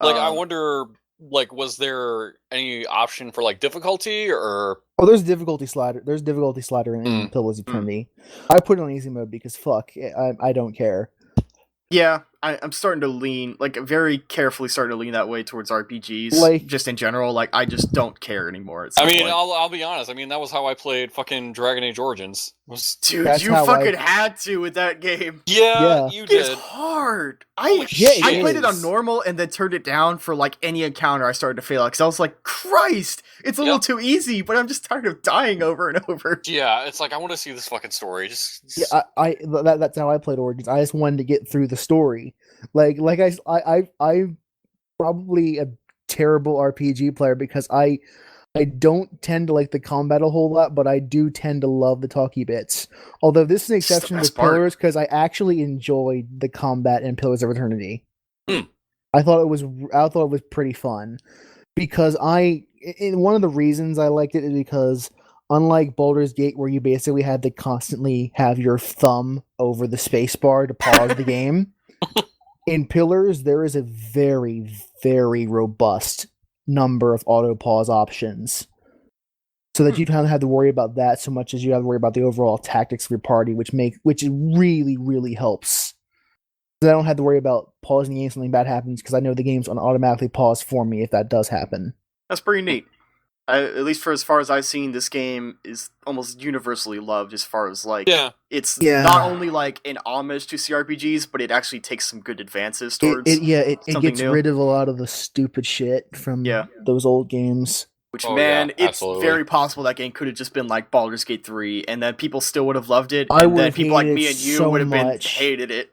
Like, I
Um,
wonder, like, was there any option for like difficulty or?
Oh, there's difficulty slider. There's difficulty slider in Pillars of Eternity. I put it on easy mode because fuck, I don't care.
Yeah, I'm starting to lean, like, very carefully starting to lean that way towards RPGs.
Like-
just in general, like, I just don't care anymore. At
I
some
mean,
point.
I'll be honest. I mean, that was how I played fucking Dragon Age Origins. Was
Dude,
That's
you
how
fucking
I-
had to with that game.
yeah,
Yeah.
you
It's
did.
hard.
Holy
Yeah, it
I played it on
is.
normal and then turned it down for like any encounter I started to fail at because I was like, Christ, it's a little too easy, but I'm just tired of dying over and over.
Yeah, it's like I want to see this fucking story. Just
Yeah, that's how I played Origins. I just wanted to get through the story. Like I'm probably a terrible RPG player because I don't tend to like the combat a whole lot, but I do tend to love the talky bits. Although this is an
It's the
exception
best
with
part.
Pillars because I actually enjoyed the combat in Pillars of Eternity.
Hmm.
I thought it was pretty fun because one of the reasons I liked it is because unlike Baldur's Gate where you basically had to constantly have your thumb over the space bar to pause the game, in Pillars there is a very, very robust number of auto pause options. So that you don't have to worry about that so much as you have to worry about the overall tactics of your party, which really, really helps. I don't have to worry about pausing the game if something bad happens because I know the game's on automatically pause for me if that does happen.
That's pretty neat. At least for as far as I've seen, this game is almost universally loved as far as like
yeah.
it's
Yeah.
not only like an homage to CRPGs, but it actually takes some good advances towards
It
something
gets
new.
rid of a lot of the stupid shit from
Yeah.
those old games.
Which,
Oh,
man,
yeah,
it's
absolutely.
very possible that game could have just been like Baldur's Gate 3, and then people still would have loved it,
I
and
would
then
have
people like
hated
me
it
and you
so
would have been
much.
hated it.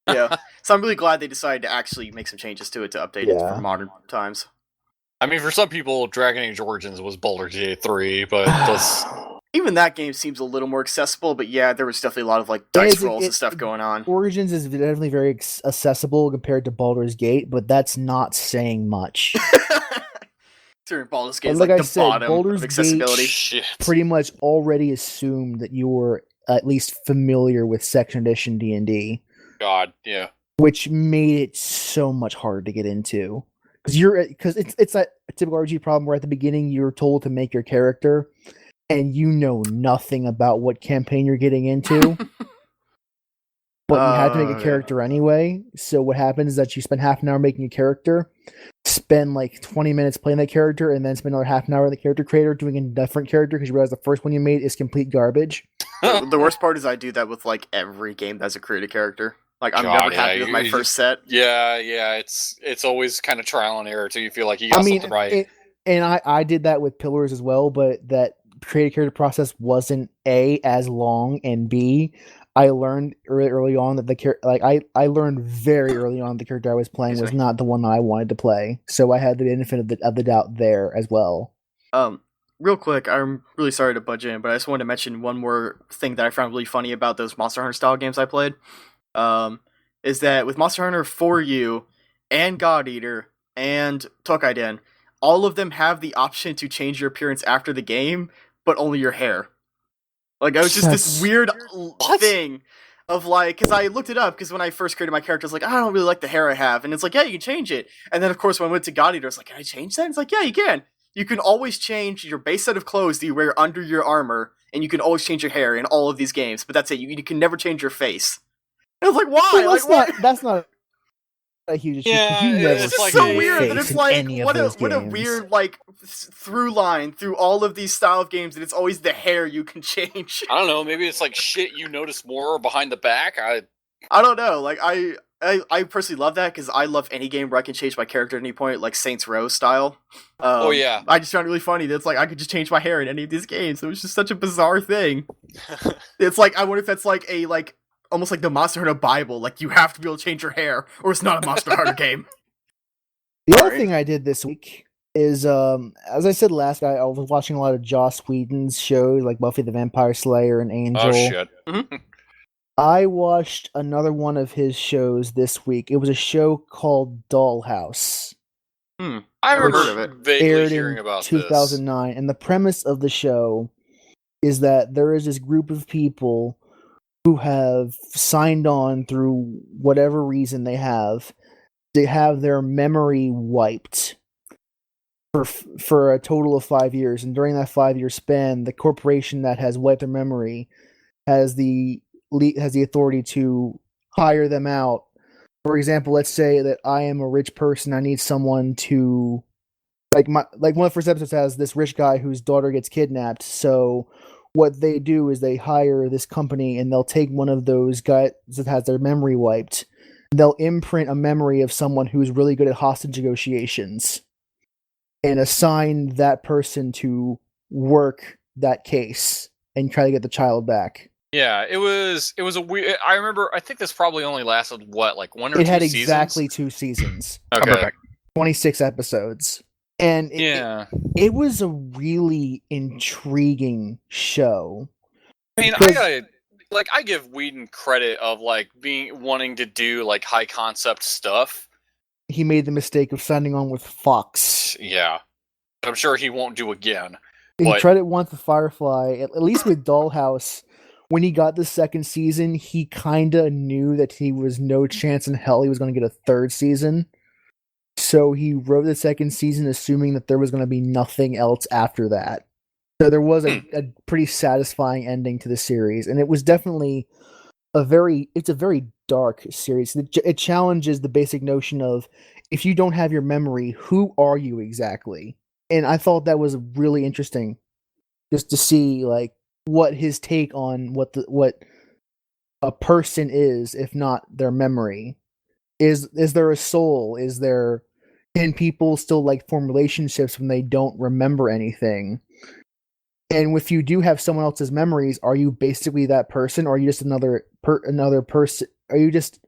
Yeah. So I'm really glad they decided to actually make some changes to it to update it
Yeah.
for modern times.
I mean, for some people, Dragon Age Origins was Baldur's Gate 3, but that's
Even that game seems a little more accessible, but yeah, there was definitely a lot of like
It
dice
is-
rolls
it-
and stuff going on.
Origins is definitely very accessible compared to Baldur's Gate, but that's not saying much.
During Baldur's Gate
But
is
like
like
I
the
said,
bottom
Baldur's
of
Gate-
accessibility.
shit.
Pretty much already assumed that you were at least familiar with Second Edition D&D.
God, yeah.
which made it so much harder to get into. Because it's that typical RPG problem where at the beginning you're told to make your character, and you know nothing about what campaign you're getting into. But you had to make a character anyway. So what happens is that you spend half an hour making a character, spend like 20 minutes playing that character, and then spend another half an hour in the character creator doing a different character because you realize the first one you made is complete garbage.
The worst part is I do that with like every game that's a created character. Like I'm never happy with my first set.
Yeah, it's always kind of trial and error till you feel like you got something right.
And I did that with Pillars as well, but that create a character process wasn't A, as long, and B, I learned early on that I learned very early on the character I was playing was not the one that I wanted to play. So I had the benefit of the doubt there as well.
Real quick, I'm really sorry to budge in, but I just wanted to mention one more thing that I found really funny about those Monster Hunter style games I played. Is that with Monster Hunter 4U and God Eater and Tokaiden, all of them have the option to change your appearance after the game, but only your hair. Like, it was just this weird thing of like, because I looked it up, because when I first created my character, I was like, I don't really like the hair I have, and it's like, yeah, you can change it. And then, of course, when I went to God Eater, I was like, can I change that? And it's like, yeah, you can. You can always change your base set of clothes that you wear under your armor, and you can always change your hair in all of these games, but that's it. You can never change your face. And I was like, why?
Well, that's not a huge issue.
Yeah,
it's just so weird that it's like, what a weird, like, through line through all of these style of games, and it's always the hair you can change.
I don't know, maybe it's like shit you notice more behind the back.
I don't know, like, I personally love that, because I love any game where I can change my character at any point, like Saints Row style.
Oh yeah.
I just found it really funny that it's like, I could just change my hair in any of these games. It was just such a bizarre thing. It's like, I wonder if that's like a, like, almost like the Monster Hunter Bible, like you have to be able to change your hair, or it's not a Monster Hunter game.
The other thing I did this week is, as I said last, I was watching a lot of Joss Whedon's shows, like Buffy the Vampire Slayer and Angel.
Oh shit.
Mm-hmm.
I watched another one of his shows this week. It was a show called Dollhouse.
I remember vaguely hearing about
2009,
this.
And the premise of the show is that there is this group of people who have signed on through whatever reason they have to have their memory wiped for a total of 5 years. And during that 5-year span, the corporation that has wiped their memory has the authority to hire them out. For example, let's say that I am a rich person. I need someone to, like one of the first episodes has this rich guy whose daughter gets kidnapped. So what they do is they hire this company, and they'll take one of those guys that has their memory wiped. They'll imprint a memory of someone who's really good at hostage negotiations and assign that person to work that case and try to get the child back.
Yeah, it was a weird. I remember. I think this probably only lasted like 1 or 2 seasons.
It had exactly 2 seasons.
Okay.
26 episodes. And it was a really intriguing show.
I mean, I give Whedon credit of like wanting to do like high concept stuff.
He made the mistake of signing on with Fox.
Yeah, I'm sure he won't do again.
He tried it once with Firefly. At least with Dollhouse, when he got the second season, he kind of knew that he was no chance in hell he was going to get a third season. So he wrote the second season assuming that there was going to be nothing else after that. So there was a pretty satisfying ending to the series, and it was definitely it's a very dark series. It challenges the basic notion of, if you don't have your memory, who are you exactly? And I thought that was really interesting, just to see like what his take on what a person is, if not their memory. Is there a soul? Can people still like form relationships when they don't remember anything? And if you do have someone else's memories, are you basically that person, or are you just another person? Are you just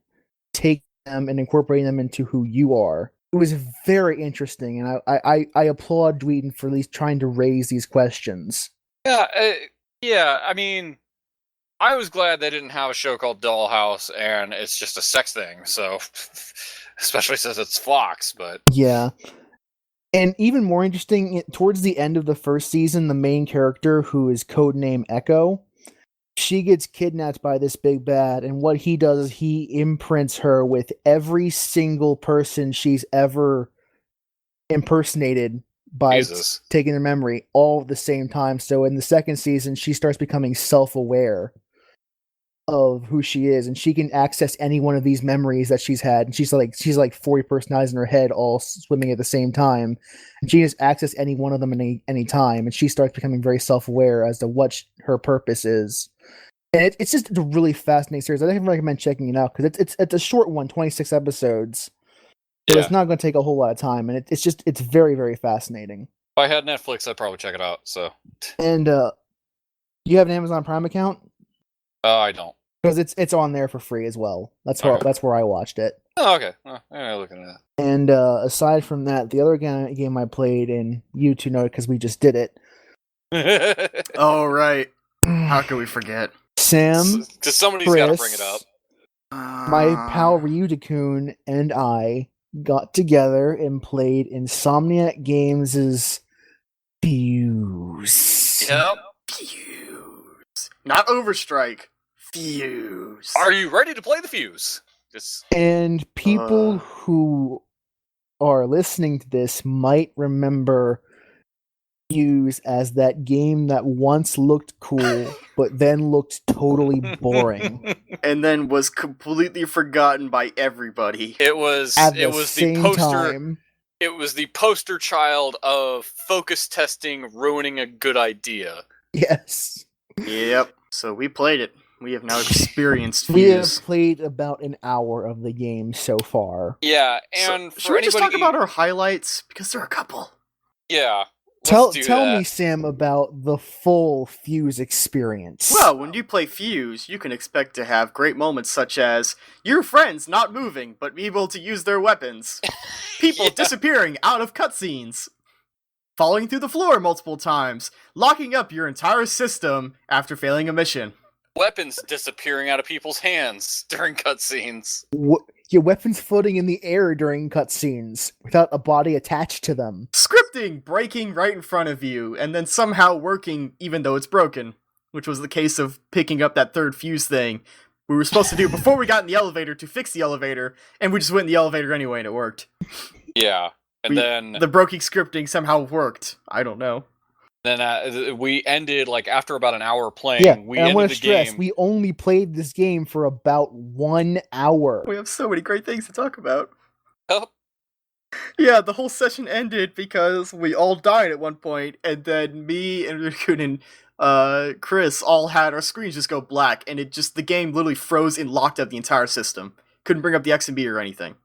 taking them and incorporating them into who you are? It was very interesting, and I applaud Whedon for at least trying to raise these questions.
Yeah. I mean, I was glad they didn't have a show called Dollhouse, and it's just a sex thing. So, especially since it's Fox, but
yeah. And even more interesting, towards the end of the first season, the main character, who is codenamed Echo, she gets kidnapped by this big bad, and what he does is he imprints her with every single person she's ever impersonated by
Jesus.
taking their memory all at the same time. So in the second season, she starts becoming self-aware of who she is, and she can access any one of these memories that she's had. And she's like 40 personalities in her head, all swimming at the same time, and she can just access any one of them any time. And she starts becoming very self-aware as to what her purpose is. And it's just a really fascinating series. I definitely recommend checking it out because it's a short one, 26 episodes. So
Yeah.
it's not going to take a whole lot of time, and it's very, very fascinating.
If I had Netflix, I'd probably check it out. So,
And you have an Amazon Prime account?
I don't.
Because it's on there for free as well. That's
Okay.
where I watched it.
Oh, okay. Looking at
And aside from that, the other game I played, and you two know it because we just did it.
that.
Oh, right. How could we forget?
Sam,
Because somebody's got to
Chris,
bring it up.
my pal Ryudakun, and I got together and played Insomniac Games' Fuse.
Yep.
Fuse. Not Overstrike. Fuse.
Are you ready to play the Fuse? Just
And people
Uh.
who are listening to this might remember Fuse as that game that once looked cool, but then looked totally boring.
And then was completely forgotten by everybody.
It was
At the
the
same
poster.
time,
It was the poster child of focus testing ruining a good idea.
yes.
Yep. So we played it. We have now experienced
We have
Fuse.
played about an hour of the game so far.
Yeah,
So,
and
should
for
we just
anybody,
talk about our highlights? Because there are a couple.
yeah,
Tell
let's do
tell
that.
me, Sam, about the full Fuse experience.
Well, when you play Fuse, you can expect to have great moments such as your friends not moving but able to use their weapons, people
Yeah.
disappearing out of cutscenes, falling through the floor multiple times, locking up your entire system after failing a mission.
Weapons disappearing out of people's hands during cutscenes.
Your weapons floating in the air during cutscenes without a body attached to them.
Scripting breaking right in front of you and then somehow working even though it's broken, which was the case of picking up that third Fuse thing we were supposed to do before we got in the elevator to fix the elevator, and we just went in the elevator anyway and it worked.
Yeah, and then
The broken scripting somehow worked. I don't know.
we ended like after about an hour playing.
Yeah,
we
and I
ended
want
the
to stress,
game.
we only played this game for about 1 hour.
We have so many great things to talk about.
Oh,
Yeah, the whole session ended because we all died at one point, and then me and Rikun and Chris all had our screens just go black, and the game literally froze and locked up the entire system. Couldn't bring up the XMB or anything.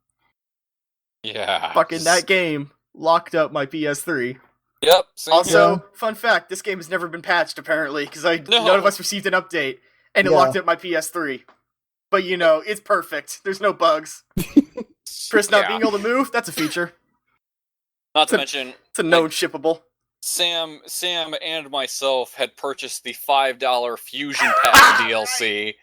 yeah.
Fucking that game locked up my PS3.
Yep. Same
Also,
Yeah.
fun fact, this game has never been patched apparently, because
No.
none of us received an update, and it
Yeah.
locked up my PS3. But you know, it's perfect. There's no bugs. Chris not
Yeah.
being able to move, that's a feature.
Not to mention,
It's a known shippable.
Sam and myself had purchased the $5 Fusion Pack DLC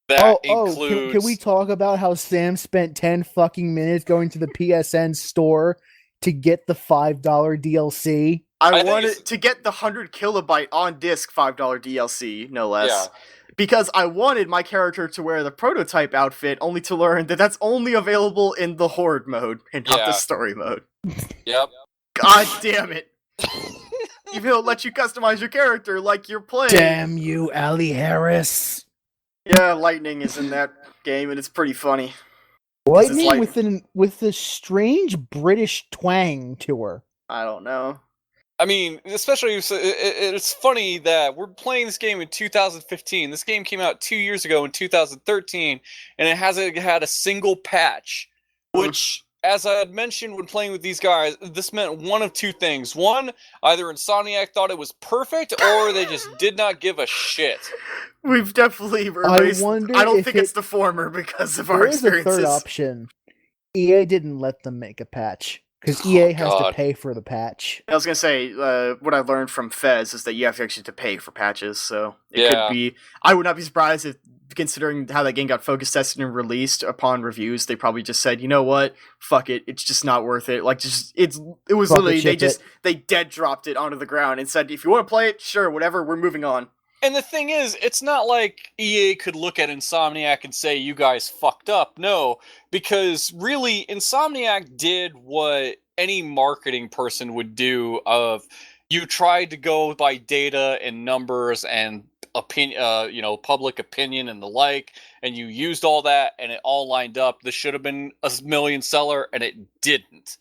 that includes.
Can we talk about how Sam spent 10 fucking minutes going to the PSN store to get the $5 DLC?
I
I
think
wanted
it's-
to get the 100 kilobyte on disc $5 DLC, no less.
Yeah.
Because I wanted my character to wear the prototype outfit, only to learn that that's only available in the Horde mode and not
Yeah.
the story mode.
Yep.
God damn it. Even though it lets you customize your character like you're playing.
Damn you, Ali Harris.
Yeah, Lightning is in that game and it's pretty funny.
Lightning
like-
with a strange British twang to her.
I don't know.
I mean, especially it's funny that we're playing this game in 2015. This game came out 2 years ago in 2013, and it hasn't had a single patch. Which, as I had mentioned when playing with these guys, this meant one of two things. One, either Insomniac thought it was perfect, or they just did not give a shit.
We've definitely erased.
wonder
I don't
if
think
it-
it's the former because of our
There is a
experiences.
third option. EA didn't let them make a patch because EA has to
God.
pay for the patch.
I was gonna say, what I learned from Fez is that you have actually to pay for patches, so it
Yeah.
could be. I would not be surprised if, considering how that game got focus tested and released upon reviews, they probably just said, you know what, fuck it, it's just not worth it. Like, it was
Fuck it,
literally
ship
they dead dropped it onto the ground and said, if you want to play it, sure, whatever, we're moving on.
And the thing is, it's not like EA could look at Insomniac and say, you guys fucked up. No, because really, Insomniac did what any marketing person would do of you tried to go by data and numbers and opinion, public opinion and the like, and you used all that and it all lined up. This should have been a million seller and it didn't.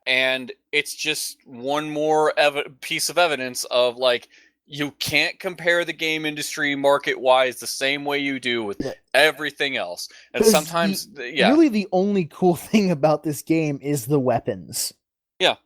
And it's just one more piece of evidence of like, you can't compare the game industry market-wise the same way you do with everything else. And sometimes,
really the only cool thing about this game is the weapons.
Yeah.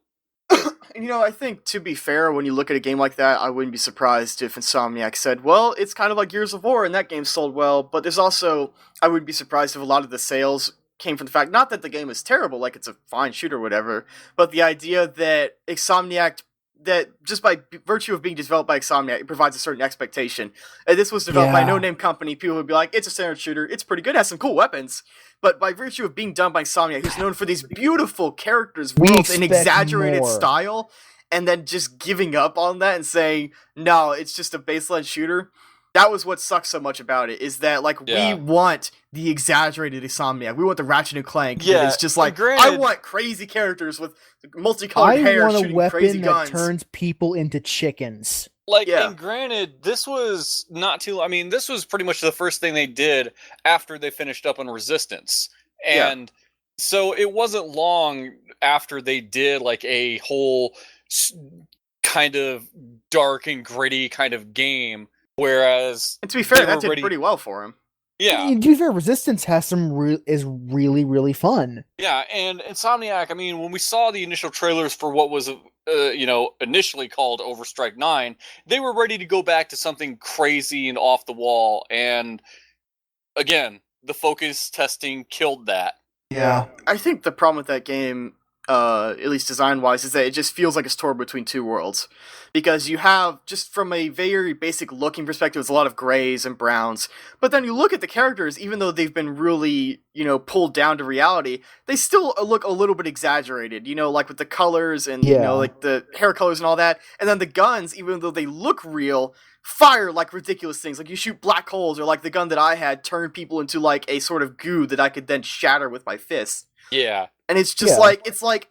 I think, to be fair, when you look at a game like that, I wouldn't be surprised if Insomniac said, well, it's kind of like Gears of War, and that game sold well, but there's also, I wouldn't be surprised if a lot of the sales came from the fact, not that the game is terrible, like it's a fine shooter or whatever, but the idea that Insomniac, that just by virtue of being developed by Insomniac, it provides a certain expectation. And this was developed by a no-name company. People would be like, it's a standard shooter, it's pretty good, it has some cool weapons. But by virtue of being done by Insomniac, who's known for these beautiful characters, worlds, and exaggerated style, and then just giving up on that and saying, no, it's just a baseline shooter. That was what sucks so much about it, is that, we want the exaggerated Insomniac. We want the Ratchet and Clank. Yeah, it's just like, I want crazy characters with multicolored hair shooting crazy guns.
I want a weapon that turns people into chickens.
And granted, this was this was pretty much the first thing they did after they finished up on Resistance. And so it wasn't long after they did, a whole kind of dark and gritty kind of game. Whereas,
and to be fair, that did pretty well for him.
Yeah.
To be fair, Resistance has is really, really fun.
Yeah, and Insomniac, when we saw the initial trailers for what was, initially called Overstrike 9, they were ready to go back to something crazy and off the wall. And again, the focus testing killed that.
Yeah. I think the problem with that game, at least design-wise, is that it just feels like it's torn between two worlds. Because you have, just from a very basic looking perspective, it's a lot of grays and browns. But then you look at the characters, even though they've been really, pulled down to reality, they still look a little bit exaggerated, with the colors and, the hair colors and all that. And then the guns, even though they look real, fire like ridiculous things. Like you shoot black holes, or like the gun that I had turned people into a sort of goo that I could then shatter with my fists.
Yeah.
And it's just it's like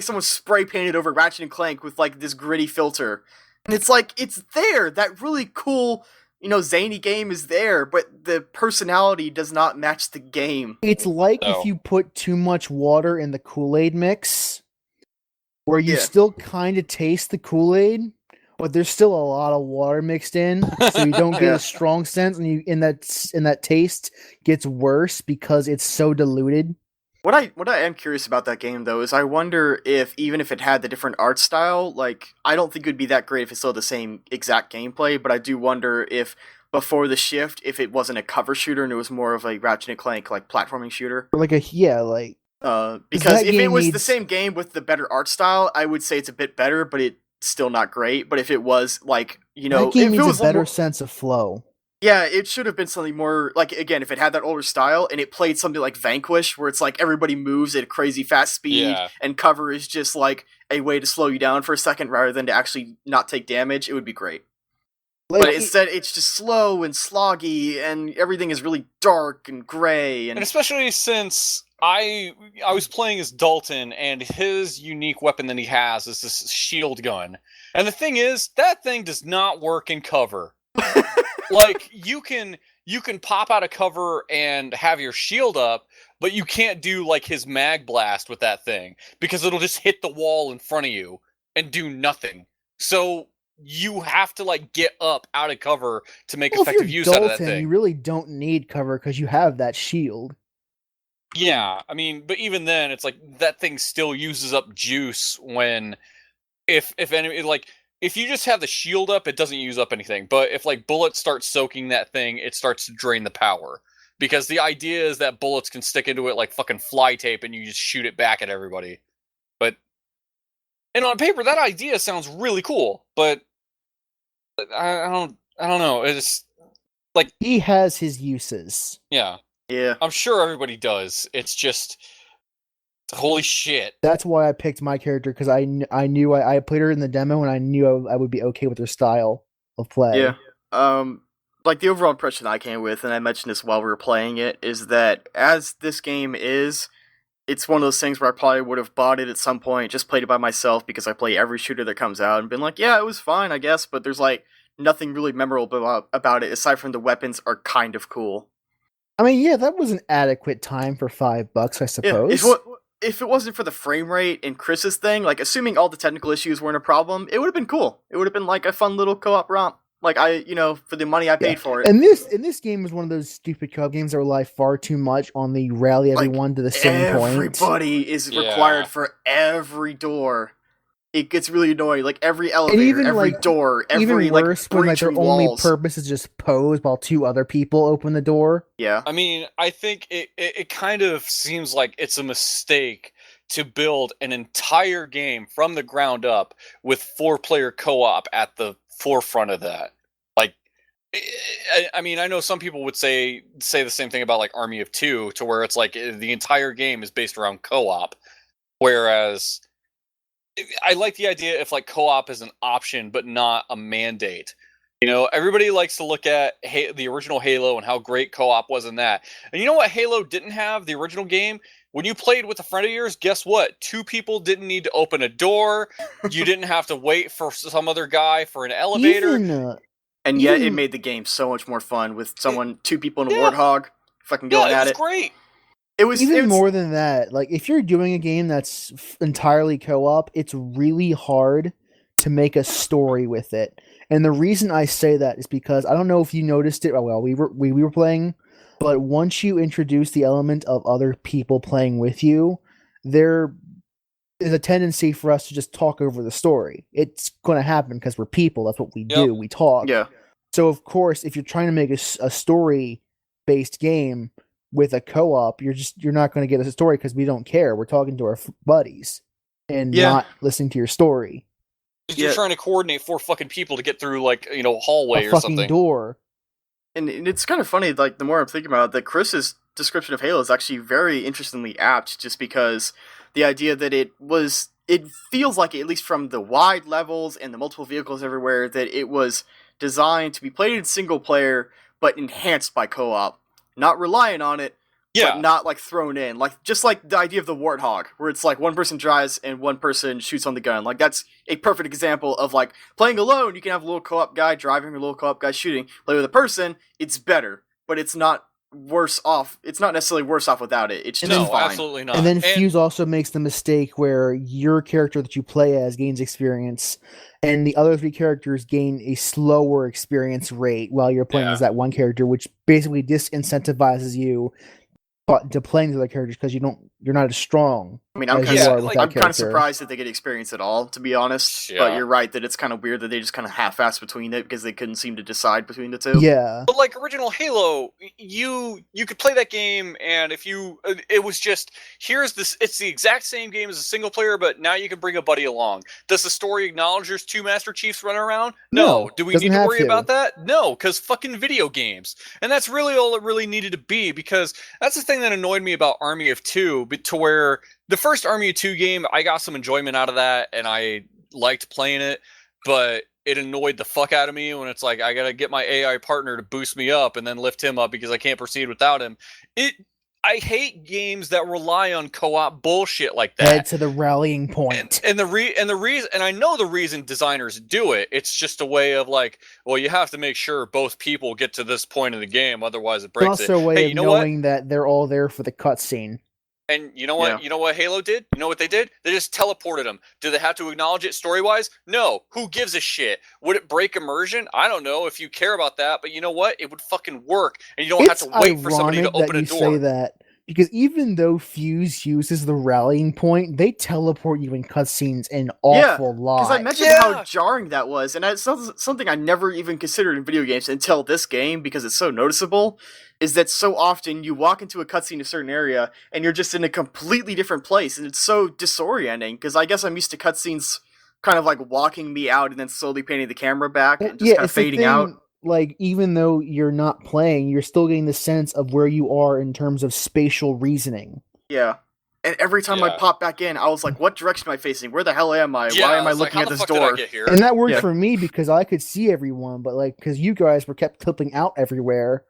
someone spray painted over Ratchet and Clank with this gritty filter. And it's it's there. That really cool, zany game is there, but the personality does not match the game.
It's if you put too much water in the Kool-Aid mix, where you still kind of taste the Kool-Aid, but there's still a lot of water mixed in, so you don't get a strong sense, and in that taste gets worse because it's so diluted.
What I am curious about that game, though, is I wonder if, even if it had the different art style, I don't think it would be that great if it's still the same exact gameplay, but I do wonder if, before the shift, if it wasn't a cover shooter and it was more of a Ratchet and Clank, platforming shooter.
Because
if it was the same game with the better art style, I would say it's a bit better, but it's still not great. But if it was,
that game needs a better sense of flow.
Yeah, it should have been something more, again, if it had that older style, and it played something like Vanquish, where it's everybody moves at a crazy fast speed, and cover is just, a way to slow you down for a second, rather than to actually not take damage, it would be great. But instead, it's just slow and sloggy, and everything is really dark and gray. And
especially since I was playing as Dalton, and his unique weapon that he has is this shield gun. And the thing is, that thing does not work in cover. You can pop out of cover and have your shield up, but you can't do his mag blast with that thing, because it'll just hit the wall in front of you and do nothing. So you have to get up out of cover to make effective use out of that thing.
You really don't need cover because you have that shield.
Yeah, but even then, it's that thing still uses up juice when, if you just have the shield up, it doesn't use up anything. But if bullets start soaking that thing, it starts to drain the power. Because the idea is that bullets can stick into it like fucking fly tape, and you just shoot it back at everybody. And on paper, that idea sounds really cool. But I don't know. It's
he has his uses.
Yeah.
Yeah.
I'm sure everybody does. It's just, holy shit.
That's why I picked my character, because I knew I played her in the demo, and I knew I would be okay with her style of play.
Yeah. Like the overall impression I came with, and I mentioned this while we were playing it, is that as this game is, it's one of those things where I probably would have bought it at some point, just played it by myself because I play every shooter that comes out, and been like, yeah, it was fine, I guess, but there's like nothing really memorable about it aside from the weapons are kind of cool.
I mean, yeah, that was an adequate time for $5, I suppose.
Yeah, if it wasn't for the frame rate and Chris's thing, like assuming all the technical issues weren't a problem, it would have been cool. It would have been like a fun little co-op romp. Like for the money I paid for it.
And this game is one of those stupid co-op games that rely far too much on the rally everyone to the same point.
Everybody is required for every door. It gets really annoying. Like every elevator, every door, every
even worse when like their
walls.
only purpose is just pose while two other people open the door.
Yeah.
I mean, I think it kind of seems like it's a mistake to build an entire game from the ground up with 4-player co-op at the forefront of that. Like, I mean, I know some people would say the same thing about like Army of Two, to where it's like the entire game is based around co-op, whereas I like the idea if like co-op is an option but not a mandate. You know, everybody likes to look at the original Halo and how great co-op was in that. And you know what Halo didn't have, the original game? When you played with a friend of yours, guess what? 2 people didn't need to open a door. You didn't have to wait for some other guy for an elevator.
And yet it made the game so much more fun with 2 people in a Warthog fucking going at it.
It was great.
It was
more than that. Like, if you're doing a game that's entirely co-op, it's really hard to make a story with it. And the reason I say that is because I don't know if you noticed it. Well, we were playing, but once you introduce the element of other people playing with you, there is a tendency for us to just talk over the story. It's going to happen because we're people. That's what we do. We talk.
Yeah.
So of course, if you're trying to make a story-based game with a co-op, you're not going to get a story because we don't care. We're talking to our buddies and not listening to your story.
You're trying to coordinate 4 fucking people to get through, like, you know, hallway
or
something.
Door.
And it's kind of funny, like, the more I'm thinking about it, that Chris's description of Halo is actually very interestingly apt, just because the idea that it feels like, at least from the wide levels and the multiple vehicles everywhere, that it was designed to be played in single player, but enhanced by co-op. Not relying on it, but not like thrown in. Like, just like the idea of the Warthog, where it's like one person drives and one person shoots on the gun. Like, that's a perfect example of like playing alone. You can have a little co-op guy driving, or a little co-op guy shooting. Play with a person, it's better, but it's not worse off. It's not necessarily worse off without it. It's just fine.
Absolutely not.
And then Fuse also makes the mistake where your character that you play as gains experience, and the other 3 characters gain a slower experience rate while you're playing as that one character, which basically disincentivizes you to playing the other characters because you're not as strong.
I mean, I'm kind of surprised that they get experience at all, to be honest. Yeah. But you're right that it's kind of weird that they just kind of half-assed between it because they couldn't seem to decide between the 2.
Yeah.
But like original Halo, you could play that game, and if it was just, here's this, it's the exact same game as a single player, but now you can bring a buddy along. Does the story acknowledge there's 2 Master Chiefs running around? No. Do we need to worry about that? No, because fucking video games. And that's really all it really needed to be, because that's the thing that annoyed me about Army of Two, to where the first Army of Two game, I got some enjoyment out of that, and I liked playing it, but it annoyed the fuck out of me when it's like, I gotta get my AI partner to boost me up and then lift him up because I can't proceed without him. I hate games that rely on co-op bullshit like that.
Head to the rallying point.
And the reason, and I know the reason designers do it, it's just a way of like, well, you have to make sure both people get to this point in the game, otherwise it breaks
it. It's also a way of knowing that they're all there for the cutscene.
And you know what? Yeah. You know what Halo did? You know what they did? They just teleported them. Do they have to acknowledge it story-wise? No. Who gives a shit? Would it break immersion? I don't know if you care about that, but you know what? It would fucking work, and you don't have to wait for somebody to open a door.
Say that, because even though Fuse uses the rallying point, they teleport you in cutscenes an awful lot.
Because I mentioned how jarring that was, and it's something I never even considered in video games until this game, because it's so noticeable. Is that so often you walk into a cutscene in a certain area and you're just in a completely different place, and it's so disorienting, because I guess I'm used to cutscenes kind of like walking me out and then slowly painting the camera back and just kind of fading out.
Like, even though you're not playing, you're still getting the sense of where you are in terms of spatial reasoning.
Yeah. And every time I
Yeah.
popped back in, I was like, what direction am I facing? Where the hell am I?
Yeah,
Why am I
was like,
looking
how
at
the
this
fuck did
door?
I get here?
And that worked
Yeah.
for me because I could see everyone, but like because you guys were kept tipping out everywhere,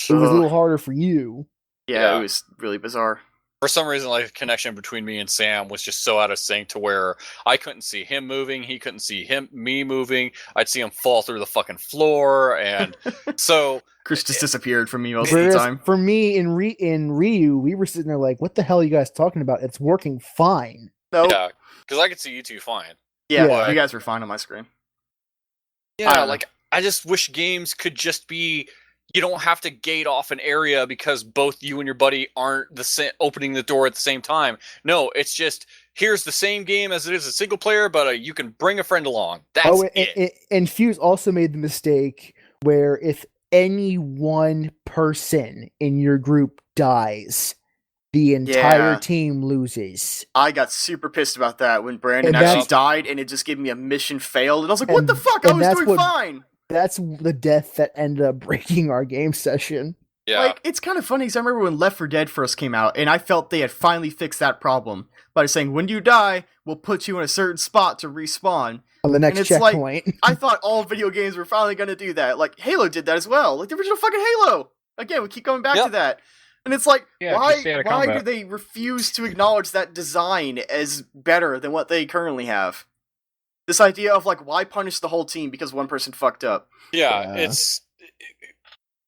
it was a little harder for you.
Yeah,
Yeah.
it was really bizarre.
For some reason, like the connection between me and Sam was just so out of sync to where I couldn't see him moving, he couldn't see me moving. I'd see him fall through the fucking floor, and so
Chris just disappeared from me most of the
Whereas
time.
for me in Ryu, we were sitting there like, "What the hell are you guys talking about? It's working fine."
No,
yeah, because I could see you two fine.
yeah,
Yeah.
you guys were fine on my screen.
Yeah,
don't know.
like I just wish games could just be. You don't have to gate off an area because both you and your buddy aren't opening the door at the same time. No, it's just here's the same game as it is a single player, but you can bring a friend along. That's it.
And Fuse also made the mistake where if any one person in your group dies, the entire
Yeah.
team loses.
I got super pissed about that when Brandon
And
actually
that's-
died and it just gave me a mission failed. And I was like, what
And-
the fuck? I
and
was
that's
doing
what-
fine.
That's the death that ended up breaking our game session.
Yeah,
Like, it's kind of funny because I remember when Left 4 Dead first came out, and I felt they had finally fixed that problem by saying, when you die, we'll put you in a certain spot to respawn.
On the next
And it's like-
checkpoint.
I thought all video games were finally going to do that. Like, Halo did that as well. Like, the original fucking Halo. Again, we keep going back
Yep.
to that. And it's like,
Yeah,
why
just stay out of
do
combat.
they refuse to acknowledge that design as better than what they currently have? This idea of, like, why punish the whole team because one person fucked up?
yeah,
Yeah.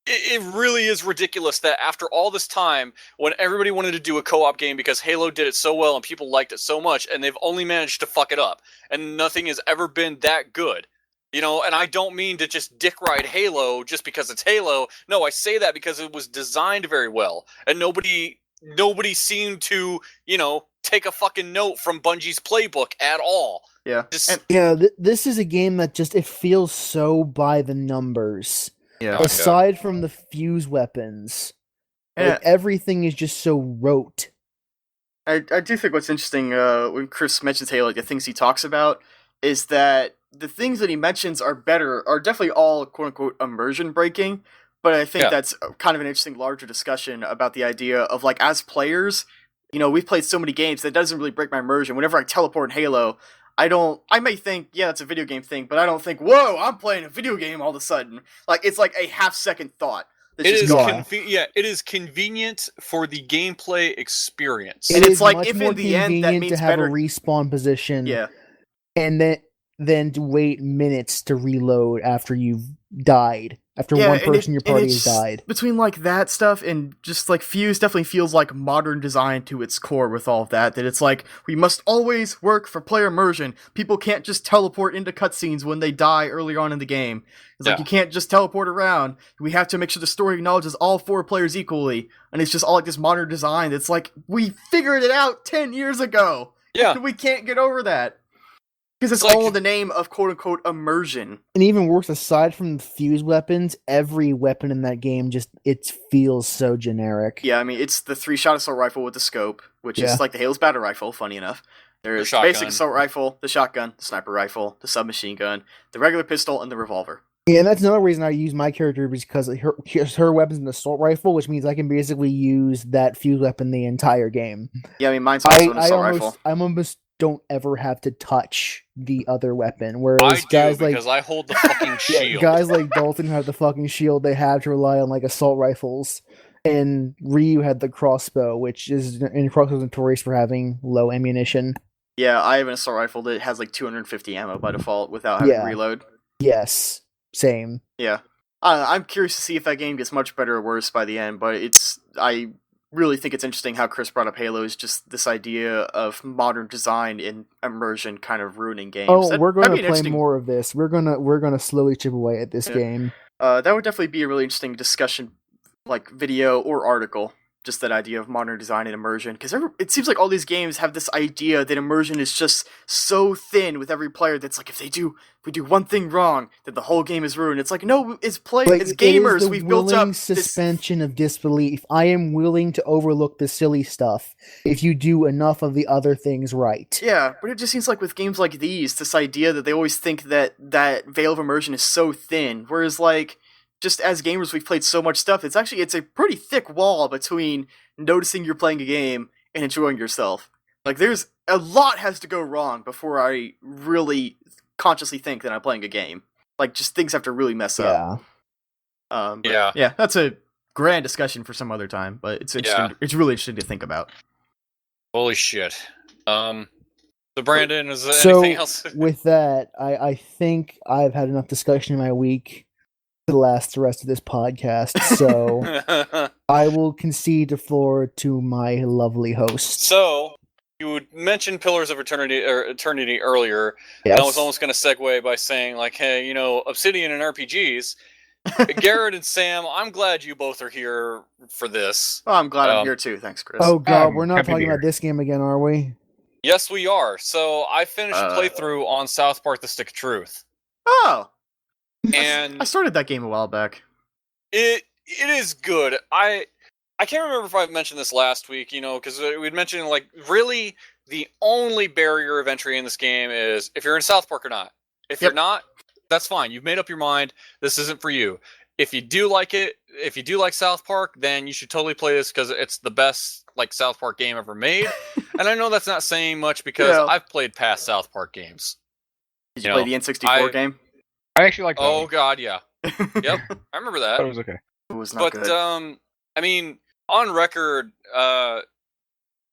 it really is ridiculous that after all this time, when everybody wanted to do a co-op game because Halo did it so well and people liked it so much, and they've only managed to fuck it up, and nothing has ever been that good. You know, and I don't mean to just dick ride Halo just because it's Halo. No, I say that because it was designed very well, and nobody seemed to, you know, take a fucking note from Bungie's playbook at all.
Yeah.
Just
And-
Yeah, this is a game that just it feels so by the numbers.
Yeah.
Oh,
Aside from the fuse weapons,
Yeah.
like, everything is just so rote.
I do think what's interesting when Chris mentions Halo, like the things he talks about, is that the things that he mentions are definitely all quote unquote immersion breaking. But I think
Yeah.
that's kind of an interesting larger discussion about the idea of like as players, you know, we've played so many games that doesn't really break my immersion. Whenever I teleport in Halo, I may think, yeah, that's a video game thing, but I don't think, whoa, I'm playing a video game all of a sudden. Like it's like a half-second thought. That's
it
just
is
gone.
it is convenient for the gameplay experience.
And
It
it's
is
like,
much
if
more
in the end that
convenient
means
to have
better-
a respawn position,
Yeah.
and then to wait minutes to reload after you've died, after one
and
person in your
and
party
it's
has died.
Between like that stuff and just like Fuse definitely feels like modern design to its core with all of that. That it's like we must always work for player immersion. People can't just teleport into cutscenes when they die earlier on in the game. It's like
Yeah.
you can't just teleport around. We have to make sure the story acknowledges all 4 players equally. And it's just all like this modern design that's like we figured it out 10 years ago.
Yeah,
And we can't get over that. Because it's
It's like-
all in the name of quote unquote immersion.
And even worse, aside from the fuse weapons, every weapon in that game just it feels so generic.
Yeah, I mean, it's the 3-shot assault rifle with the scope, which
Yeah.
is like the Halo's battle rifle, funny enough. There's
shotgun.
basic assault rifle, the shotgun, the sniper rifle, the submachine gun, the regular pistol, and the revolver.
Yeah, and that's another reason I use my character because her weapon's an assault rifle, which means I can basically use that fuse weapon the entire game.
Yeah, I mean, mine's also an
I
assault rifle.
almost don't ever have to touch the other weapon.
I
Whereas
do
guys like
because I hold the fucking
yeah,
shield.
guys like Dalton have the fucking shield. They have to rely on like assault rifles, and Ryu had the crossbow, which is notorious for having low ammunition.
Yeah, I have an assault rifle that has like 250 ammo by default without having
Yeah.
to reload.
Yes, same.
Yeah. I'm curious to see if that game gets much better or worse by the end, but I really think it's interesting how Chris brought up Halo is just this idea of modern design and immersion kind of ruining games.
Oh,
That-
we're
that'd
gonna
be an
play
interesting-
more of this. We're gonna slowly chip away at this
Yeah.
game.
That would definitely be a really interesting discussion, like video or article. Just that idea of modern design and immersion, because it seems like all these games have this idea that immersion is just so thin with every player. That's like if we do one thing wrong, then the whole game is ruined. It's like no, as
Like,
as
it is
gamers,
the
we've built up
willing
this.
suspension of disbelief. I am willing to overlook the silly stuff if you do enough of the other things right.
Yeah, but it just seems like with games like these, this idea that they always think that veil of immersion is so thin, whereas like just as gamers we've played so much stuff. It's a pretty thick wall between noticing you're playing a game and enjoying yourself. Like, there's a lot has to go wrong before I really consciously think that I'm playing a game. Like, just things have to really mess up.
Yeah.
Yeah, that's a grand discussion for some other time, but it's interesting.
Yeah.
It's really interesting to think about.
Holy shit. So Brandon, is there
So
anything else?
with that, I think I've had enough discussion in my week to last the rest of this podcast. So I will concede the floor to my lovely host.
So you mentioned Pillars of Eternity earlier.
Yes.
And I was almost going to segue by saying, like, hey, Obsidian and RPGs. Garrett and Sam, I'm glad you both are here for this.
Oh, I'm glad I'm here too. Thanks, Chris.
Oh god, we're not
happy to
talking
be
about this game again, are we?
Yes, we are. So I finished a playthrough on South Park: The Stick of Truth,
Oh,
and
I started that game a while back.
it is good. I can't remember if I mentioned this last week, because we'd mentioned, like, really the only barrier of entry in this game is if you're in South Park or not. If you're not, that's fine. You've made up your mind. This isn't for you. If you do like it, if you do like South Park, then you should totally play this because it's the best, like, South Park game ever made. And I know that's not saying much because I've played past South Park games.
Did you play the N64 game?
I actually like that.
Oh god, yeah. Yep, I remember that.
It was okay.
It was not
But
good.
I mean, on record,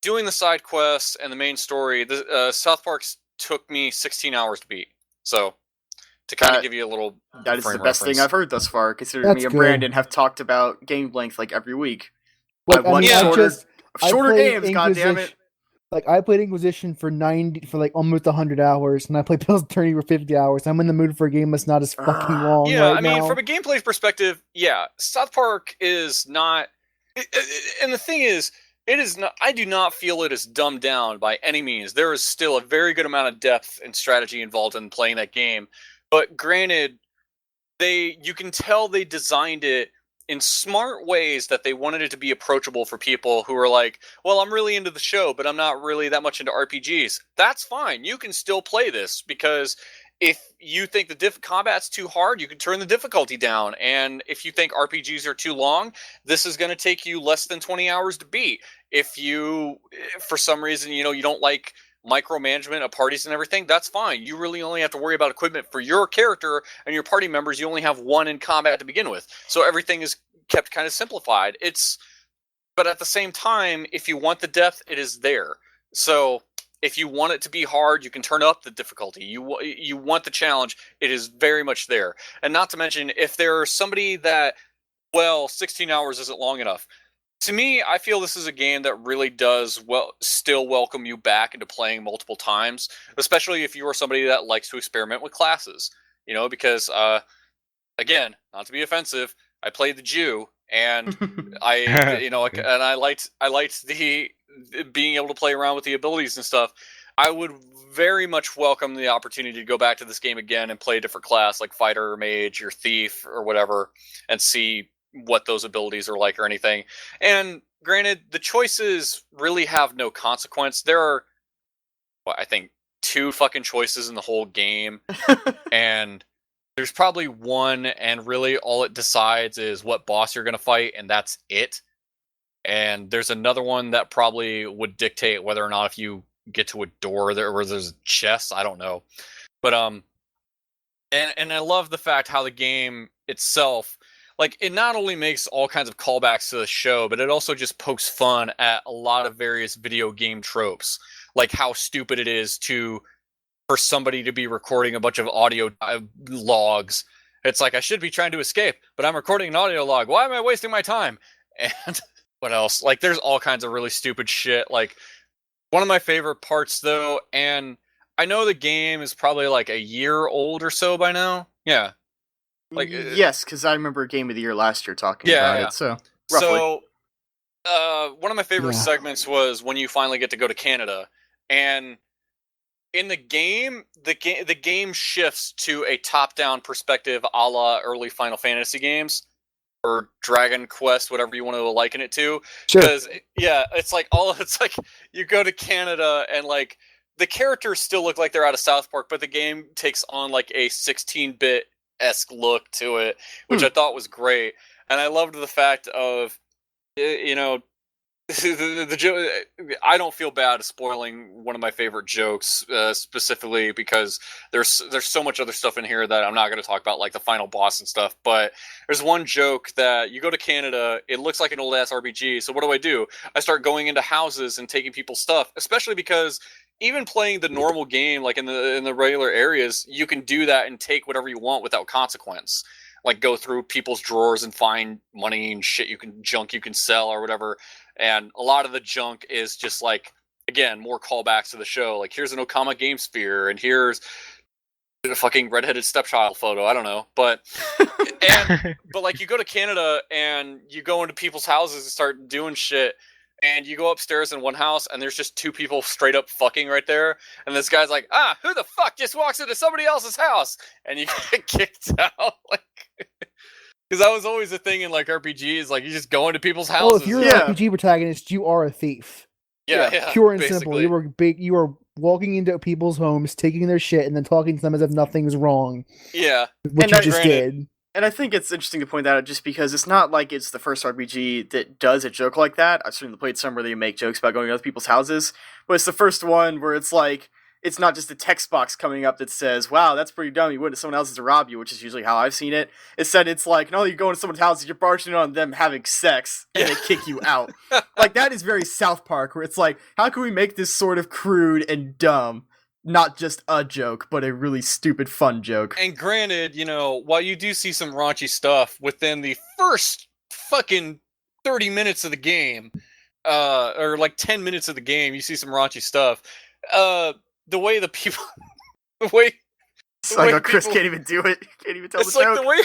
doing the side quests and the main story, the South Park took me 16 hours to beat. So, to kind of give you a little
That is the
frame
best
reference.
thing I've heard thus far, considering
That's
me and
good.
Brandon have talked about game length like every week.
Like,
I want shorter,
I
shorter
played
games, goddammit.
Inquisition- Like, I played Inquisition for like almost 100 hours, and I played Pillars of Eternity for 50 hours. I'm in the mood for a game that's not as fucking long
Yeah,
right
I mean,
now.
from a gameplay perspective, yeah, South Park is not. And the thing is, it is not. I do not feel it is dumbed down by any means. There is still a very good amount of depth and strategy involved in playing that game. But granted, you can tell they designed it in smart ways that they wanted it to be approachable for people who are like, well, I'm really into the show, but I'm not really that much into RPGs. That's fine. You can still play this because if you think the combat's too hard, you can turn the difficulty down. And if you think RPGs are too long, this is going to take you less than 20 hours to beat. If you, for some reason, you don't like micromanagement of parties and everything, that's fine. You really only have to worry about equipment for your character and your party members. You only have one in combat to begin with. So everything is kept kind of simplified. But at the same time, if you want the depth, it is there. So if you want it to be hard, you can turn up the difficulty. You want the challenge, it is very much there. And not to mention, if there's somebody that, 16 hours isn't long enough. To me, I feel this is a game that really does still welcome you back into playing multiple times, especially if you are somebody that likes to experiment with classes. Because again, not to be offensive, I played the Jew, and I liked the being able to play around with the abilities and stuff. I would very much welcome the opportunity to go back to this game again and play a different class, like fighter, or mage, or thief, or whatever, and see what those abilities are like or anything. And granted, the choices really have no consequence. There are, I think, 2 fucking choices in the whole game, and there's probably one, and really all it decides is what boss you're going to fight, and that's it. And there's another one that probably would dictate whether or not if you get to a door there where there's a chest. I don't know. But and I love the fact how the game itself, like, it not only makes all kinds of callbacks to the show, but it also just pokes fun at a lot of various video game tropes, like how stupid it is for somebody to be recording a bunch of audio logs. It's like, I should be trying to escape, but I'm recording an audio log. Why am I wasting my time? And what else? Like, there's all kinds of really stupid shit. Like, one of my favorite parts, though, and I know the game is probably like a year old or so by now. Yeah. Like,
yes, because I remember Game of the Year last year talking about it. So roughly.
So, one of my favorite segments was when you finally get to go to Canada, and in the game, the game shifts to a top-down perspective, a la early Final Fantasy games or Dragon Quest, whatever you want to liken it to.
Sure.
Because it's like you go to Canada and like the characters still look like they're out of South Park, but the game takes on like a 16-bit esque look to it, which I thought was great. And I loved the fact of, I don't feel bad spoiling one of my favorite jokes, specifically because there's so much other stuff in here that I'm not going to talk about, like the final boss and stuff. But there's one joke that you go to Canada, it looks like an old ass RPG. So what do? I start going into houses and taking people's stuff, especially because even playing the normal game, like in the regular areas, you can do that and take whatever you want without consequence. Like go through people's drawers and find money and shit junk you can sell or whatever. And a lot of the junk is just like, again, more callbacks to the show. Like here's an Okama Game Sphere, and here's a fucking redheaded stepchild photo. I don't know, but like you go to Canada and you go into people's houses and start doing shit. And you go upstairs in one house, and there's just two people straight up fucking right there. And this guy's like, who the fuck just walks into somebody else's house? And you get kicked out. Like, because that was always a thing in like RPGs. Like, you just go into people's houses.
Oh, if you're an RPG protagonist, you are a thief.
Yeah.
Pure and simple. You are walking into people's homes, taking their shit, and then talking to them as if nothing's wrong.
Yeah.
Which you just did.
And I think it's interesting to point that out just because it's not like it's the first RPG that does a joke like that. I've certainly played some where they make jokes about going to other people's houses, but it's the first one where it's like, it's not just a text box coming up that says, wow, that's pretty dumb, you went to someone else's to rob you, which is usually how I've seen it. Instead, it's like, no, you go into someone's house, you're barging on them having sex, and they kick you out. Like, that is very South Park, where it's like, how can we make this sort of crude and dumb? Not just a joke, but a really stupid, fun joke.
And granted, while you do see some raunchy stuff within the first fucking 30 minutes of the game, or like 10 minutes of the game, you see some raunchy stuff. The way the people,
it's like, Chris can't even do it. Can't even tell the joke.
It's like the way.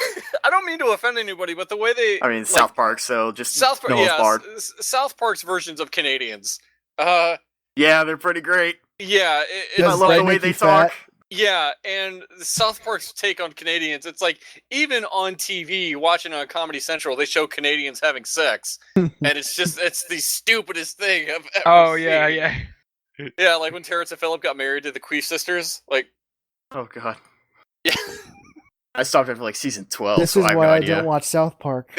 I don't mean to offend anybody, but the way they.
I mean, South Park, so just
South Park.
Noah's Bard.
South Park's versions of Canadians.
Yeah, they're pretty great.
Yeah,
I love the way they talk.
Yeah, and South Park's take on Canadians, it's like, even on TV, watching on Comedy Central, they show Canadians having sex. And it's the stupidest thing I've ever seen.
Yeah.
Yeah, like when Terrence and Phillip got married to the Queef sisters. Like,
oh god.
Yeah.
I stopped after like season 12.
This is why I don't watch South Park.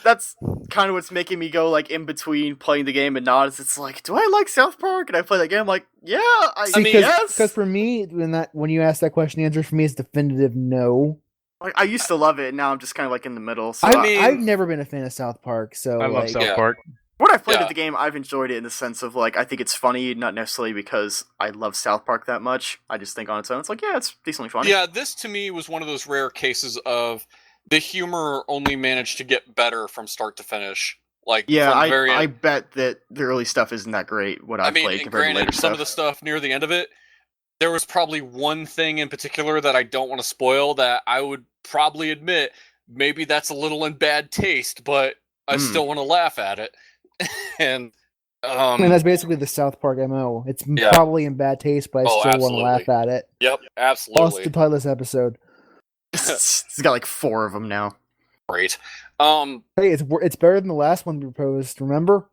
That's kind of what's making me go like in between playing the game and not. Is it's like, do I like South Park? And I play that game, I'm like, yeah, I mean, yes.
Because for me, when you ask that question, the answer for me is definitive no.
Like, I used to love it, and now I'm just kind of like in the middle. So
I've never been a fan of South Park, so
I love South Park.
When I've played the game, I've enjoyed it in the sense of like, I think it's funny, not necessarily because I love South Park that much. I just think on its own, it's like, yeah, it's decently funny.
Yeah, this to me was one of those rare cases of the humor only managed to get better from start to finish. Like,
yeah, I bet that the early stuff isn't that great. What I've played compared to later stuff.
Some of the stuff near the end of it, there was probably one thing in particular that I don't want to spoil that I would probably admit maybe that's a little in bad taste, but I still want to laugh at it. And
I mean, that's basically the South Park MO. It's probably in bad taste, but I still want to laugh at it.
Yep, absolutely.
Also, the title of this episode.
It's got like 4 of them now.
Great.
Hey, it's better than the last one we proposed. Remember?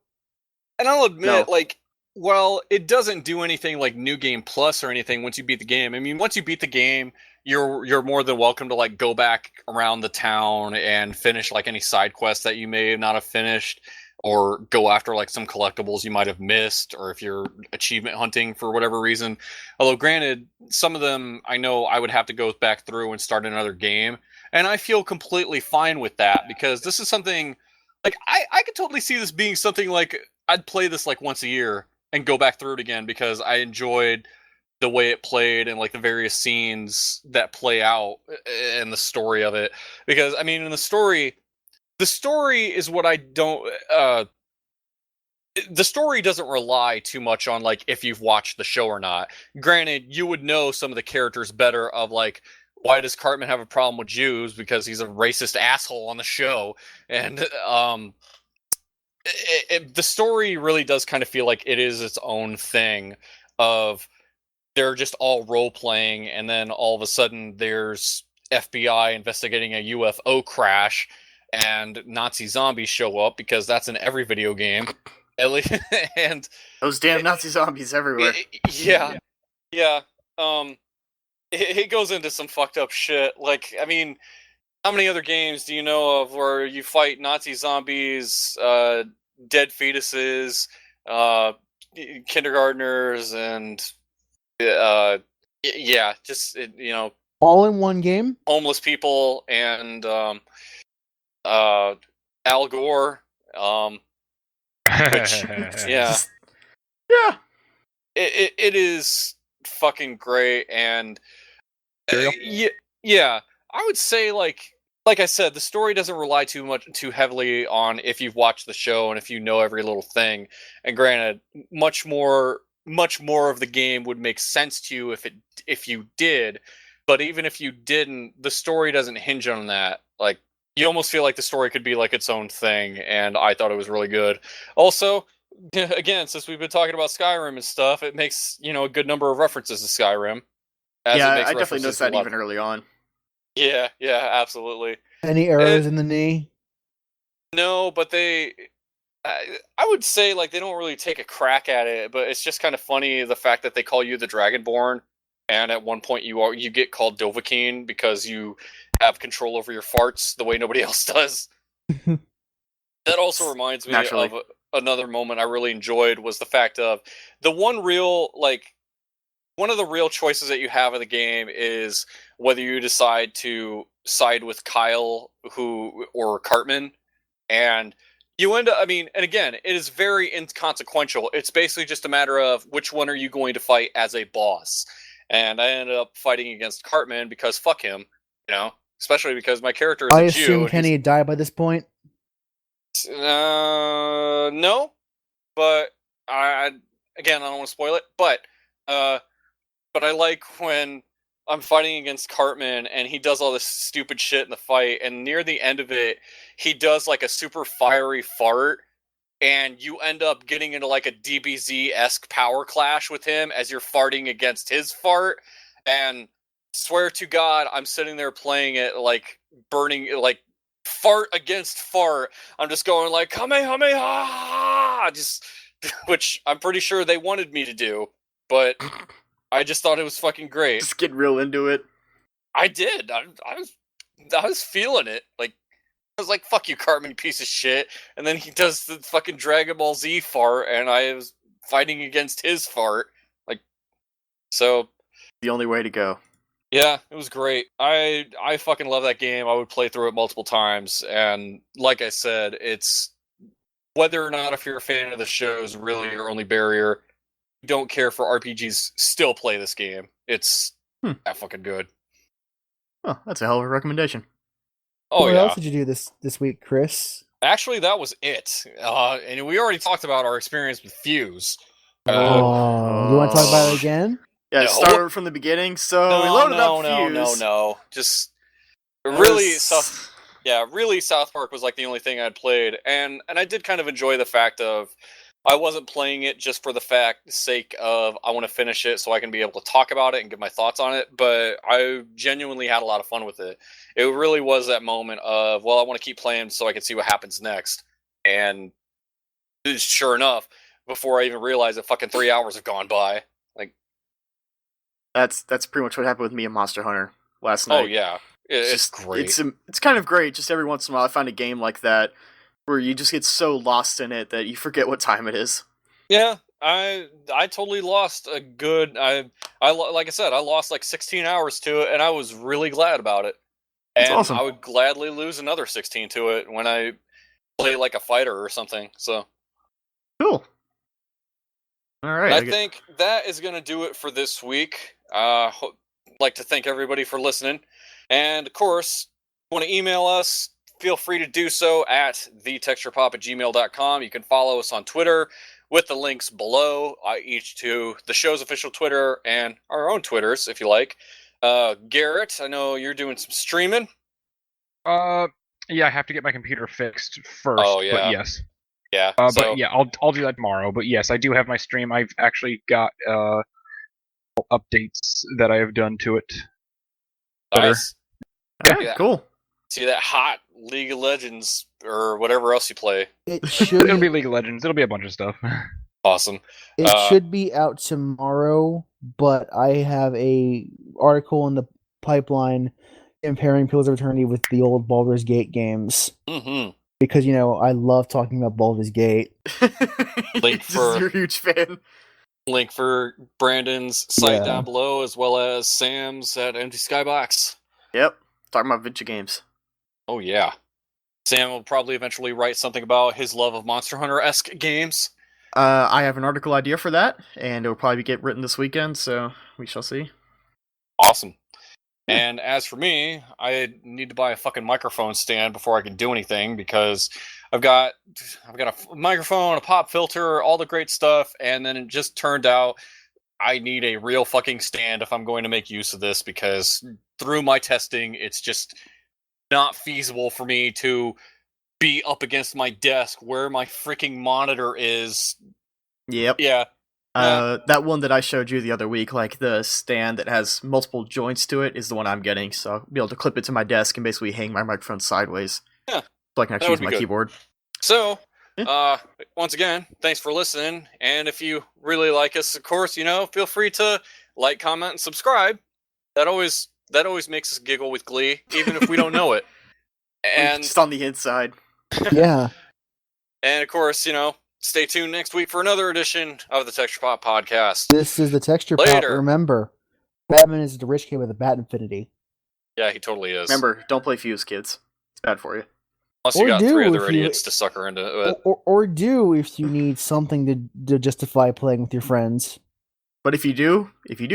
And I'll admit, well, it doesn't do anything like New Game Plus or anything once you beat the game. I mean, once you beat the game, you're more than welcome to like go back around the town and finish like any side quests that you may not have finished, or go after like some collectibles you might have missed, or if you're achievement hunting for whatever reason. Although granted, some of them I know I would have to go back through and start another game, and I feel completely fine with that, because this is something like I could totally see this being something like I'd play this like once a year and go back through it again, because I enjoyed the way it played and like the various scenes that play out and the story of it. Because I mean, in the story is what I don't. The story doesn't rely too much on like if you've watched the show or not. Granted, you would know some of the characters better. Of like, why does Cartman have a problem with Jews? Because he's a racist asshole on the show. And the story really does kind of feel like it is its own thing. Of they're just all role playing, and then all of a sudden there's FBI investigating a UFO crash. And Nazi zombies show up, because that's in every video game. And
those damn Nazi zombies everywhere.
Yeah. It goes into some fucked up shit. Like, I mean, How many other games do you know of where you fight Nazi zombies, dead fetuses, kindergartners, and yeah, just
All in one game?
homeless people and Al Gore. Which yeah,
Just- yeah.
it is fucking great, and yeah, I would say like I said, the story doesn't rely too heavily on if you've watched the show and if you know every little thing. And granted, much more of the game would make sense to you if you did. But even if you didn't, the story doesn't hinge on that. Like, you almost feel like the story could be like its own thing, and I thought it was really good. Also, again, since we've been talking about Skyrim and stuff, it makes a good number of references to Skyrim.
Yeah, I definitely noticed that even early on.
Yeah, absolutely.
Any errors in the knee?
No, but I would say like they don't really take a crack at it, but it's just kind of funny the fact that they call you the Dragonborn, and at one point you get called Dovahkiin because you have control over your farts the way nobody else does. That also reminds me of another moment I really enjoyed was the fact of one of the real choices that you have in the game is whether you decide to side with Kyle or Cartman, and you end up, and again, it is very inconsequential. It's basically just a matter of which one are you going to fight as a boss. And I ended up fighting against Cartman because fuck him, especially because my character is
I
a Jew.
assume Kenny had died by this point.
No, but I don't want to spoil it, but I like when I'm fighting against Cartman and he does all this stupid shit in the fight, and near the end of it, he does like a super fiery fart, and you end up getting into like a DBZ-esque power clash with him as you're farting against his fart, and swear to God, I'm sitting there playing it like burning, like fart against fart. I'm just going like Kamehameha, just which I'm pretty sure they wanted me to do, but I just thought it was fucking great.
Just get real into it.
I did. I was feeling it. Like I was like, "Fuck you, Cartman, you piece of shit." And then he does the fucking Dragon Ball Z fart, and I was fighting against his fart. Like, so
the only way to go.
Yeah, it was great. I fucking love that game. I would play through it multiple times, and like I said, it's whether or not if you're a fan of the show is really your only barrier. Don't care for RPGs, still play this game. It's that fucking good.
Oh, that's a hell of a recommendation.
Oh,
what
yeah.
else did you do this week, Chris?
Actually, that was it. And we already talked about our experience with Fuse.
You want to talk about it again?
Yeah,
No.
start from the beginning. So we loaded up Fuse.
No. Just really South Park was like the only thing I'd played, and I did kind of enjoy the fact of I wasn't playing it just for the sake of I want to finish it so I can be able to talk about it and give my thoughts on it, but I genuinely had a lot of fun with it. It really was that moment of, well, I want to keep playing so I can see what happens next. And sure enough, before I even realized it, fucking 3 hours have gone by. Like,
that's pretty much what happened with me and Monster Hunter last night.
Oh yeah, it's great.
It's kind of great. Just every once in a while, I find a game like that where you just get so lost in it that you forget what time it is.
Yeah, I totally lost a good. I like I said, I lost like 16 hours to it, and I was really glad about it.
That's
and
awesome.
I would gladly lose another 16 to it when I play like a fighter or something. So
cool. All right.
I think that is going to do it for this week. Like to thank everybody for listening, and of course, want to email us. Feel free to do so at thetexturepop@gmail.com. You can follow us on Twitter with the links below, each to the show's official Twitter and our own Twitters, if you like. Garrett, I know you're doing some streaming.
Yeah, I have to get my computer fixed first.
Oh, yeah.
But yes.
Yeah.
But yeah, I'll do that tomorrow. But yes, I do have my stream. I've actually got updates that I have done to it.
Nice.
Yeah, cool.
See that hot League of Legends or whatever else you play.
It should.
It'll be League of Legends. It'll be a bunch of stuff.
Awesome.
It should be out tomorrow, but I have a article in the pipeline comparing Pillars of Eternity with the old Baldur's Gate games
Mm-hmm.
because I love talking about Baldur's Gate.
Link for-
You're a huge fan.
Link for Brandon's site
Yeah.
down below, as well as Sam's at Empty Skybox.
Yep. Talking about video games.
Oh yeah. Sam will probably eventually write something about his love of Monster Hunter-esque games.
I have an article idea for that, and it will probably get written this weekend, so we shall see.
Awesome. And as for me, I need to buy a fucking microphone stand before I can do anything, because I've got a microphone, a pop filter, all the great stuff, and then it just turned out I need a real fucking stand if I'm going to make use of this, because through my testing, it's just not feasible for me to be up against my desk where my freaking monitor is.
Yep.
Yeah.
That one that I showed you the other week, like the stand that has multiple joints to it, is the one I'm getting, so I'll be able to clip it to my desk and basically hang my microphone sideways.
Yeah.
So I can actually
That would
use
be
my
good.
keyboard.
So, once again, thanks for listening. And if you really like us, of course, feel free to like, comment, and subscribe. That always makes us giggle with glee, even if we don't know it. And
Just on the inside.
Yeah.
and of course, stay tuned next week for another edition of the Texture Pop Podcast.
This is the Texture Pop.
Later.
Remember, Batman is the rich kid with a bat infinity.
Yeah, he totally is.
Remember, don't play Fuse, kids. It's bad for you.
Unless you
Or
got
do
3
if
other
you-
idiots to sucker into it.
Or do if you need something to justify playing with your friends.
But if you do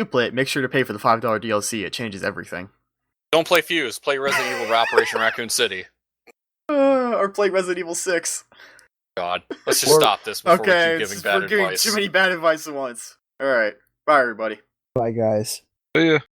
play it, make sure to pay for the $5 DLC. It changes everything.
Don't play Fuse. Play Resident Evil Operation Raccoon City.
Or play Resident Evil 6.
God, let's just
Or-
stop this before we
Okay,
keep giving bad
we're giving
advice.
too many bad advice at once. Alright, bye everybody.
Bye, guys.
Yeah.